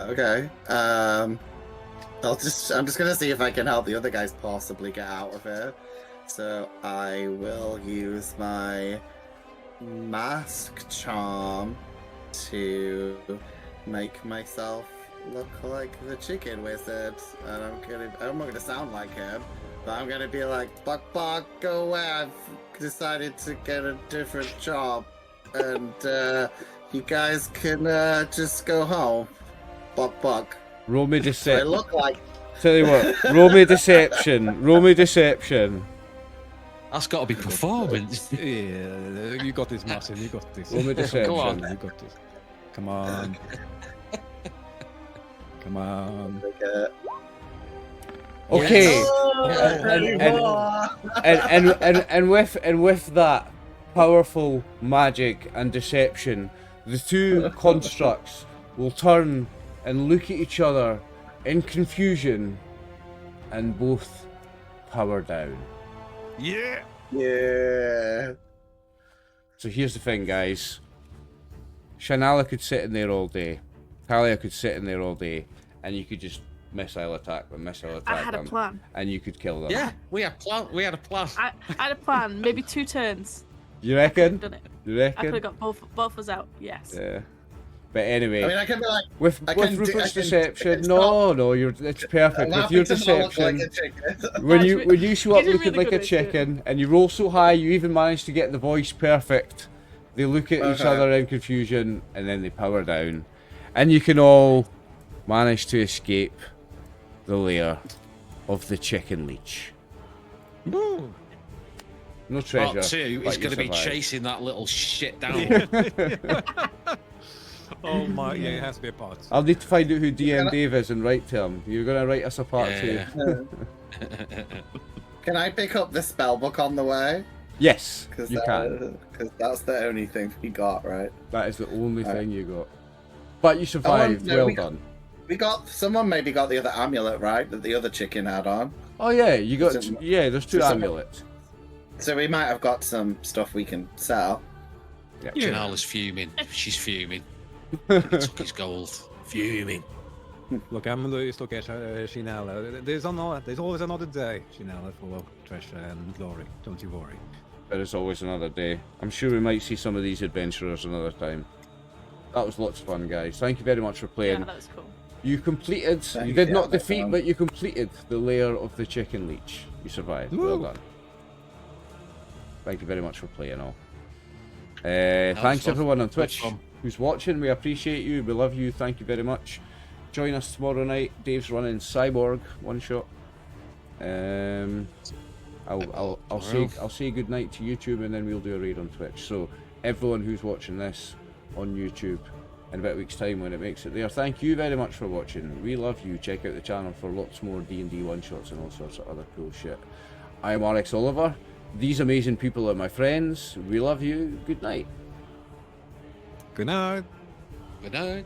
Okay. I'm just gonna see if I can help the other guys possibly get out of here. So I will use my mask charm to make myself look like the chicken wizard, and I'm not gonna sound like him, but I'm gonna be like, Buck, go away. I've decided to get a different job, and you guys can just go home. Buck. Roll me So I deception. look like. Tell you what. Roll me deception. Roll me deception. That's got to be performance. Yeah, you got this, Martin. You got this. Roll me deception. Go on. You got this. Come on. Come on. Okay. Oh, And with that powerful magic and deception, the 2 constructs will turn and look at each other in confusion and both power down. Yeah. Yeah. So here's the thing, guys. Shanala could sit in there all day. Talia could sit in there all day, and you could just missile attack them, I had a plan. and you could kill them. Yeah, we had a plan. I had a plan. Maybe 2 turns. You reckon? Done it. You I could have reckon? got both of us out. Yes. Yeah. But anyway, I mean, I can be like, with I can do- Rupert's I can- deception, it's no, it's perfect. I'm With happy your to not look like deception, a chicken. when Actually, you show up you did looking really like a good, actually. chicken and you roll so high, you even manage to get the voice perfect. They look at each Okay. other in confusion and then they power down, and you can all manage to escape the lair of the chicken leech. Woo. No treasure. Part 2 but is you going to be survive. chasing that little shit down. Oh my, yeah, it has to be a part. I'll need to find out who DM Dave is and write to him. You're gonna write us a part 2. Yeah. Can I pick up the spell book on the way? Yes, you can. Because that's the only thing we got, right? That is the only Right. thing you got. But you survived. no, Well we- done. Someone maybe got the other amulet, right? That the other chicken had on. Oh yeah, you got. So- Yeah, there's 2 so- amulets. So we might have got some stuff we can sell. Yeah. Janala's fuming. She's fuming. He took his gold. Fuming. Look, I'm going to look at Shinala. There's always another day, Shinala, full of treasure and glory. Don't you worry. There is always another day. I'm sure we might see some of these adventurers another time. That was lots of fun, guys. Thank you very much for Yeah, playing. that was cool. You completed. Thank You did you, not that's defeat, fun. but you completed the lair of the chicken leech. You survived. Well Woo. done. Thank you very much for playing all. Thanks fun. everyone on That was Twitch fun. who's watching. We appreciate you. We love you. Thank you very much. Join us tomorrow night. Dave's running Cyborg one shot. I'll say good night to YouTube and then we'll do a raid on Twitch. So everyone who's watching this on YouTube in about a week's time when it makes it there, thank you very much for watching. We love you. Check out the channel for lots more D&D one shots and all sorts of other cool shit. I am RxOliver. These amazing people are my friends. We love you. Good night. Good night. Good night.